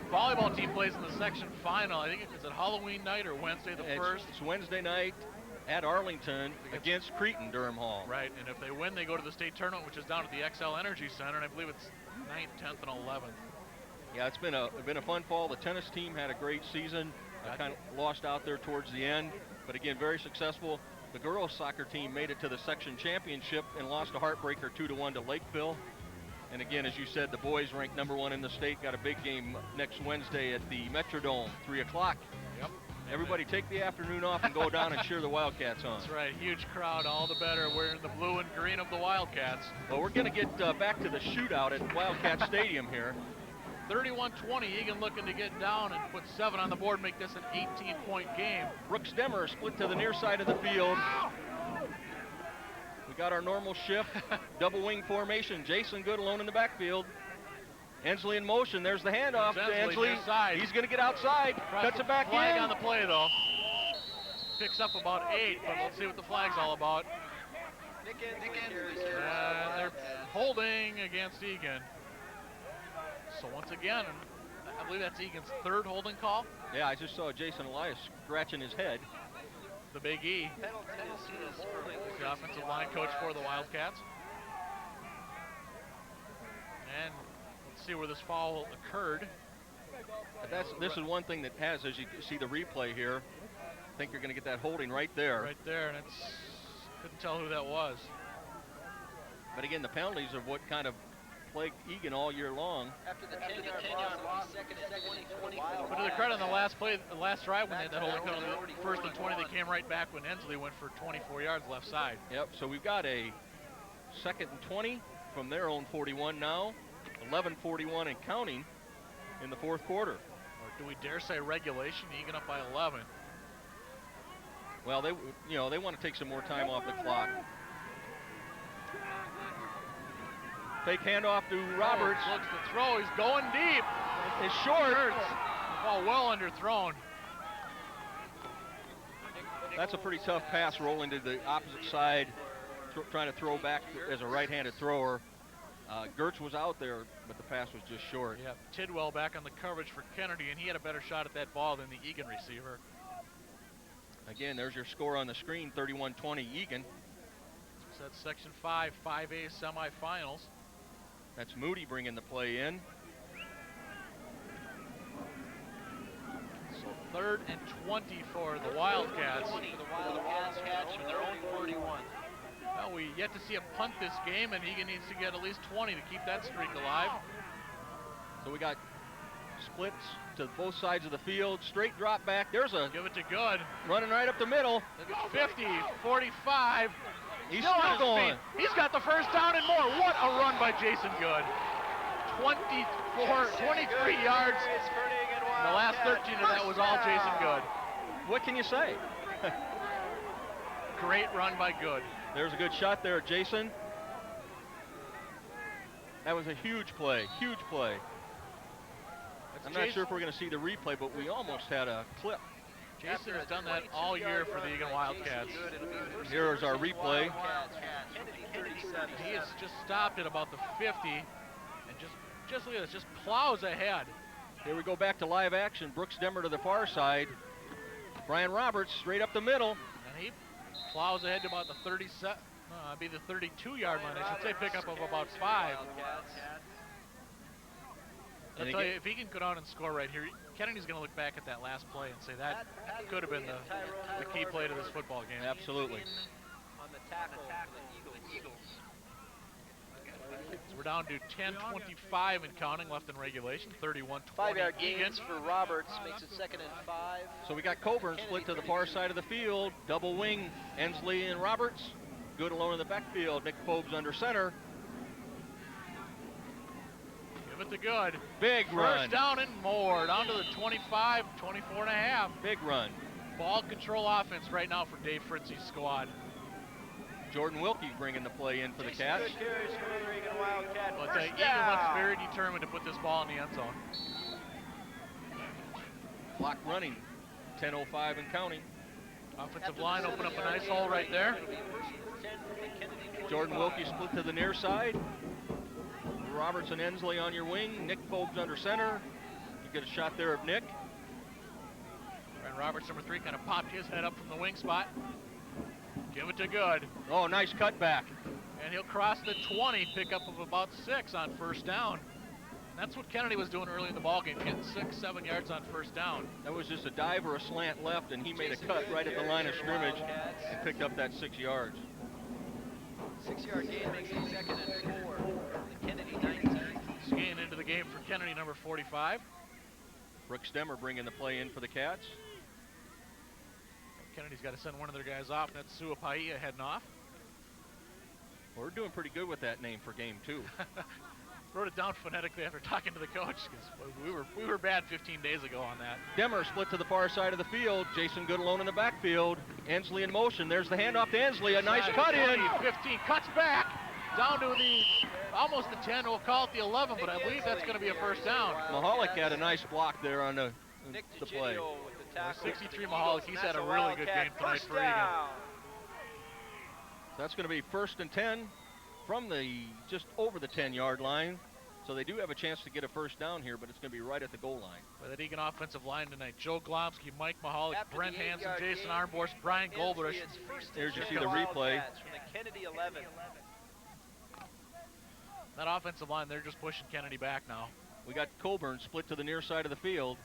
Volleyball team plays in the section final. I think it's Halloween night or Wednesday the 1st. It's Wednesday night at Arlington against Cretan Durham Hall. Right, and if they win, they go to the state tournament, which is down at the XL Energy Center, and I believe it's 9th, 10th, and 11th. Yeah, it's been a fun fall. The tennis team had a great season. Kind of lost out there towards the end, but again, very successful. The girls soccer team made it to the section championship and lost a heartbreaker 2-1 to Lakeville. And again, as you said, the boys ranked #1 in the state. Got a big game next Wednesday at the Metrodome, 3 o'clock. Yep. Everybody take the afternoon off and go down and cheer the Wildcats on. That's right, huge crowd, all the better. We're in the blue and green of the Wildcats. Well, we're going to get back to the shootout at Wildcat Stadium here. 31-20, Eagan looking to get down and put 7 on the board, make this an 18-point game. Brooks Demmer split to the near side of the field. We got our normal shift, double wing formation. Jason Good alone in the backfield. Ensley in motion. There's the handoff to Ensley. He's going to get outside. Cuts it back flag in. On the play though. Picks up about 8, but let's see what the flag's all about. They're holding against Eagan. So once again, I believe that's Eagan's 3rd holding call. Yeah, I just saw Jason Elias scratching his head. The Big E. The offensive line coach for the Wildcats. And let's see where this foul occurred. This is one thing that has, as you see the replay here, I think you're going to get that holding right there. Right there, and couldn't tell who that was. But again, the penalties are what kind of plagued Eagan all year long. After the 10-yard loss, second and 20. But to the credit on the last play, the last drive when they had that holding penalty, 1st and 20, they came right back when Ensley went for 24 yards left side. Yep, so we've got a 2nd and 20 from their own 41 now. 11:41 and counting in the 4th quarter. Or do we dare say regulation? Eagan up by 11. Well, they want to take some more time off the clock. Fake handoff to Roberts. Looks to throw. He's going deep. It's short. Ball well underthrown. That's a pretty tough pass rolling to the opposite side, trying to throw back as a right-handed thrower. Gertz was out there, but the pass was just short. Yeah, Tidwell back on the coverage for Kennedy, and he had a better shot at that ball than the Eagan receiver. Again, there's your score on the screen, 31-20 Eagan. So that's Section 5, 5A semifinals. That's Moody bringing the play in. So 3rd and 20 for the Wildcats. For the Wildcats from their own 41. Well, we yet to see a punt this game, and Eagan needs to get at least 20 to keep that streak alive. So we got splits to both sides of the field, straight drop back. There's a Give it to Good. running right up the middle. 50, 45. He's Still on still his going. feet. He's got the first down and more. What a run by Jason Good. 23 yards. The last 13 of that was all Jason Good. What can you say? Great run by Good. There's a good shot there, Jason. That was a huge play, huge play. I'm not sure if we're going to see the replay, but we almost had a clip. Jason has done that all year for the Eagan Wildcats. Here's our replay. He has just stopped at about the 50 and just look at this, just plows ahead. Here we go back to live action. Brooks Demmer to the far side. Brian Roberts straight up the middle. And he plows ahead to about the 37, be the 32-yard line. I should say pickup of about 5. I'll tell you, if he can go down and score right here, Kennedy's going to look back at that last play and say that could have been the key play to this football game. Absolutely. On the tackle, the Eagles. So we're down to 10:25 and counting left in regulation. 31-20. 5-yard Eagan. gains for Roberts makes it 2nd and 5. So we got Coburn split to the far side of the field. Double wing, Ensley and Roberts. Good alone in the backfield. Nick Forbes under center. Give it to Good. Big run. First down and more. Down to the 25, 24 and a half. Big run. Ball control offense right now for Dave Fritzy's squad. Jordan Wilkie bringing the play in for the Cats. Good carries for the Eagan Wildcat. But Eagan looks very determined to put this ball in the end zone. Clock running. 10:05 and counting. Offensive line open up a nice hole right there. Jordan Wilkie split to the near side. Roberts and Ensley on your wing. Nick Forbes under center. You get a shot there of Nick. And Roberts, number 3, kind of popped his head up from the wing spot. Give it to Good. Oh, nice cutback. And he'll cross the 20, pickup of about 6 on first down. And that's what Kennedy was doing early in the ballgame, getting 6, 7 yards on first down. That was just a dive or a slant left, and he made a cut right at the line of scrimmage and picked up that 6 yards. 6-yard gain makes it 2nd and 4. The Kennedy 19. Skiing into the game for Kennedy, number 45. Brooks Demmer bringing the play in for the Cats. Kennedy's got to send one of their guys off. That's Suapaia heading off. Well, we're doing pretty good with that name for game 2. Wrote it down phonetically after talking to the coach because we were bad 15 days ago on that. Demmer split to the far side of the field. Jason Good alone in the backfield. Ensley in motion. There's the handoff to Ensley. A nice cut 20, in. 15, cuts back down to the almost the 10. We'll call it the 11, but I believe that's going to be a first down. Mahalik had a nice block there on the play. 63 Mahalik. He's had a really good game tonight for Eagan. That's going to be 1st and 10 from the just over the 10-yard line. So they do have a chance to get a first down here, but it's going to be right at the goal line. By that Eagan offensive line tonight, Joe Glomsky, Mike Mahalik, Brent Hansen, Jason Armborst, Brian Goldbush. Here's you see the replay. From the Kennedy 11. That offensive line, they're just pushing Kennedy back now. We got Coburn split to the near side of the field.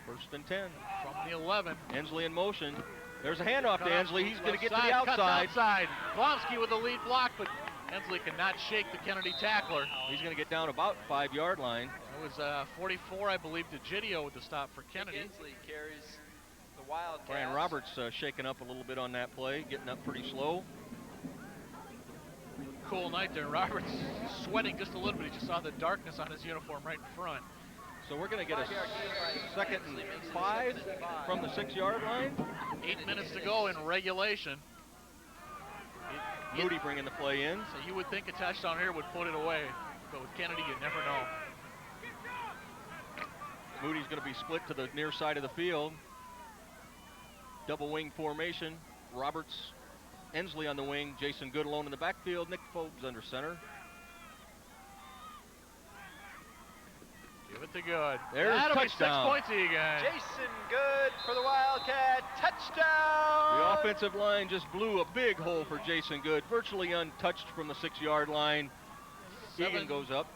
First and 10. From the 11. Ensley in motion. There's a handoff to Ensley. He's going to get to the Cuts outside. Glomsky with the lead block, but Ensley cannot shake the Kennedy tackler. He's going to get down about 5-yard line. It was 44, I believe, to Gidio with the stop for Kennedy. Ensley carries the Wildcats. Brian Roberts shaking up a little bit on that play, getting up pretty slow. Cool night there. Roberts sweating just a little bit. He just saw the darkness on his uniform right in front. So we're going to get a second and 5 from the 6-yard line. 8 minutes to go in regulation. Moody bringing the play in. So you would think a touchdown here would put it away, but with Kennedy, you never know. Moody's going to be split to the near side of the field. Double wing formation. Roberts, Ensley on the wing. Jason Good alone in the backfield. Nick Forbes under center. Give it to Good. There's That'll touchdown. be 6 points again. Jason Good for the Wildcat. Touchdown! The offensive line just blew a big hole for Jason Good. Virtually untouched from the 6-yard line. Eagan goes up.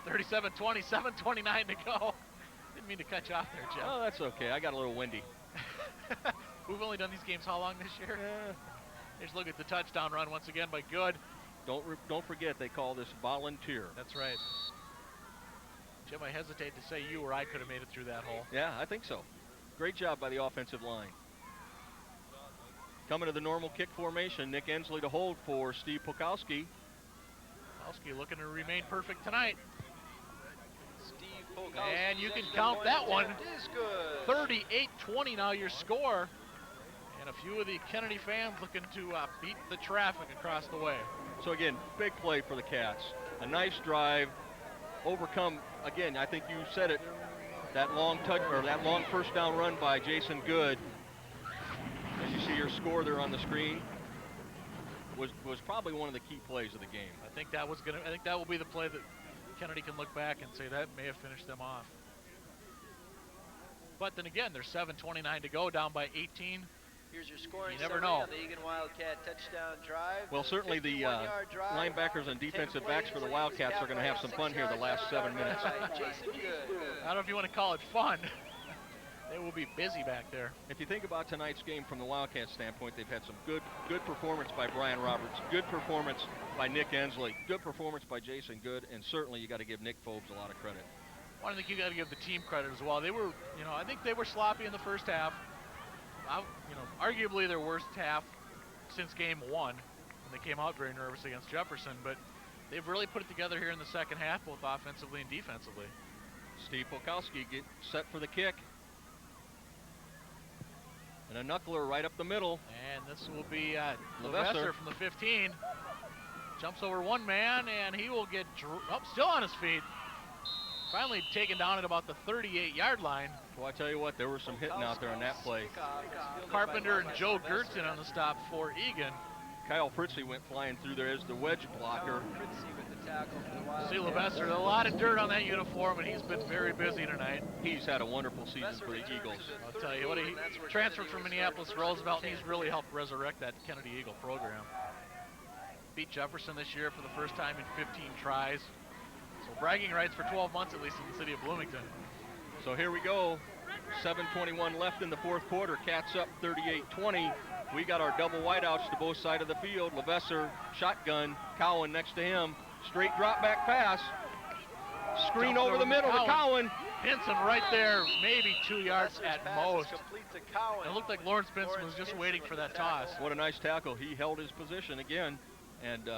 37-20, 7:29 to go. Didn't mean to cut you off there, Jeff. Oh, that's okay. I got a little windy. We've only done these games how long this year? Just look at the touchdown run once again by Good. Don't forget they call this volunteer. That's right. Jim, I hesitate to say you or I could have made it through that hole. Yeah, I think so. Great job by the offensive line. Coming to the normal kick formation, Nick Ensley to hold for Steve Pukowski. Pukowski looking to remain perfect tonight. Steve Polkowski And you can count that one. Is good. 38-20 now your score. And a few of the Kennedy fans looking to beat the traffic across the way. So again, big play for the Cats. A nice drive. Overcome, again, I think you said it, that long first down run by Jason Good. As you see your score there on the screen, was probably one of the key plays of the game. I think that will be the play that Kennedy can look back and say that may have finished them off. But then again, there's 7:29 to go, down by 18. Here's your scoring You never summary know. on the Eagan Wildcat touchdown drive. Well, certainly the 51-yard drive, linebackers and 10 defensive backs for the plays, Wildcats are going to have some fun here the last 7 minutes. Jason Good. I don't know if you want to call it fun. They will be busy back there. If you think about tonight's game from the Wildcats standpoint, they've had some good performance by Brian Roberts, good performance by Nick Ensley, good performance by Jason Good, and certainly you got to give Nick Forbes a lot of credit. Well, I think you got to give the team credit as well. They were, I think they were sloppy in the first half. Arguably their worst half since game 1, when they came out very nervous against Jefferson, but they've really put it together here in the second half, both offensively and defensively. Steve Polkowski gets set for the kick. And a knuckler right up the middle. And this will be Levasseur Levasseur from the 15. Jumps over one man, and he will get still on his feet. Finally taken down at about the 38-yard line. Well, I tell you what, there was some hitting out there on that play. Carpenter and Joe Gertzen on the stop for Eagan. Kyle Fritzy went flying through there as the wedge blocker. See Levasseur, a lot of dirt on that uniform, and he's been very busy tonight. He's had a wonderful season for the Eagles. I'll tell you what, he transferred from Minneapolis Roosevelt, and he's really helped resurrect that Kennedy Eagle program. Beat Jefferson this year for the first time in 15 tries. So bragging rights for 12 months at least in the city of Bloomington. So here we go. 7:21 left in the fourth quarter. Cats up 38-20. We got our double wideouts to both sides of the field. Levasseur, shotgun. Cowan next to him. Straight drop back pass. Screen over the middle to Cowan. Benson right there, maybe 2 yards at most. To Cowan. It looked like Lawrence Benson was just waiting for that toss. What a nice tackle. He held his position again and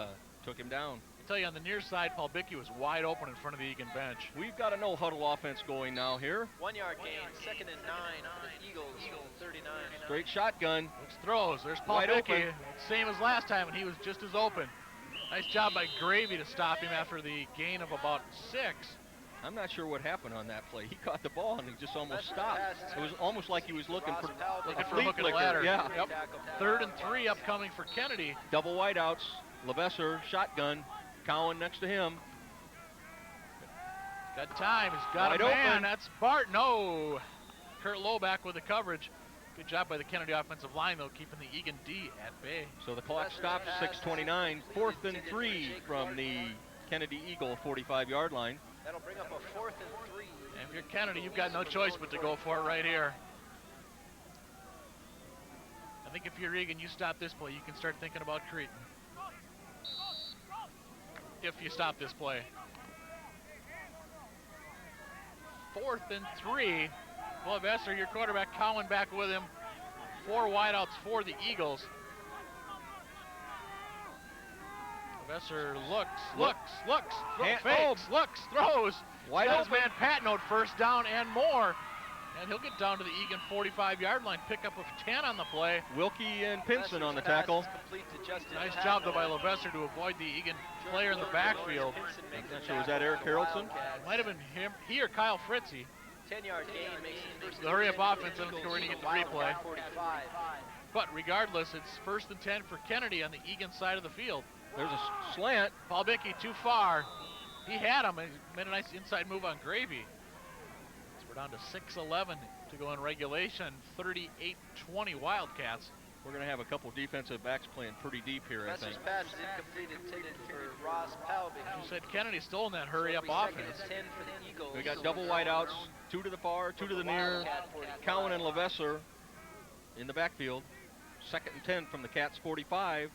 took him down. I tell you, on the near side, Paul Bickey was wide open in front of the Eagan bench. We've got a no huddle offense going now here. 1 yard gain, 2nd and 9 for the Eagles, 39. Straight shotgun. Looks throws. There's Paul Wide Bickey. open. Same as last time, and he was just as open. Nice job by Gravy to stop him after the gain of about 6. I'm not sure what happened on that play. He caught the ball and he just almost stopped. It was almost like he was looking for a flea hook and flicker. ladder. Yeah. Yep. 3rd and 3 upcoming for Kennedy. Double wideouts. Levasseur, shotgun. Cowan next to him. Got time. He's got Wide a man. open. That's Bart. No. Kurt Lowe back with the coverage. Good job by the Kennedy offensive line, though, keeping the Eagan D at bay. So the clock stops, 6:29. 4th and 3 from the Kennedy Eagle 45-yard line. That'll bring up a 4th and 3. And if you're Kennedy, you've got no choice but to go for it right here. I think if you're Eagan, you stop this play, you can start thinking about Cretan. If you stop this play. 4th and 3. Well, Levasseur, your quarterback, Cowan back with him. 4 wideouts for the Eagles. Lesser looks, Hand- looks, throws. Wide Got his open. man Patnode first down and more. And he'll get down to the Eagan 45-yard line, pickup of 10 on the play. Wilkie and Pinson on the Pass tackle. is complete to Justin Nice Patnode. job though by Levesser to avoid the Eagan player in the backfield. Pinson makes Not the sure, was tackle that Eric for the Harrelson? Wildcats. Might have been him, he or Kyle Fritzy. 10-yard gain makes it first The hurry-up and 10 offense, for and Eagles we're gonna get the Wildcat replay. 45. But regardless, it's 1st and 10 for Kennedy on the Eagan side of the field. There's a slant. Paul Bickey too far. He had him and made a nice inside move on Gravy. So we're down to 6:11 to go in regulation. 38-20 Wildcats. We're going to have a couple defensive backs playing pretty deep here, I think. Messer's pass is incomplete, intended for Ross Palbick. You said Kennedy stole in that hurry-up So it'll be offense. 2nd and 10 for the Eagles. We got double wideouts, 2 to the far, 2 to the near. Wildcat 45. Cowan and Levesser in the backfield. 2nd and 10 from the Cats 45.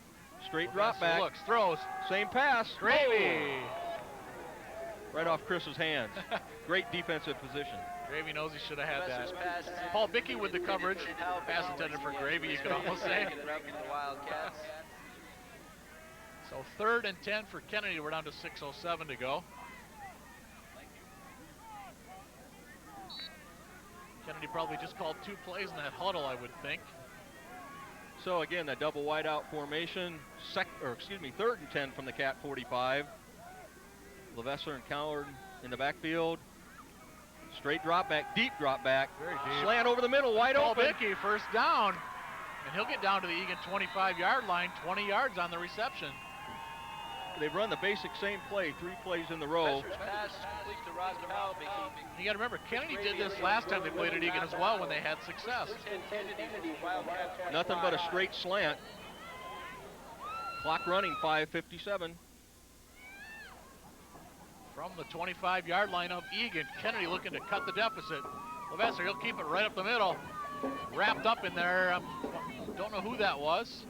Straight drop back. Looks, throws. Same pass. Gravy. Right off Chris's hands. Great defensive position. Gravy knows he should have had Messer's that. pass is Paul Bickey with the coverage. Palbick. Pass intended for Gravy, you could almost say. Picking it up for the Wildcats. So 3rd and 10 for Kennedy. We're down to 6:07 to go. Kennedy probably just called 2 plays in that huddle, I would think. So again, that double wideout formation. 3rd and 10 from the Cat 45. Levesser and Coward in the backfield. Straight drop back, deep drop back. Very deep. Slant over the middle, wide Paul open. Bickey, first down. And he'll get down to the Eagan 25-yard line, 20 yards on the reception. They've run the basic same play, 3 plays in the row. Messer's pass is complete to Ross Palbick. You got to remember, Kennedy did this last time they played at Eagan as well when they had success. Nothing but a straight slant. Clock running, 5:57. From the 25-yard line of Eagan, Kennedy looking to cut the deficit. Levesser, he'll keep it right up the middle. Wrapped up in there. Don't know who that was.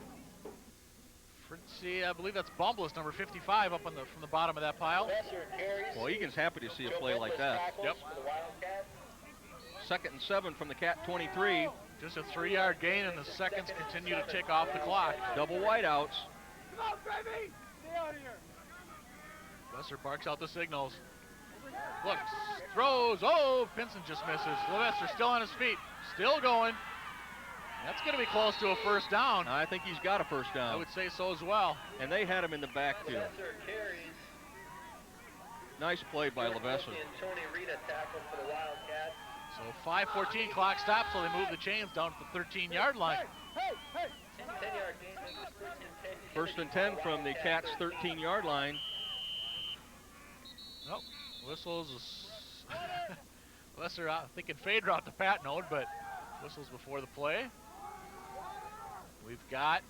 Fritzy, I believe that's Bumbless, number 55, up on from the bottom of that pile. Well, Egan's happy to see a play like that. Yep. 2nd and 7 from the Cat 23. Just a 3-yard gain, and the seconds continue to tick off the clock. Double wideouts. Lesser barks out the signals. Looks, throws, oh, Pinson just misses. Levesser still on his feet, still going. That's going to be close to a first down. I think he's got a first I down. would say so as well. And they had him in the backfield. Nice play by Levesser. So 5:14 clock stops, so they move the chains down to the 13-yard line. 10-yard gain. 1st and 10 from the Cats 13-yard line. Nope, whistles. Lesser thinking fade route to Patnode, but whistles before the play. We've got,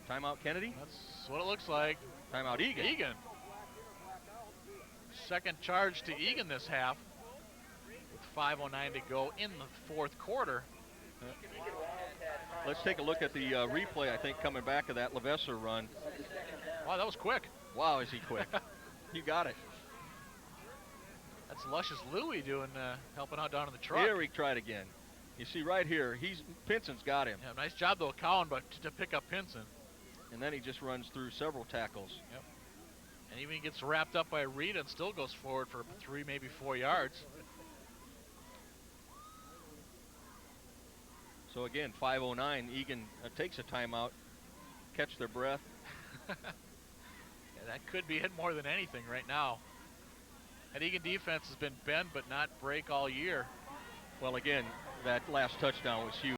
Timeout Kennedy. that's what it looks like. Timeout Egan. Eagan. Second charge to Eagan this half with 5:09 to go in the 4th quarter. Let's take a look at the replay, I think, coming back of that Levesser run. Wow, that was quick. Wow, is he quick. You got it. That's Luscious Louie doing, helping out down in the truck. Here we tried again. You see right here, Pinson's got him. Yeah, nice job though, Cowan, but to pick up Pinson. And then he just runs through several tackles. Yep. And even gets wrapped up by Reed and still goes forward for 3, maybe 4 yards. So again, 5:09, Egan takes a timeout, catch their breath. Yeah, that could be it more than anything right now. That Eagan defense has been bend but not break all year. Well, again, that last touchdown was huge.